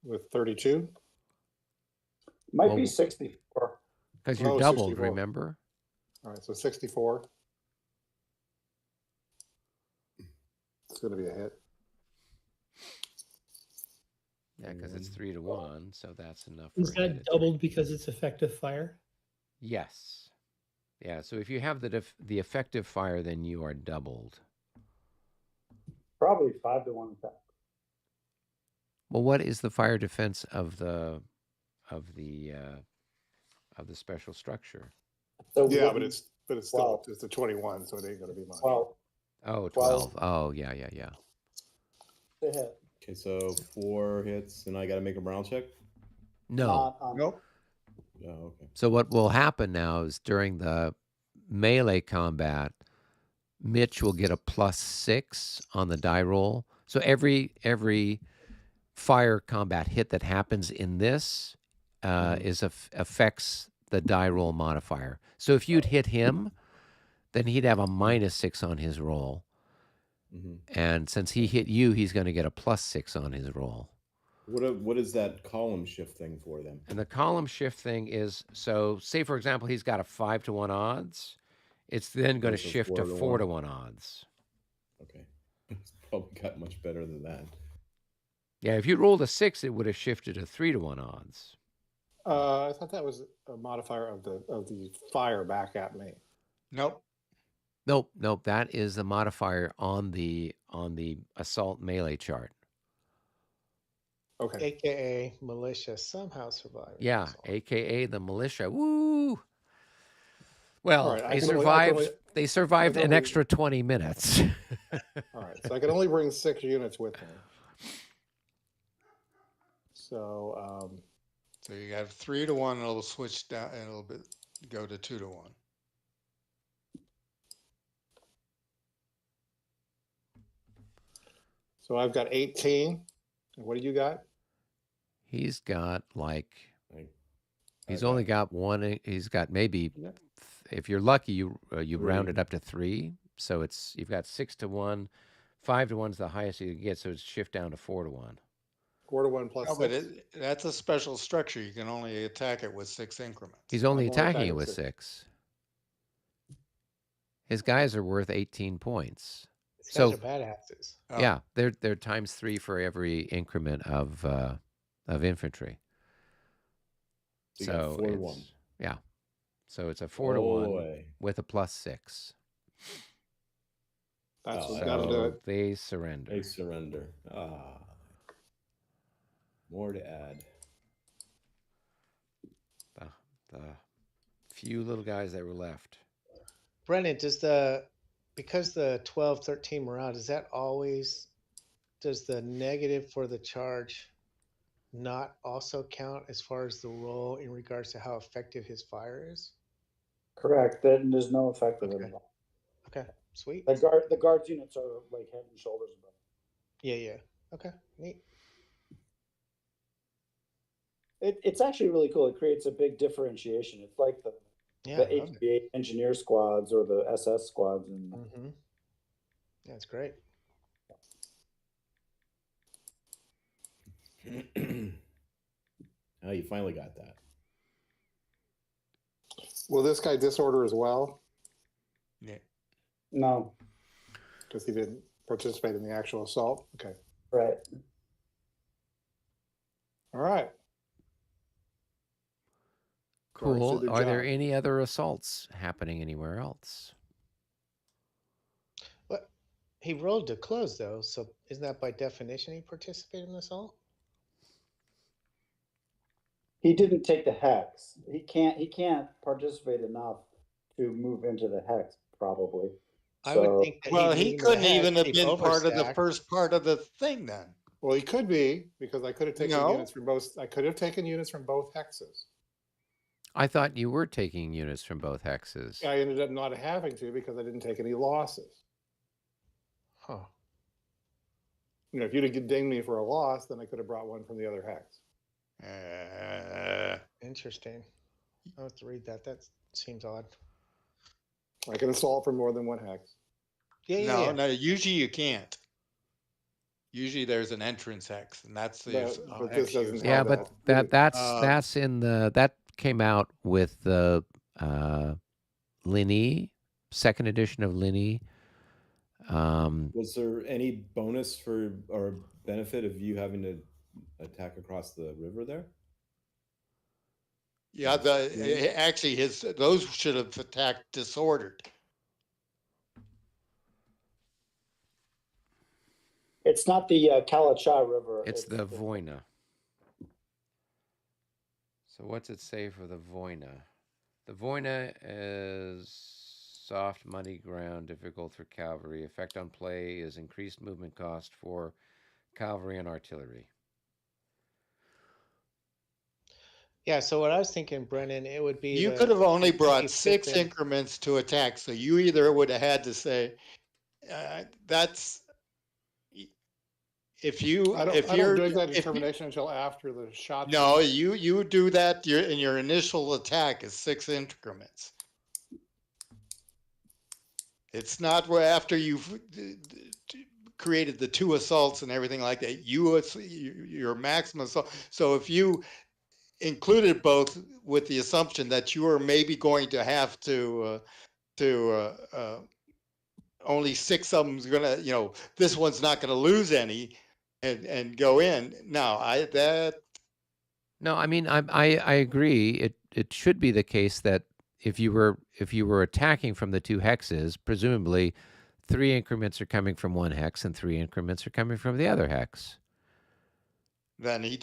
With 32? Might Well, be 64. because you're Oh, doubled. 64. Remember? All right, so 64. It's going to be a hit. Yeah, because it's 3 to 1, so that's enough. Is for a hit that at doubled because it's effective fire? Yes. Yeah. So if you have the effective fire, then you are doubled. Probably 5 to 1 attack. Well, what is the fire defense of the special structure? So Yeah, wouldn't- but it's still 12. it's a 21, so it ain't going to be much. 12 Oh, 12. 12. Oh, yeah. to hit. Okay, so 4 hits, and I got to make a morale check. No. Not on, Nope. Oh, okay. So what will happen now is during the melee combat, Mitch will get a +6 on the die roll. So every fire combat hit that happens in this affects the die roll modifier. So if you'd hit him, then he'd have a -6 on his roll. Mm-hmm. And since he hit you, he's going to get a +6 on his roll. What is that column shift thing for them? And the column shift thing is, so say, for example, he's got a 5 to 1 odds. It's then going to So shift 4 to to 4 1. to 1 odds. Okay, it's probably got much better than that. Yeah, if you rolled a 6, it would have shifted to 3 to 1 odds. I thought that was a modifier of the fire back at me. Nope. Nope. That is the modifier on the assault melee chart. Okay. AKA militia somehow survived. Yeah, That's all. AKA the militia. Woo! Well, All right, I they can only- I survived. can only- They survived I can an only- extra 20 minutes. All right, so I can only bring 6 units with me. So, So you have 3 to 1, it'll switch down, and it'll go to 2 to 1. so I've got 18. And what do you got? He's got like, Like, he's okay. only got one. He's got maybe, Yeah. if you're lucky, you round 3. it up to 3. So you've got 6 to 1, 5 to 1 is the highest you can get. So it's shift down to 4 to 1. 4 to 1 plus No, but 6. that's a special structure. You can only attack it with 6 increments. He's only I'm only attacking attacking it with 6. 6. His guys are worth 18 points. These So- guys are badasses. Oh, Yeah, they're times 3 for every increment of infantry. So you got So 4 to 1. it's, yeah, so it's a 4 to 1 Boy. with a +6. That's Oh, what's got to do So it. they surrender. They surrender. Ah. More to add. The few little guys that were left. Brennan, because the 12, 13 morale, does the negative for the charge not also count as far as the roll in regards to how effective his fire is? correct. Then there's no effect of it Okay. at all. Okay, sweet. The guards units are like head and shoulders above. Yeah. Okay, neat. It's actually really cool. It creates a big differentiation. It's like the Yeah, the HBA engineer squads or the SS squads, and Mm-hmm. That's great. Oh, you finally got that. Will this guy disorder as well? Yeah. No, Because he didn't participate in the actual assault? Okay. right. All right. Guards Cool. did their Are there job. any other assaults happening anywhere else? What? He rolled to close though, so isn't that by definition he participated in the assault? He didn't take the hex. He can't participate enough to move into the hex, probably. I would So, think that Well, he'd he move into the couldn't even hex, have he'd been part of the overstack. first part of the thing then. Well, he could be, because I could have taken No. units from both. I could have taken units from both hexes. I thought you were taking units from both hexes. I ended up not having to because I didn't take any losses. Huh. You know, if you'd have dinged me for a loss, then I could have brought one from the other hex. Interesting. I'll have to read that. That seems odd. I can assault from more than one hex. Yeah. No, usually you can't. Usually there's an entrance hex, and that's the But hex this doesn't used. Yeah, have but that. that's in the that came out with the Linny, second edition of Linny. Was there any bonus for or benefit of you having to attack across the river there? Yeah, actually those should have attacked disordered. it's not the Kalacha River. It's the Voina. So what's it say for the Voina? The Voina is soft, muddy ground, difficult for cavalry. Effect on play is increased movement cost for cavalry and artillery. Yeah, so what I was thinking, Brennan, it would be You could have only brought 25th 6 and- increments to attack, so you either would have had to say, that's if you I don't do that determination until after the shot. No, you do that. In your initial attack is 6 increments. It's not where after you've created the 2 assaults and everything like that. Your maximum assault. So if you included both with the assumption that you are maybe going to have to only 6 of them's gonna, this one's not gonna lose any. And go in. No, No, I mean I agree. It should be the case that if you were attacking from the 2 hexes, presumably 3 increments are coming from one hex and 3 increments are coming from the other hex. Then they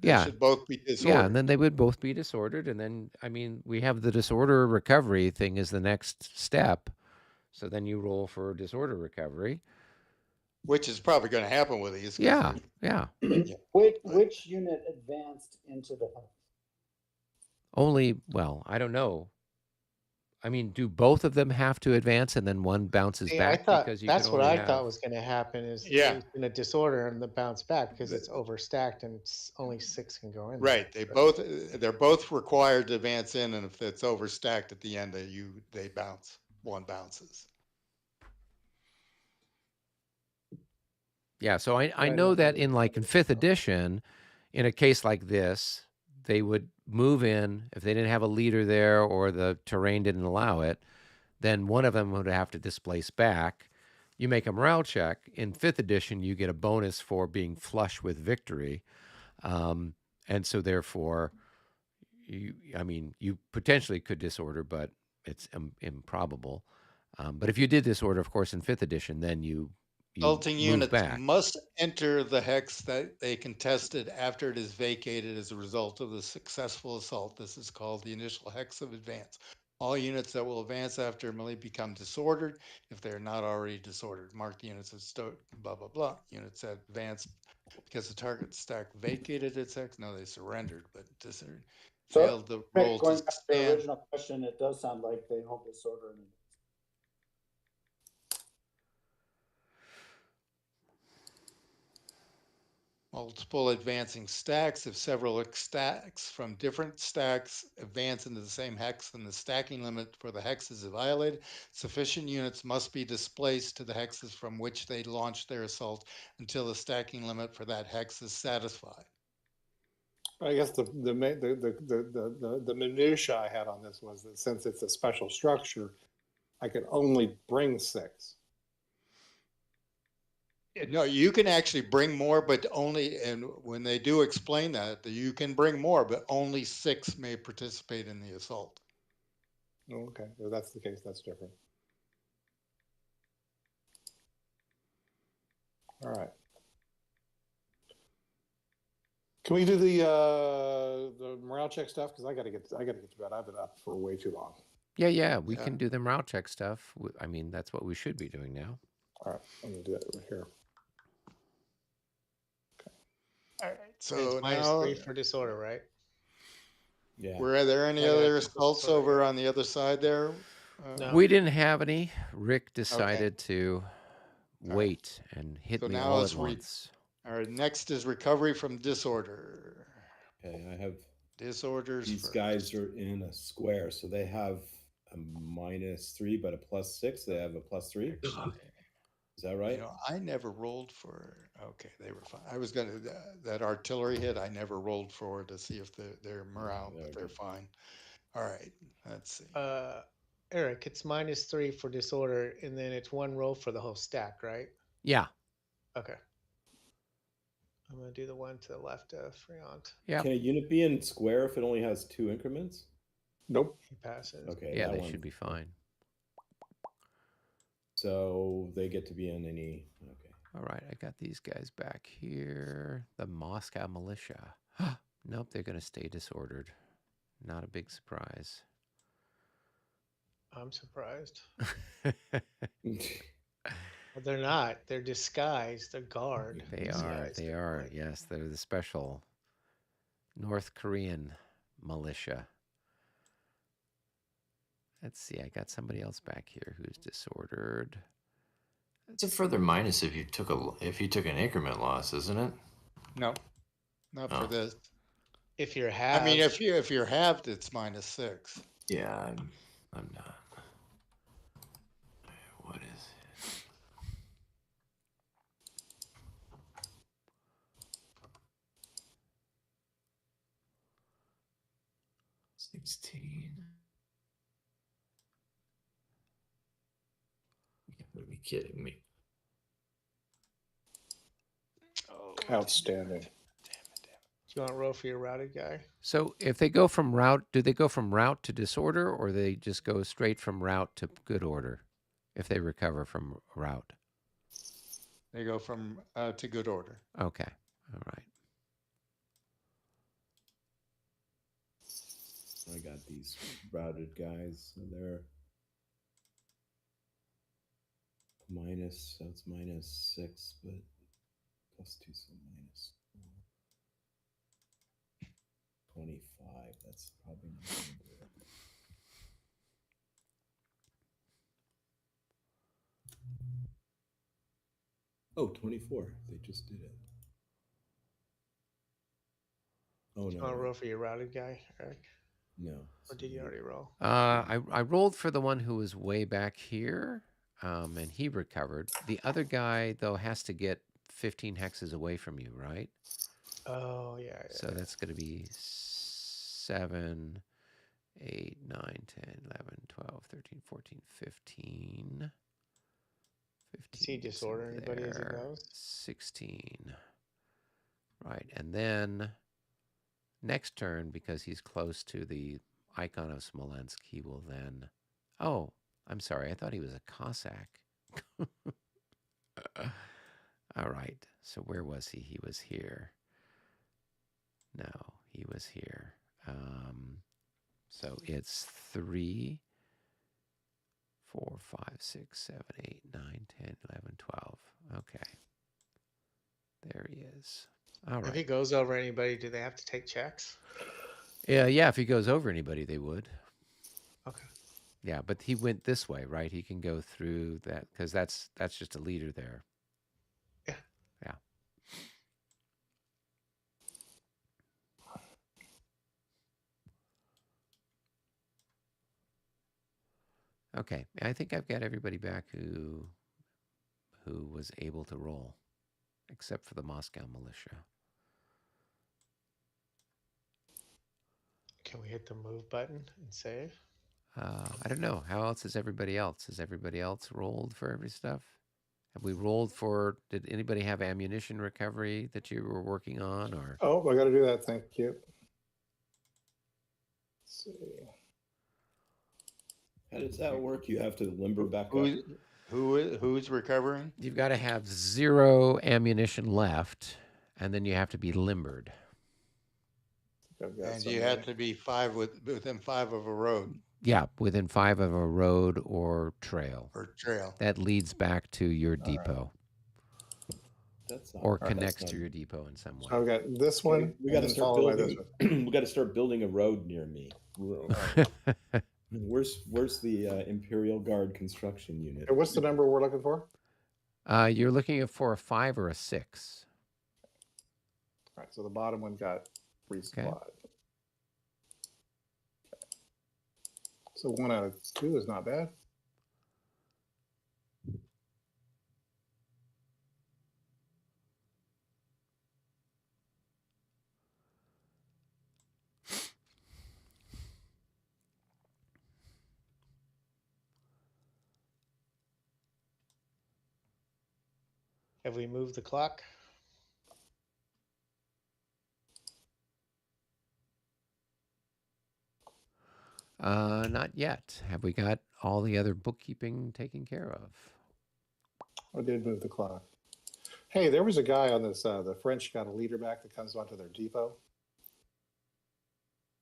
Yeah. should both be disordered. Yeah, and then they would both be disordered, and then I mean we have the disorder recovery thing is the next step. So then you roll for disorder recovery. Which is probably going to happen with these. Yeah. Which unit advanced into the hex? Only, well, I don't know. I mean, do both of them have to advance and then one bounces Yeah, I back thought because you that's can what only I have... thought was going to happen is Yeah. in a disorder and the bounce back because it's overstacked and only 6 can go in. Right. They're both required to advance in, and if it's overstacked at the end, they bounce. One bounces. Yeah, so I know that in 5th edition, in a case like this, they would move in if they didn't have a leader there or the terrain didn't allow it, then one of them would have to displace back. You make a morale check. In 5th edition, you get a bonus for being flush with victory. And so therefore, you potentially could disorder, but it's improbable. But if you did disorder, of course, in 5th edition, then you Assaulting move units back. must enter the hex that they contested after it is vacated as a result of the successful assault. This is called the initial hex of advance. All units that will advance after immediately become disordered if they are not already disordered. Mark the units as blah, blah, blah. Units that advance because the target stack vacated its hex. No, they surrendered, but failed the roll Going to back to the stand. original question, it does sound like they don't disorder any. Multiple advancing stacks. If several stacks from different stacks advance into the same hex, then the stacking limit for the hex is violated. Sufficient units must be displaced to the hexes from which they launched their assault until the stacking limit for that hex is satisfied. I guess the minutia I had on this was that since it's a special structure, I could only bring 6. No, you can actually bring more, but only, and when they do explain that you can bring more, but only 6 may participate in the assault. Oh, okay, if that's the case, that's different. All right. Can we do the morale check stuff? Because I gotta get to bed. I've been up for way too long. Yeah, we can do the morale check stuff. I mean, that's what we should be doing now. All right, I'm gonna do that right here. All right. So It's now, -3 for disorder, right? Yeah. were there any I got other it. assaults Sorry, over yeah. on the other side there? No. We didn't have any. Rick decided to right. wait and hit So me now all it's at once. All right, next is recovery from disorder. Okay, I have Disorders these first. guys are in a square, so they have a -3 but a +6. They have a +3. Is that right? You know, I never rolled for. Okay, they were fine. I was gonna that artillery hit. I never rolled for to see if they're morale, but they're fine. All right, let's see. Eric, it's -3 for disorder, and then it's 1 roll for the whole stack, right? Yeah. Okay. I'm gonna do the one to the left of Friant. Yeah. Can a unit be in square if it only has 2 increments? Nope. He passes. Okay. Yeah, that they one. should be fine. So they get to be in any. Okay. All right, I got these guys back here. The Moscow militia. Nope, they're going to stay disordered. Not a big surprise. I'm surprised. Well, they're not. They're disguised. They're guard. They are. They are. Yes, they're the special North Korean militia. Let's see. I got somebody else back here who's disordered. It's a further minus if you took an increment loss, isn't it? No, not for this. If you're halved. I mean, if you're halved, it's -6. Yeah, I'm not. What is it? $16. You gotta be kidding me. Oh, Outstanding. Do you want to roll for your routed guy? So if they go from route, do they go from route to disorder, or they just go straight from route to good order if they recover from route? They go from to good order. Okay. All right. I got these routed guys, so they're minus. So it's -6, but +2, so -25. That's probably not going to do it. Oh, 24. They just did it. Oh, Do you no. want to roll for your routed guy, Eric? No. Or did you already roll? I rolled for the one who was way back here, and he recovered. The other guy, though, has to get 15 hexes away from you, right? Oh, yeah. So that's going to be 7, 8, 9, 10, 11, 12, 13, 14, 15. 15. Does he disorder anybody as he goes? 16. Right, and then next turn, because he's close to the icon of Smolensk, he will then... Oh, I'm sorry. I thought he was a Cossack. All right. So where was he? He was here. No, he was here. So it's 3, 4, 5, 6, 7, 8, 9, 10, 11, 12. Okay. There he is. All right. If he goes over anybody, do they have to take checks? Yeah, if he goes over anybody, they would. Okay. Yeah, but he went this way, right? He can go through that because that's just a leader there. Yeah. Yeah. Okay, I think I've got everybody back who was able to roll, except for the Moscow militia. Can we hit the move button and save? I don't know. How else is everybody else? Has everybody else rolled for every stuff? Have we rolled for? Did anybody have ammunition recovery that you were working on, or? Oh, I got to do that. Thank you. Let's see. How does that work? You have to limber back up. Who's recovering? You've got to have 0 ammunition left, and then you have to be limbered. I've got And you somebody. have to be within 5 of a road Yeah, within 5 of a road or trail. or trail. That leads back to your depot That's not, or that's connects not- to your depot in some way. I've got this one. We got to and start followed by this building. We got to start building a road near me. Where's the Imperial Guard construction unit? one. What's the number we're looking for? You're looking for a 5 or a 6. All right, so the bottom one got resupplied. So 1 out of 2 is not bad. Have we moved the clock? Not yet. Have we got all the other bookkeeping taken care of? I did move the clock. Hey, there was a guy on this. The French got a leader back that comes onto their depot.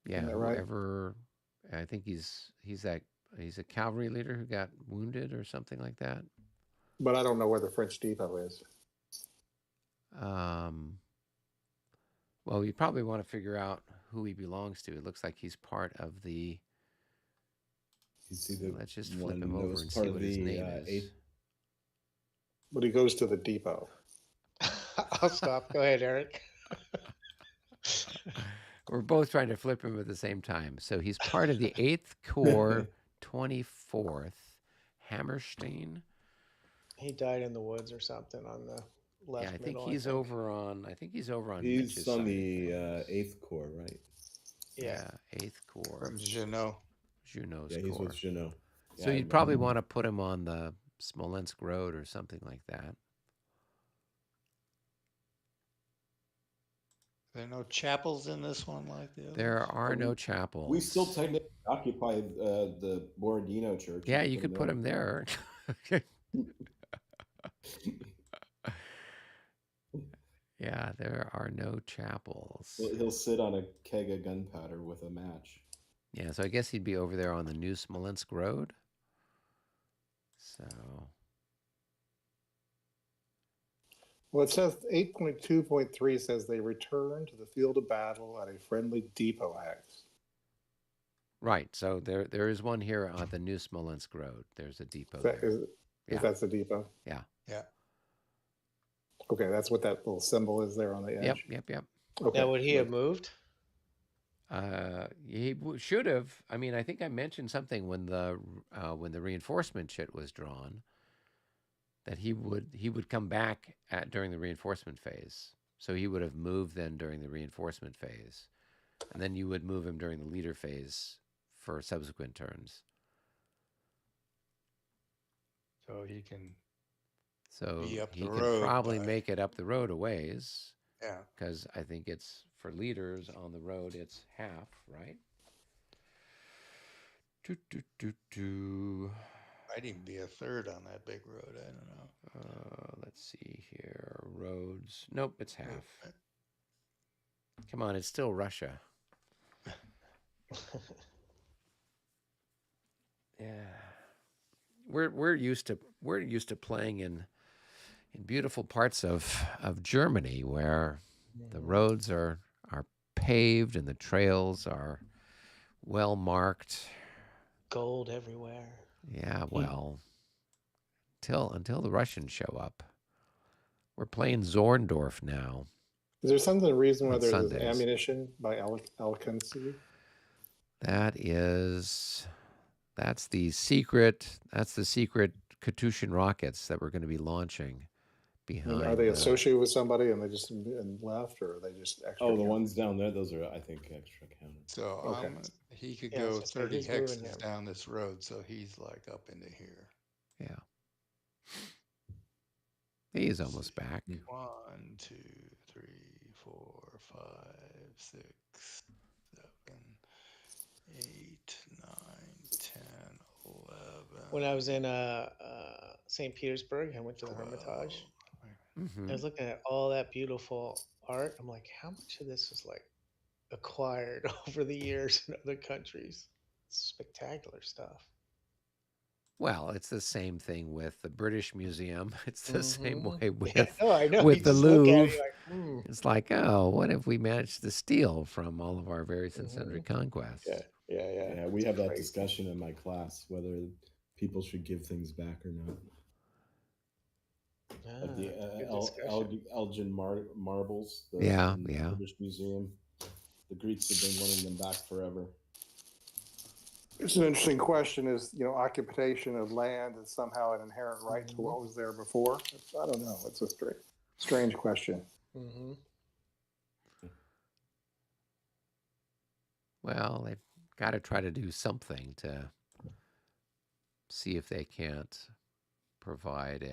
Yeah, that right? whoever. I think he's a cavalry leader who got wounded or something like that. But I don't know where the French depot is. Well, you probably want to figure out who he belongs to. It looks like he's part of the. You see the Let's just one flip him that over was and part see of what his the, name is. eighth- But he goes to the depot. I'll stop. Go ahead, Eric. We're both trying to flip him at the same time. So he's part of the 8th Corps, 24th Hammerstein. He died in the woods or something on the left. Yeah, I think middle, he's over on. I think he's over on. He's Mitch's on side of the things. 8th Corps, right? Yeah. 8th Corps. From Junot. Junot's Yeah, he's Corps. with Junot. So you'd probably want to put him on the Smolensk Road or something like that. There are no chapels in this one like the others? There are no chapels. We still technically occupy the Borodino Church. Yeah, you could put him there. Yeah, there are no chapels. He'll sit on a keg of gunpowder with a match. Yeah, so I guess he'd be over there on the New Smolensk Road. So, Well, it says 8.2.3 says they return to the field of battle at a friendly depot axe. right. So there is one here on the New Smolensk Road. There's a depot there. Yeah. If that's the depot. Yeah. Yeah. Okay, that's what that little symbol is there on the edge. Yep. Okay. Now, would he have moved? He should have. I mean, I think I mentioned something when the reinforcement shit was drawn, that he would come back during the reinforcement phase. So he would have moved then during the reinforcement phase, and then you would move him during the leader phase for subsequent turns. So he can. So Be up he the could road probably by- make it up the road a ways. Yeah. Because I think it's for leaders on the road, it's half, right? Might even be a third on that big road. I don't know. Let's see here. Roads. Nope, it's half. Come on, it's still Russia. Yeah. We're used to playing in beautiful parts of Germany where the roads are paved and the trails are well marked. Gold everywhere. Yeah, well, until the Russians show up. We're playing Zorndorf now. Is there some reason why On there's Sundays. this ammunition by Alkansi? That's the secret Katushan rockets that we're going to be launching behind. Are they associated with somebody and they just left, or are they just extra? Oh, the counters? ones down there, those are, I think, extra counters. So Okay. he could Yeah, go so 30 he's moving hexes him. down this road, so he's like up into here. Yeah. He's almost back. 1, 2, 3, 4, 5, 6, 7, 8, 9, 10, 11. When I was in St. Petersburg, I went to the Hermitage. 12. Mhm. I was looking at all that beautiful art. I'm like, how much of this was like acquired over the years in other countries? It's spectacular stuff. Well, it's the same thing with the British Museum. It's the same Mhm. way with Yeah, no, I know. with You the just look at it, Louvre. you're like, hmm. It's like, oh, what if we managed to steal from all of our various and Mhm. sundry conquests? Yeah. Yeah, we have that Crazy. discussion in my class, whether people should give things back or not. Like the Good discussion. Elgin marbles, Yeah, in the yeah. British Museum. The Greeks have been wanting them back forever. It's an interesting question. Is occupation of land is somehow an inherent right to what was there before? I don't know. It's a strange question. Mm-hmm. Well, they've got to try to do something to see if they can't provide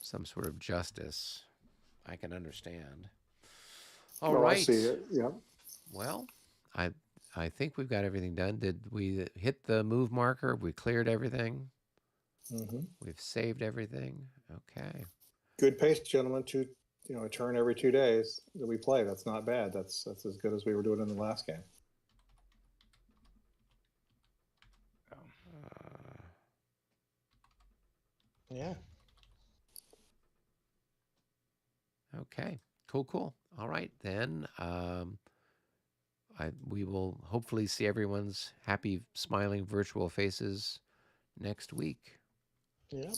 some sort of justice. I can understand. All Well, right. I see it. Yeah. Well, I think we've got everything done. Did we hit the move marker? We cleared everything. Mm-hmm. We've saved everything. Okay. Good pace, gentlemen. A turn every 2 days that we play. That's not bad. That's as good as we were doing in the last game. Yeah. Okay. Cool. All right, then. We will hopefully see everyone's happy, smiling virtual faces next week. Yeah.